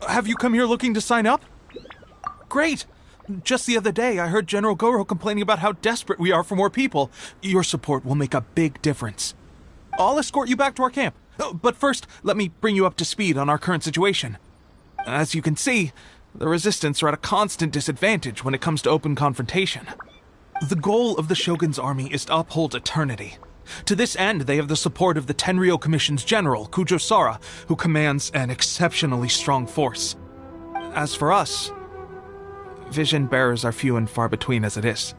N: Have you come here looking to sign up? Great! Just the other day, I heard General Goro complaining about how desperate we are for more people. Your support will make a big difference. I'll escort you back to our camp. But first, let me bring you up to speed on our current situation. As you can see, the Resistance are at a constant disadvantage when it comes to open confrontation. The goal of the Shogun's army is to uphold eternity. To this end, they have the support of the Tenryou Commission's general, Kujo Sara, who commands an exceptionally strong force. As for us, vision bearers are few and far between as it is.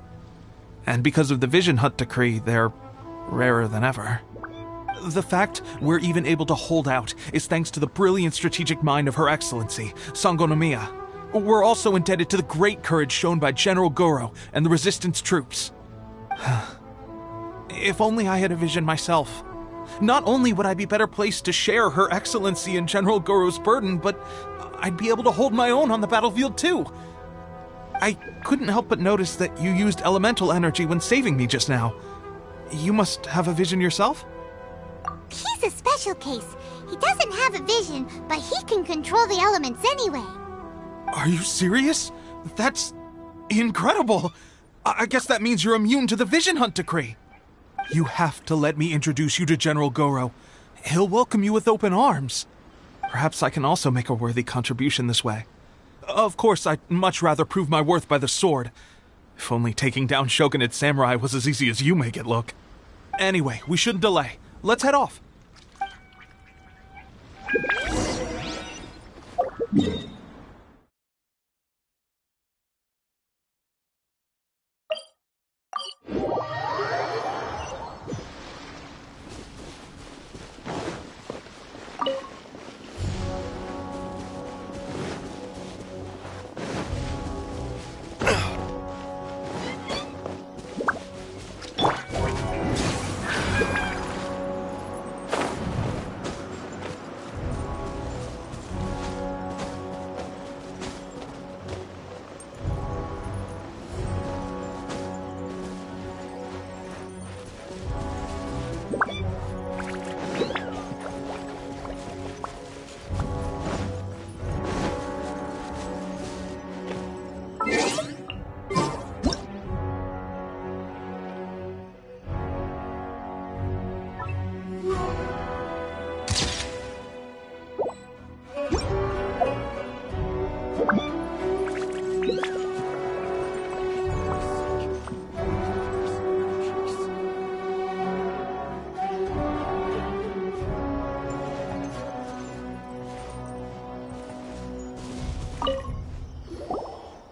N: And because of the Vision Hunt decree, they're rarer than ever. The fact we're even able to hold out is thanks to the brilliant strategic mind of Her Excellency, Sango Nomiya. We're also indebted to the great courage shown by General Goro and the Resistance troops. If only I had a vision myself. Not only would I be better placed to share Her Excellency and General Goro's burden, but I'd be able to hold my own on the battlefield too. I couldn't help but notice that you used elemental energy when saving me just now. You must have a vision yourself?
F: He's a special case. He doesn't have a vision, but he can control the elements anyway.
N: Are you serious? That's incredible. I guess that means you're immune to the Vision Hunt decree. You have to let me introduce you to General Goro. He'll welcome you with open arms. Perhaps I can also make a worthy contribution this way. Of course, I'd much rather prove my worth by the sword. If only taking down Shogunate samurai was as easy as you make it look. Anyway, we shouldn't delay. Let's head off.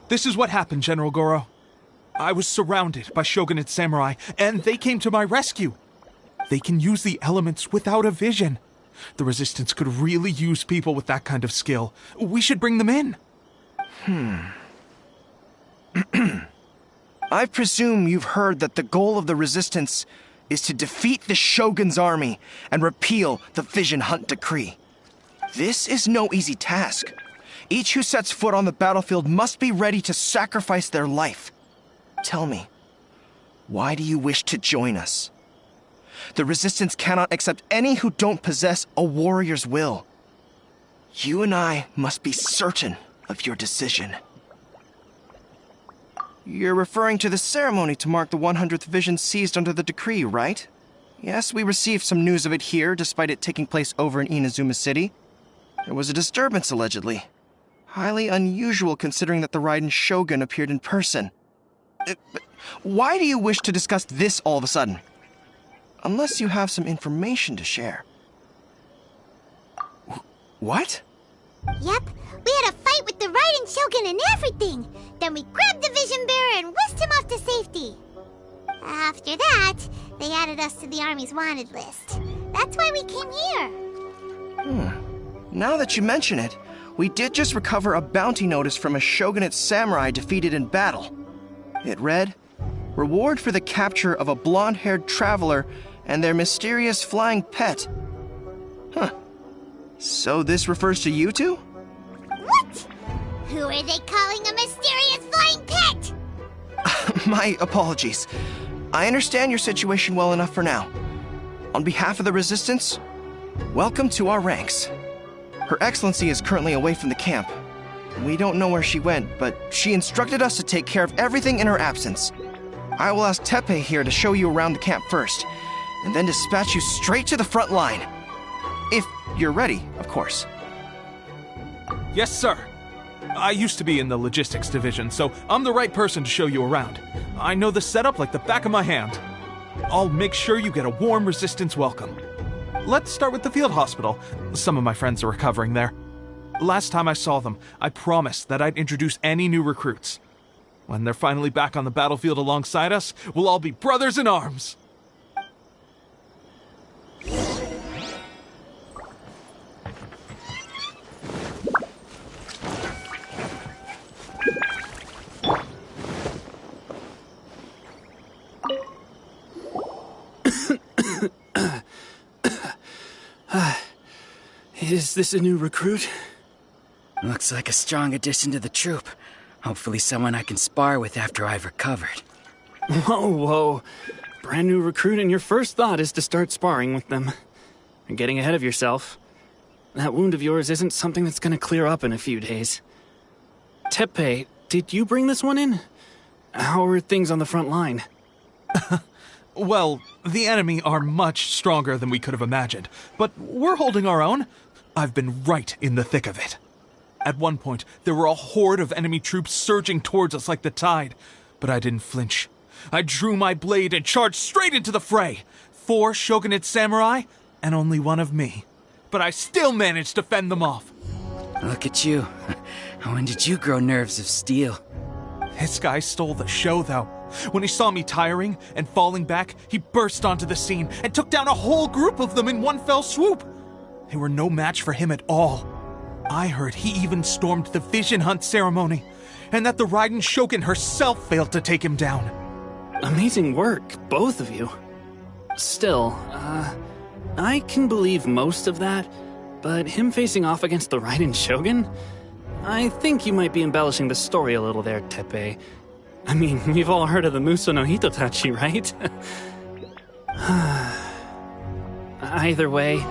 N: This is what happened, General Goro. I was surrounded by Shogunate samurai, and they came to my rescue. They can use the elements without a vision. The Resistance could really use people with that kind of skill. We should bring them in.
B: I presume you've heard that the goal of the Resistance is to defeat the Shogun's army and repeal the Vision Hunt decree. This is no easy task. Each who sets foot on the battlefield must be ready to sacrifice their life. Tell me, why do you wish to join us? The Resistance cannot accept any who don't possess a warrior's will. You and I must be certain of your decision. You're referring to the ceremony to mark the 100th vision seized under the decree, right? Yes, we received some news of it here, despite it taking place over in Inazuma City. There was a disturbance, allegedly. Highly unusual considering that the Raiden Shogun appeared in person. Why do you wish to discuss this all of a sudden? Unless you have some information to share. What?
F: Yep, we had a fight with the Raiden Shogun and everything. Then we grabbed the Vision Bearer and whisked him off to safety. After that, they added us to the Army's wanted list. That's why we came here.
B: Now that you mention it, we did just recover a bounty notice from a shogunate samurai defeated in battle. It read, "Reward for the capture of a blonde-haired traveler and their mysterious flying pet." Huh. So this refers to you two?
F: What? Who are they calling a mysterious flying pet?
B: My apologies. I understand your situation well enough for now. On behalf of the Resistance, welcome to our ranks. Her Excellency is currently away from the camp. We don't know where she went, but she instructed us to take care of everything in her absence. I will ask Teppei here to show you around the camp first, and then dispatch you straight to the front line. If you're ready, of course.
N: Yes, sir. I used to be in the logistics division, so I'm the right person to show you around. I know the setup like the back of my hand. I'll make sure you get a warm Resistance welcome. Let's start with the field hospital. Some of my friends are recovering there. Last time I saw them, I promised that I'd introduce any new recruits. When they're finally back on the battlefield alongside us, we'll all be brothers in arms.
K: Is this a new recruit?
R: Looks like a strong addition to the troop. Hopefully someone I can spar with after I've recovered.
K: Whoa. Brand new recruit and your first thought is to start sparring with them. You're getting ahead of yourself. That wound of yours isn't something that's gonna clear up in a few days. Teppei, did you bring this one in? How are things on the front line?
N: Well, the enemy are much stronger than we could have imagined, but we're holding our own. I've been right in the thick of it. At one point, there were a horde of enemy troops surging towards us like the tide, but I didn't flinch. I drew my blade and charged straight into the fray. 4 shogunate samurai, and only one of me. But I still managed to fend them off.
R: Look at you. When did you grow nerves of steel?
N: This guy stole the show, though. When he saw me tiring and falling back, he burst onto the scene and took down a whole group of them in one fell swoop. They were no match for him at all. I heard he even stormed the Vision Hunt ceremony, and that the Raiden Shogun herself failed to take him down.
K: Amazing work, both of you. Still, I can believe most of that, but him facing off against the Raiden Shogun? I think you might be embellishing the story a little there, Teppei. I mean, we've all heard of the Muso no Hitotachi, right? Either way,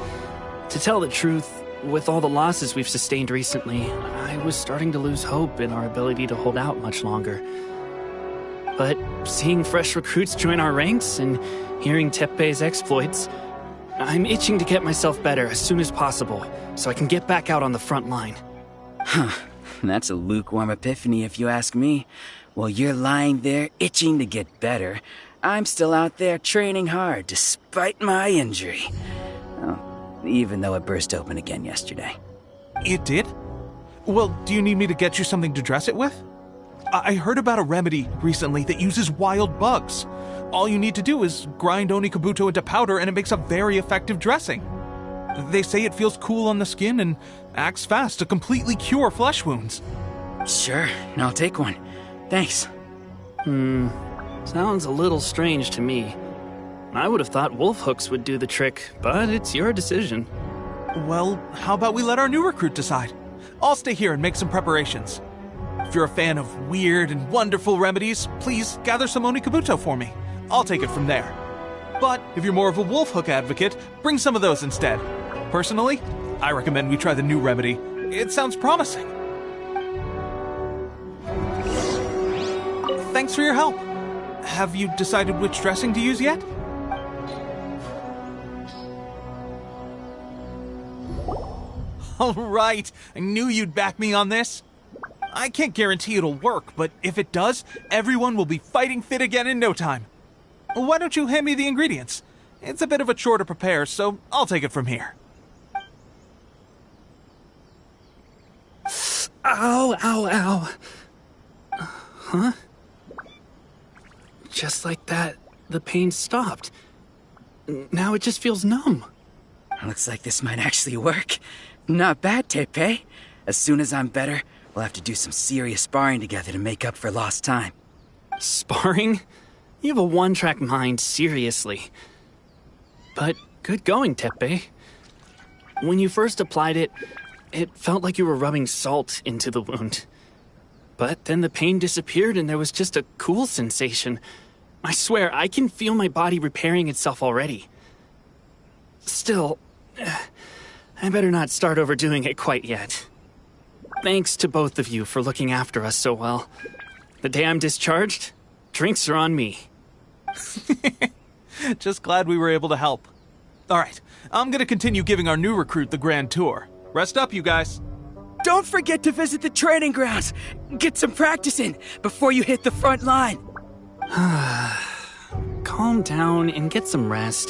K: to tell the truth, with all the losses we've sustained recently, I was starting to lose hope in our ability to hold out much longer. But seeing fresh recruits join our ranks and hearing Teppei's exploits, I'm itching to get myself better as soon as possible so I can get back out on the front line.
R: Huh. That's a lukewarm epiphany if you ask me. While you're lying there itching to get better, I'm still out there training hard despite my injury. Oh, even though it burst open again yesterday.
N: It did? Well, do you need me to get you something to dress it with? I heard about a remedy recently that uses wild bugs. All you need to do is grind Onikabuto into powder and it makes a very effective dressing. They say it feels cool on the skin and acts fast to completely cure flesh wounds.
R: Sure, I'll take one. Thanks.
K: Sounds a little strange to me. I would have thought wolf hooks would do the trick, but it's your decision.
N: Well, how about we let our new recruit decide? I'll stay here and make some preparations. If you're a fan of weird and wonderful remedies, please gather some Onikabuto for me. I'll take it from there. But if you're more of a wolf hook advocate, bring some of those instead. Personally, I recommend we try the new remedy. It sounds promising. Thanks for your help. Have you decided which dressing to use yet? All right, I knew you'd back me on this. I can't guarantee it'll work, but if it does, everyone will be fighting fit again in no time. Why don't you hand me the ingredients? It's a bit of a chore to prepare, so I'll take it from here.
K: Ow, ow, ow. Huh? Just like that, the pain stopped. Now it just feels numb.
R: Looks like this might actually work. Not bad, Tepe. As soon as I'm better, we'll have to do some serious sparring together to make up for lost time.
K: Sparring? You have a one-track mind, seriously. But good going, Tepe. When you first applied it, it felt like you were rubbing salt into the wound. But then the pain disappeared and there was just a cool sensation. I swear, I can feel my body repairing itself already. Still, I better not start overdoing it quite yet. Thanks to both of you for looking after us so well. The day I'm discharged, drinks are on me.
N: Just glad we were able to help. All right, I'm gonna continue giving our new recruit the grand tour. Rest up, you guys.
R: Don't forget to visit the training grounds. Get some practice in before you hit the front line.
K: Calm down and get some rest.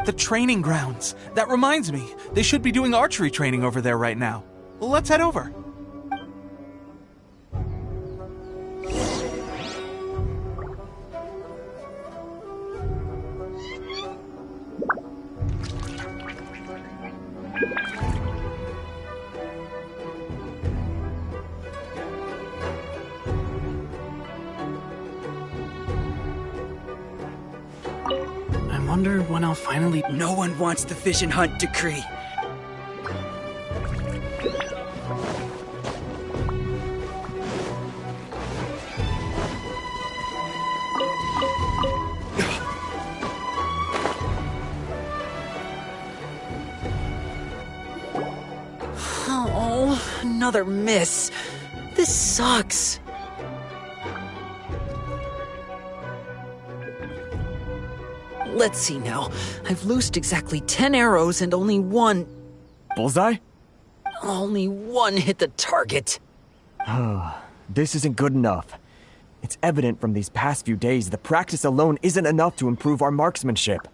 N: The training grounds. That reminds me, they should be doing archery training over there right now. Let's head over.
K: I wonder when I'll finally...
R: No one wants the Vision Hunt decree.
C: Oh, another miss. This sucks. Let's see now. I've loosed exactly 10 arrows and only one...
H: Bullseye?
C: Only one hit the target.
H: This isn't good enough. It's evident from these past few days that practice alone isn't enough to improve our marksmanship.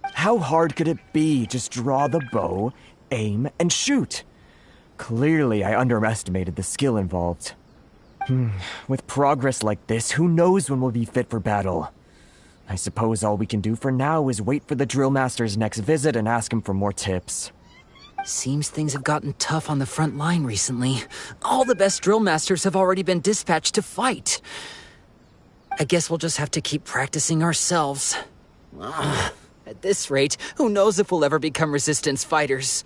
H: How hard could it be? Just draw the bow, aim, and shoot. Clearly, I underestimated the skill involved. With progress like this, who knows when we'll be fit for battle? I suppose all we can do for now is wait for the drill master's next visit and ask him for more tips.
C: Seems things have gotten tough on the front line recently. All the best drill masters have already been dispatched to fight. I guess we'll just have to keep practicing ourselves. At this rate, who knows if we'll ever become resistance fighters.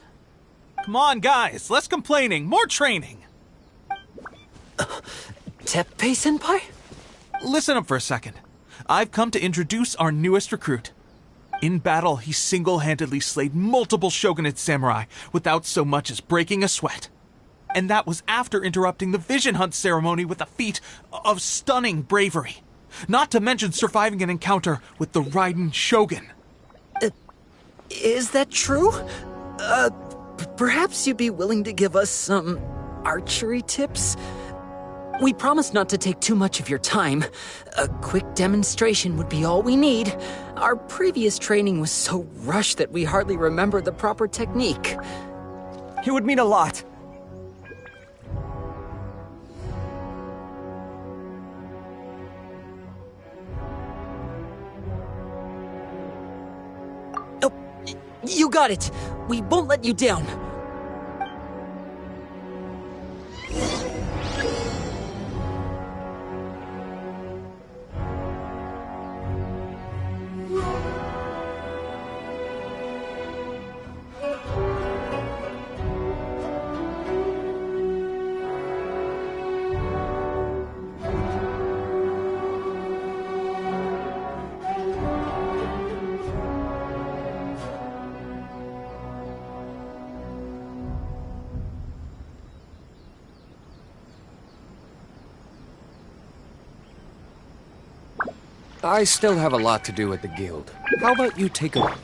N: Come on, guys, less complaining, more training.
C: Teppei-senpai?
N: Listen up for a second. I've come to introduce our newest recruit. In battle, he single-handedly slayed multiple shogunate samurai without so much as breaking a sweat. And that was after interrupting the Vision Hunt ceremony with a feat of stunning bravery. Not to mention surviving an encounter with the Raiden Shogun.
C: Is that true? Perhaps you'd be willing to give us some archery tips? We promise not to take too much of your time. A quick demonstration would be all we need. Our previous training was so rushed that we hardly remember the proper technique.
H: It would mean a lot.
C: Oh, you got it. We won't let you down.
D: I still have a lot to do at the guild. How about you take a...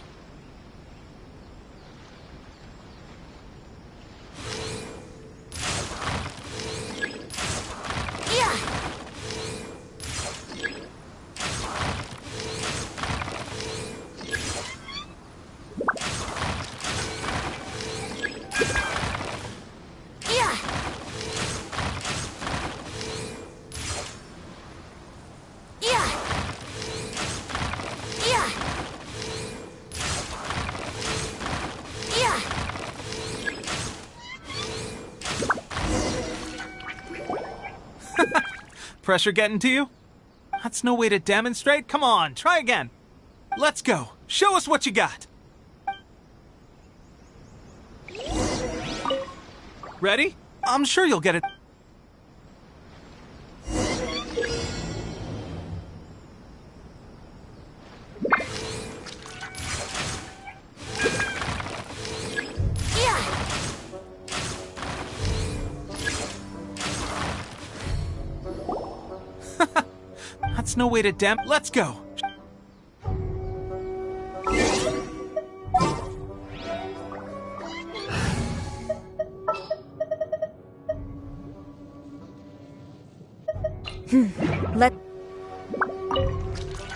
N: pressure getting to you? That's no way to demonstrate. Come on, try again. Let's go. Show us what you got. Ready? I'm sure you'll get it. That's no way to Let's go.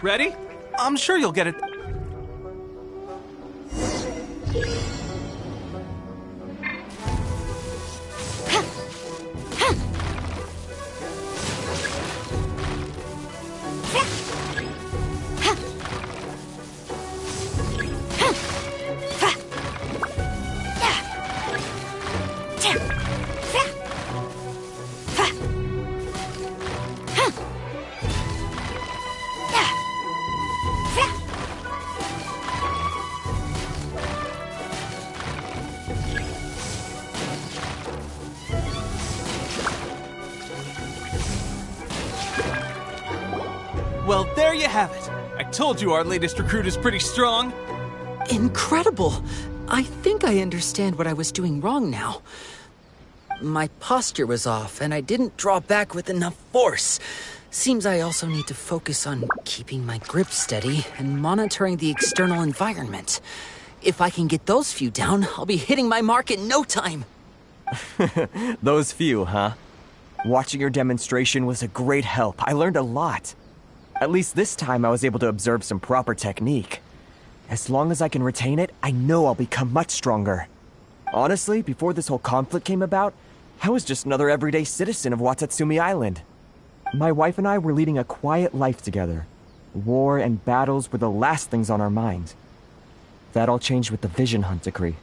N: Ready? I'm sure you'll get it. Well, there you have it. I told you our latest recruit is pretty strong.
C: Incredible! I think I understand what I was doing wrong now. My posture was off, and I didn't draw back with enough force. Seems I also need to focus on keeping my grip steady and monitoring the external environment. If I can get those few down, I'll be hitting my mark in no time.
H: Those few, huh? Watching your demonstration was a great help. I learned a lot. At least this time I was able to observe some proper technique. As long as I can retain it, I know I'll become much stronger. Honestly, before this whole conflict came about, I was just another everyday citizen of Watatsumi Island. My wife and I were leading a quiet life together. War and battles were the last things on our mind. That all changed with the Vision Hunt decree.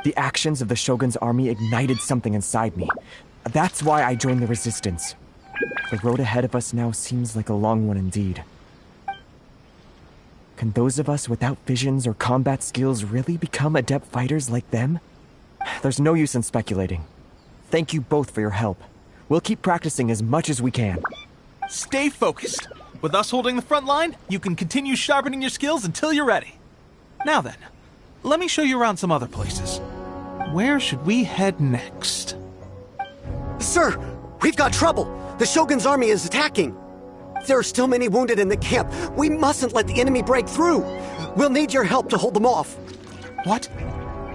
H: The actions of the Shogun's army ignited something inside me. That's why I joined the resistance. The road ahead of us now seems like a long one indeed. Can those of us without visions or combat skills really become adept fighters like them? There's no use in speculating. Thank you both for your help. We'll keep practicing as much as we can.
N: Stay focused. With us holding the front line, you can continue sharpening your skills until you're ready. Now then, let me show you around some other places. Where should we head next?
G: Sir, we've got trouble. The Shogun's army is attacking. There are still many wounded in the camp. We mustn't let the enemy break through. We'll need your help to hold them off.
N: What?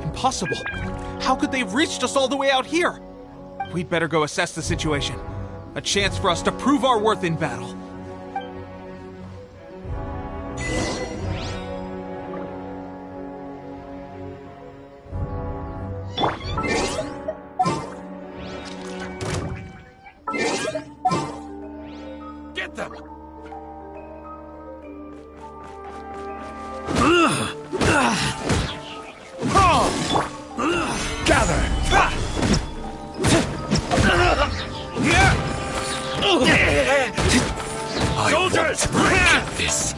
N: Impossible. How could they have reached us all the way out here? We'd better go assess the situation. A chance for us to prove our worth in battle. Get them!
Q: Gather!
S: Soldiers!
Q: Break this!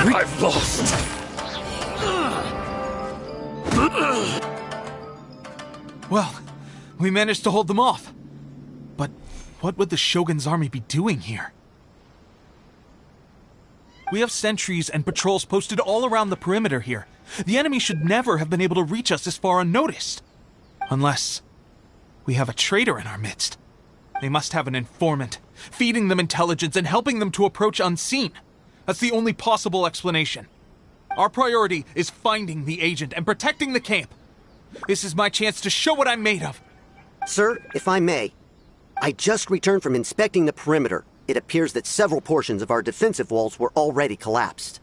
Q: I've lost!
N: Well, we managed to hold them off. But what would the Shogun's army be doing here? We have sentries and patrols posted all around the perimeter here. The enemy should never have been able to reach us this far unnoticed. Unless we have a traitor in our midst. They must have an informant, feeding them intelligence and helping them to approach unseen. That's the only possible explanation. Our priority is finding the agent and protecting the camp. This is my chance to show what I'm made of.
G: Sir, if I may, I just returned from inspecting the perimeter. It appears that several portions of our defensive walls were already collapsed.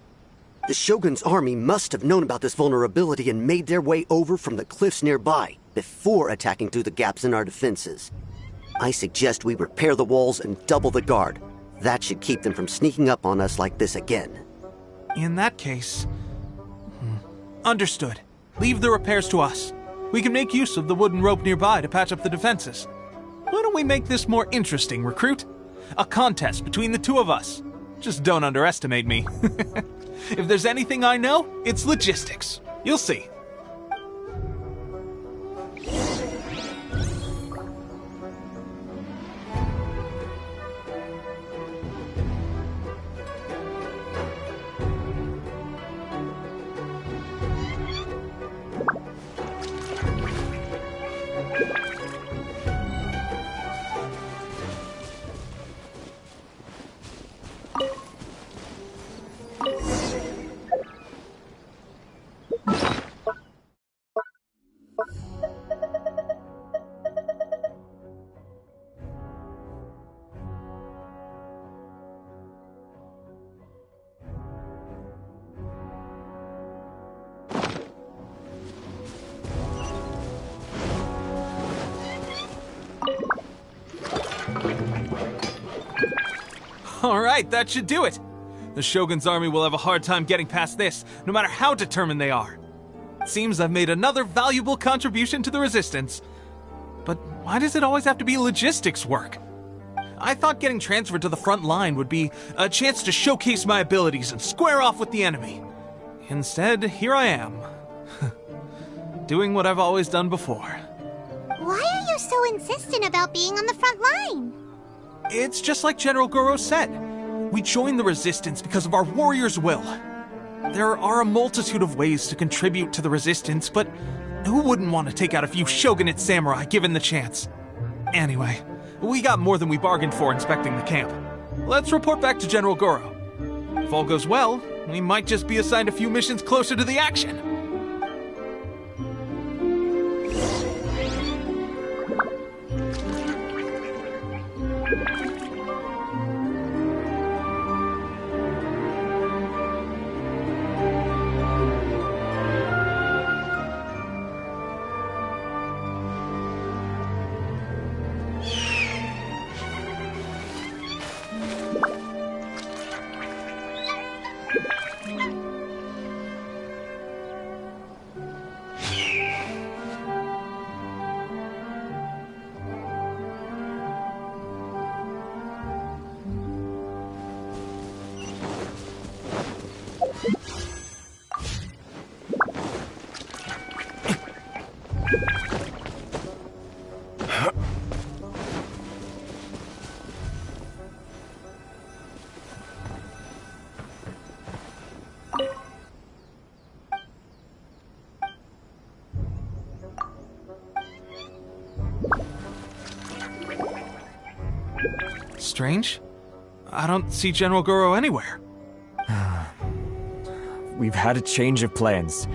G: The Shogun's army must have known about this vulnerability and made their way over from the cliffs nearby before attacking through the gaps in our defenses. I suggest we repair the walls and double the guard. That should keep them from sneaking up on us like this again.
N: In that case... Understood. Leave the repairs to us. We can make use of the wooden rope nearby to patch up the defenses. Why don't we make this more interesting, recruit? A contest between the two of us. Just don't underestimate me. If there's anything I know, it's logistics. You'll see. Alright, that should do it. The Shogun's army will have a hard time getting past this, no matter how determined they are. It seems I've made another valuable contribution to the resistance. But why does it always have to be logistics work? I thought getting transferred to the front line would be a chance to showcase my abilities and square off with the enemy. Instead, here I am. Doing what I've always done before.
F: Why are you so insistent about being on the front line?
N: It's just like General Goro said. We joined the resistance because of our warrior's will. There are a multitude of ways to contribute to the resistance, but who wouldn't want to take out a few shogunate samurai given the chance? Anyway, we got more than we bargained for inspecting the camp. Let's report back to General Goro. If all goes well, we might just be assigned a few missions closer to the action. Strange. I don't see General Goro anywhere.
H: We've had a change of plans.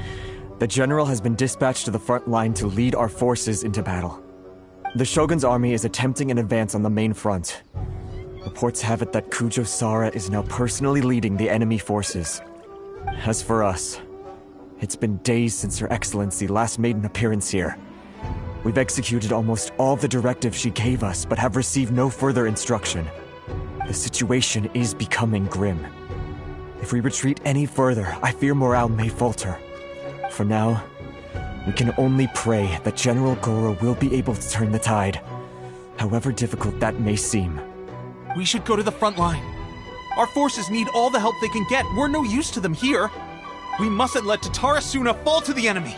H: The general has been dispatched to the front line to lead our forces into battle. The Shogun's army is attempting an advance on the main front. Reports have it that Kujo Sara is now personally leading the enemy forces. As for us, it's been days since Her Excellency last made an appearance here. We've executed almost all the directives she gave us, but have received no further instruction. The situation is becoming grim. If we retreat any further, I fear morale may falter. For now, we can only pray that General Goro will be able to turn the tide, however difficult that may seem.
N: We should go to the front line. Our forces need all the help they can get. We're no use to them here. We mustn't let Tatarasuna fall to the enemy.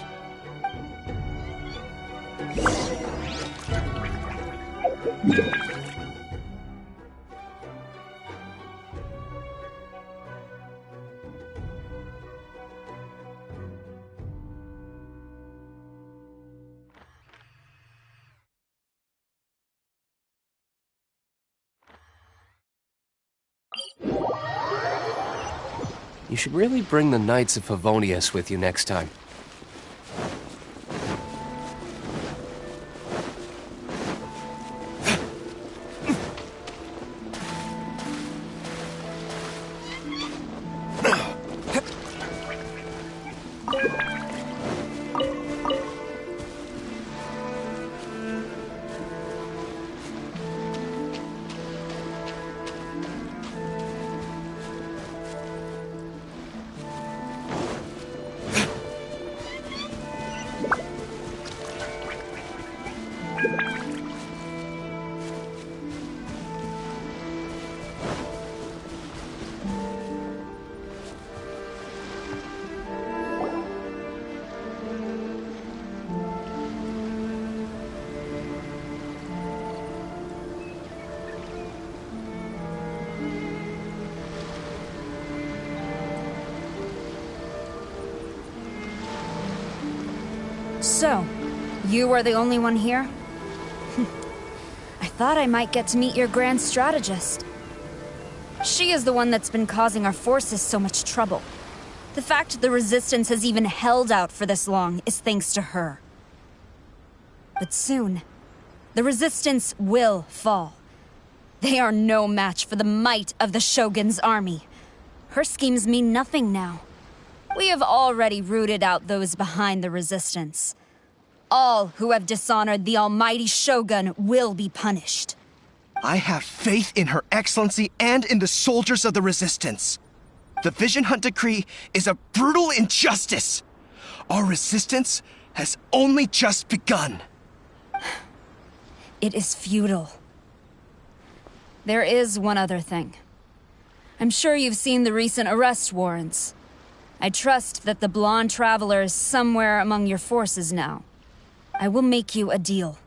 A: You should really bring the Knights of Favonius with you next time.
S: So, you are the only one here? I thought I might get to meet your grand strategist. She is the one that's been causing our forces so much trouble. The fact the Resistance has even held out for this long is thanks to her. But soon, the Resistance will fall. They are no match for the might of the Shogun's army. Her schemes mean nothing now. We have already rooted out those behind the Resistance. All who have dishonored the almighty Shogun will be punished.
B: I have faith in Her Excellency and in the soldiers of the Resistance. The Vision Hunt Decree is a brutal injustice. Our resistance has only just begun.
S: It is futile. There is one other thing. I'm sure you've seen the recent arrest warrants. I trust that the blonde traveler is somewhere among your forces now. I will make you a deal.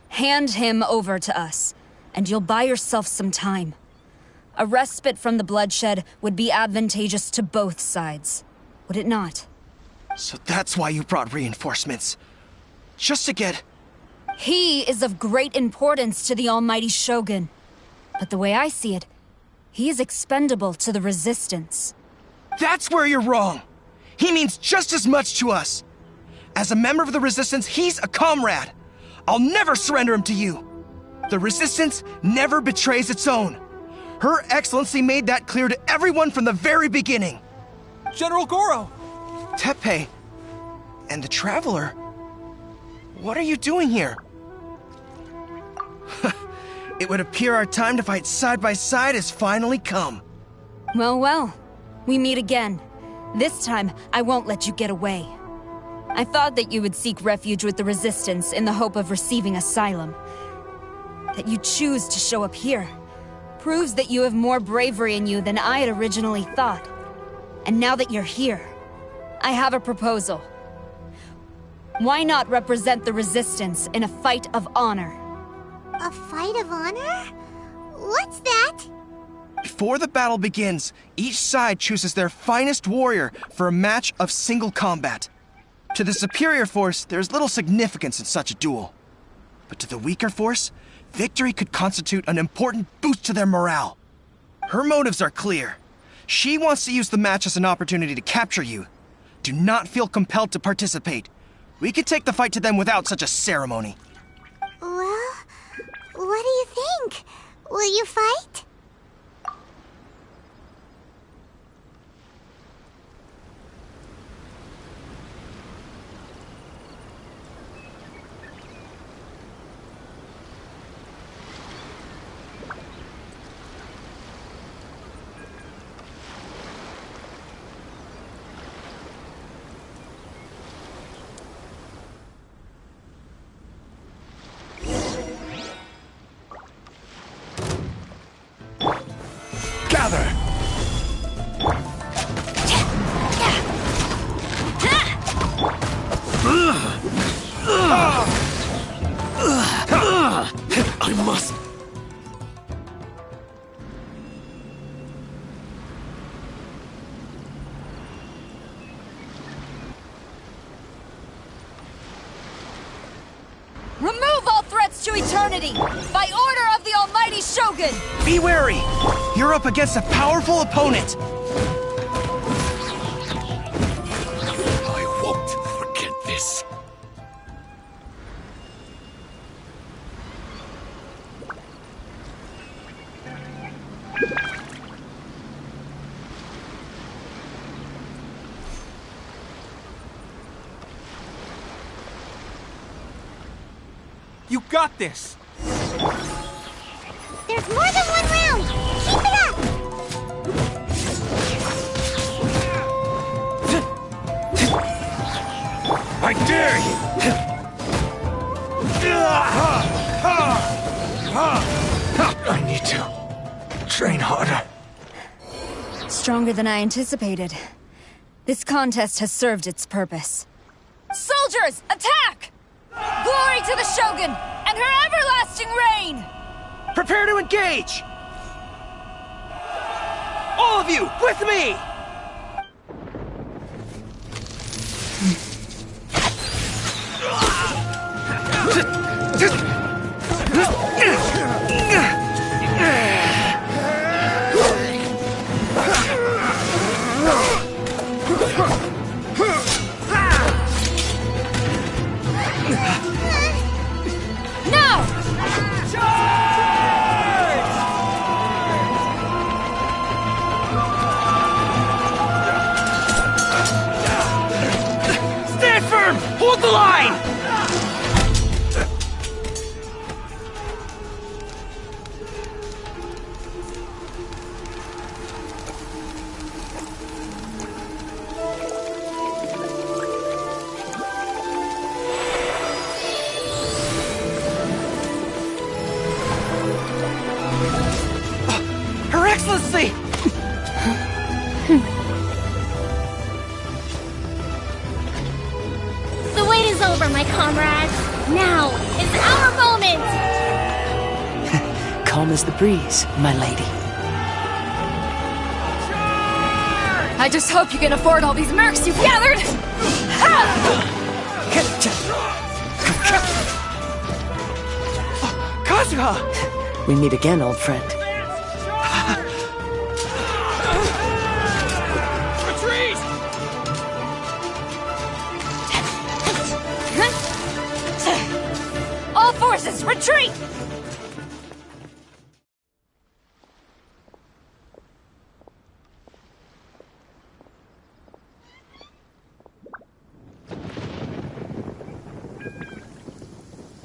S: Hand him over to us, and you'll buy yourself some time. A respite from the bloodshed would be advantageous to both sides, would it not?
B: So that's why you brought reinforcements. Just to get...
S: He is of great importance to the almighty Shogun. But the way I see it, he is expendable to the Resistance.
B: That's where you're wrong. He means just as much to us. As a member of the Resistance, he's a comrade. I'll never surrender him to you. The Resistance never betrays its own. Her Excellency made that clear to everyone from the very beginning.
N: General Goro!
B: Teppei and the Traveler? What are you doing here? It would appear our time to fight side by side has finally come.
S: Well, we meet again. This time, I won't let you get away. I thought that you would seek refuge with the Resistance in the hope of receiving asylum. That you choose to show up here proves that you have more bravery in you than I had originally thought. And now that you're here, I have a proposal. Why not represent the Resistance in a fight of honor?
F: A fight of honor? What's that?
B: Before the battle begins, each side chooses their finest warrior for a match of single combat. To the superior force, there is little significance in such a duel. But to the weaker force, victory could constitute an important boost to their morale. Her motives are clear. She wants to use the match as an opportunity to capture you. Do not feel compelled to participate. We could take the fight to them without such a ceremony.
F: Well, what do you think? Will you fight?
Q: I must...
S: Remove all threats to eternity! By order of the almighty Shogun!
B: Be wary! You're up against a powerful opponent!
Q: I won't forget this.
N: You got this!
F: There's more than one round! Keep it up!
Q: I dare you! I need to train harder.
S: Stronger than I anticipated. This contest has served its purpose. Soldiers, attack! Glory to the Shogun and her everlasting reign!
B: Prepare to engage! All of you, with me!
L: Hold the line!
B: Her Excellency!
F: The wait is over, my comrades. Now is our moment!
C: Calm as the breeze, my lady.
S: I just hope you can afford all these mercs you've gathered!
B: Kazuha!
C: We meet again, old friend.
L: Retreat!
S: All forces, retreat!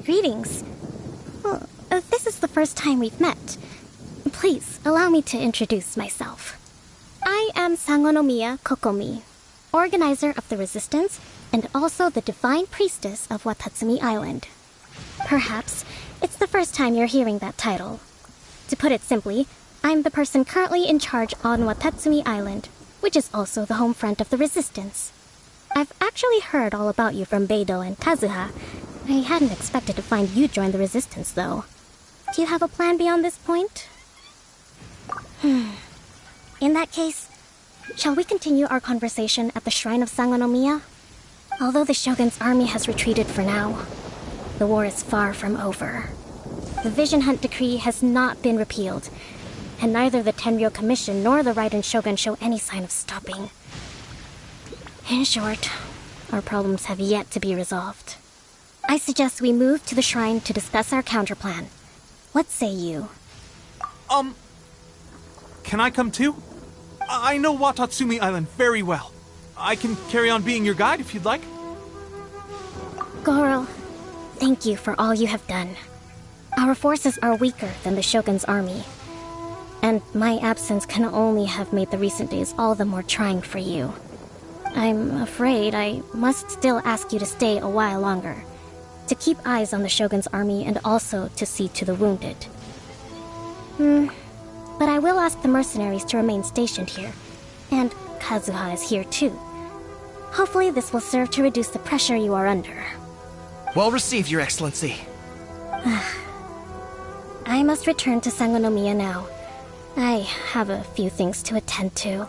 F: Greetings. Well, this is the first time we've met. Please, allow me to introduce myself. I am Sangonomiya Kokomi, organizer of the Resistance and also the Divine Priestess of Watatsumi Island. Perhaps it's the first time you're hearing that title. To put it simply, I'm the person currently in charge on Watatsumi Island, which is also the home front of the Resistance. I've actually heard all about you from Beidou and Kazuha. I hadn't expected to find you join the Resistance, though. Do you have a plan beyond this point? In that case, shall we continue our conversation at the Shrine of Sangonomiya? Although the Shogun's army has retreated for now, the war is far from over. The Vision Hunt Decree has not been repealed, and neither the Tenryo Commission nor the Raiden Shogun show any sign of stopping. In short, our problems have yet to be resolved. I suggest we move to the shrine to discuss our counterplan. What say you?
N: Can I come too? I know Watatsumi Island very well. I can carry on being your guide if you'd like.
F: Goro, thank you for all you have done. Our forces are weaker than the Shogun's army, and my absence can only have made the recent days all the more trying for you. I'm afraid I must still ask you to stay a while longer, to keep eyes on the Shogun's army and also to see to the wounded. But I will ask the mercenaries to remain stationed here, and Kazuha is here too. Hopefully this will serve to reduce the pressure you are under.
B: Well received, Your Excellency.
F: I must return to Sangonomiya now. I have a few things to attend to.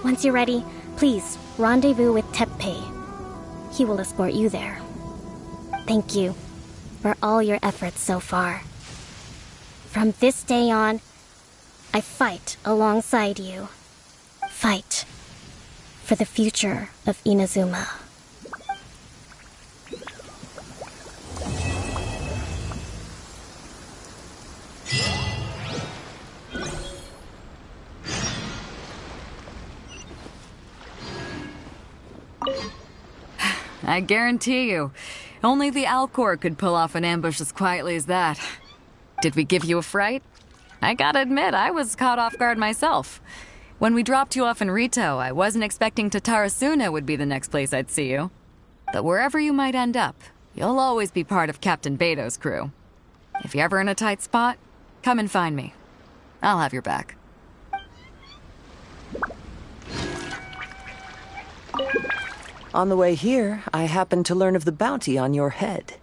F: Once you're ready, please rendezvous with Teppei. He will escort you there. Thank you for all your efforts so far. From this day on, I fight alongside you. Fight for the future of Inazuma.
O: I guarantee you, only the Alcor could pull off an ambush as quietly as that. Did we give you a fright? I gotta admit, I was caught off guard myself. When we dropped you off in Rito, I wasn't expecting Tatarasuna would be the next place I'd see you. But wherever you might end up, you'll always be part of Captain Beidou's crew. If you're ever in a tight spot, come and find me. I'll have your back.
C: On the way here, I happened to learn of the bounty on your head.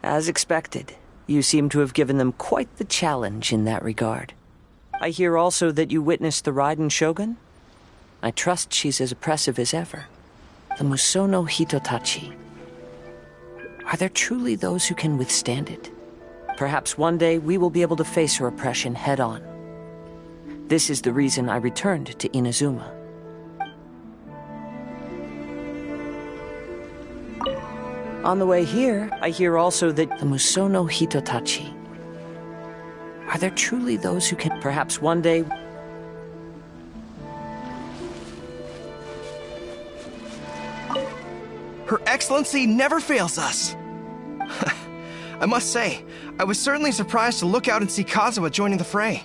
C: As expected, you seem to have given them quite the challenge in that regard. I hear also that you witnessed the Raiden Shogun? I trust she's as oppressive as ever. The Musono Hitotachi. Are there truly those who can withstand it? Perhaps one day we will be able to face her oppression head-on. This is the reason I returned to Inazuma. On the way here, I hear also that the Musono Hitotachi. Are there truly those who can... Perhaps one day...
B: Her Excellency never fails us. I must say, I was certainly surprised to look out and see Kazuha joining the fray.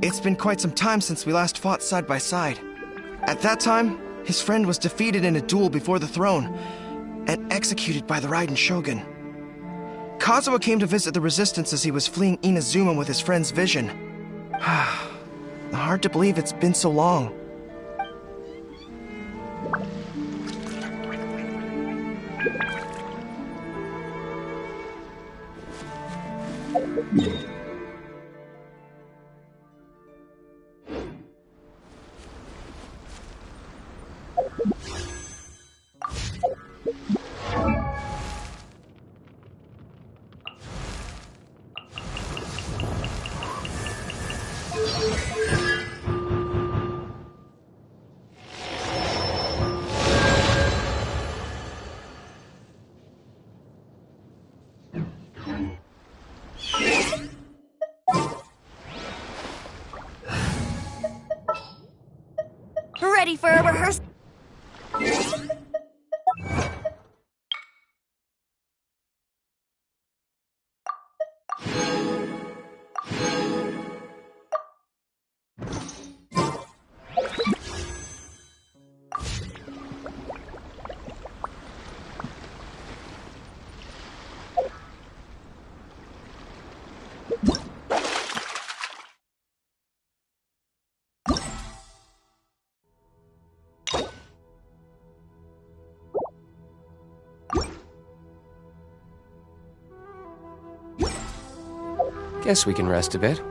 B: It's been quite some time since we last fought side by side. At that time, his friend was defeated in a duel before the throne and executed by the Raiden Shogun. Kazuha came to visit the Resistance as he was fleeing Inazuma with his friend's vision. Hard to believe it's been so long.
J: Ready for a rehearsal?
A: Guess we can rest a bit.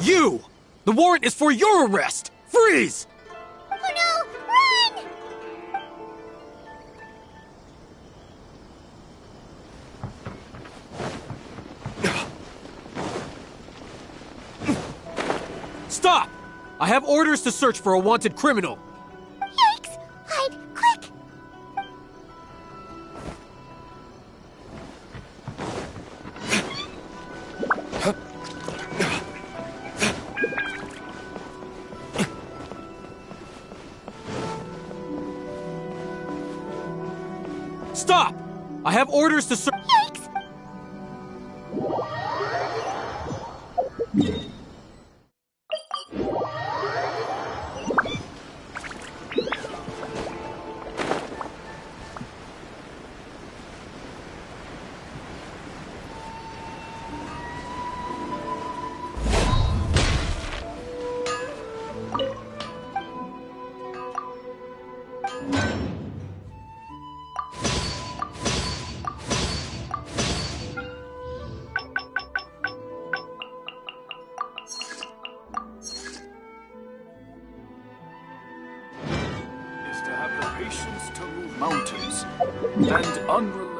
L: You! The warrant is for your arrest! Freeze!
F: Oh no! Run!
L: Stop! I have orders to search for a wanted criminal.
F: Yikes! Hide, quick!
L: Stop! I have orders to search.
F: Yikes!
I: Patience to move mountains and unrelenting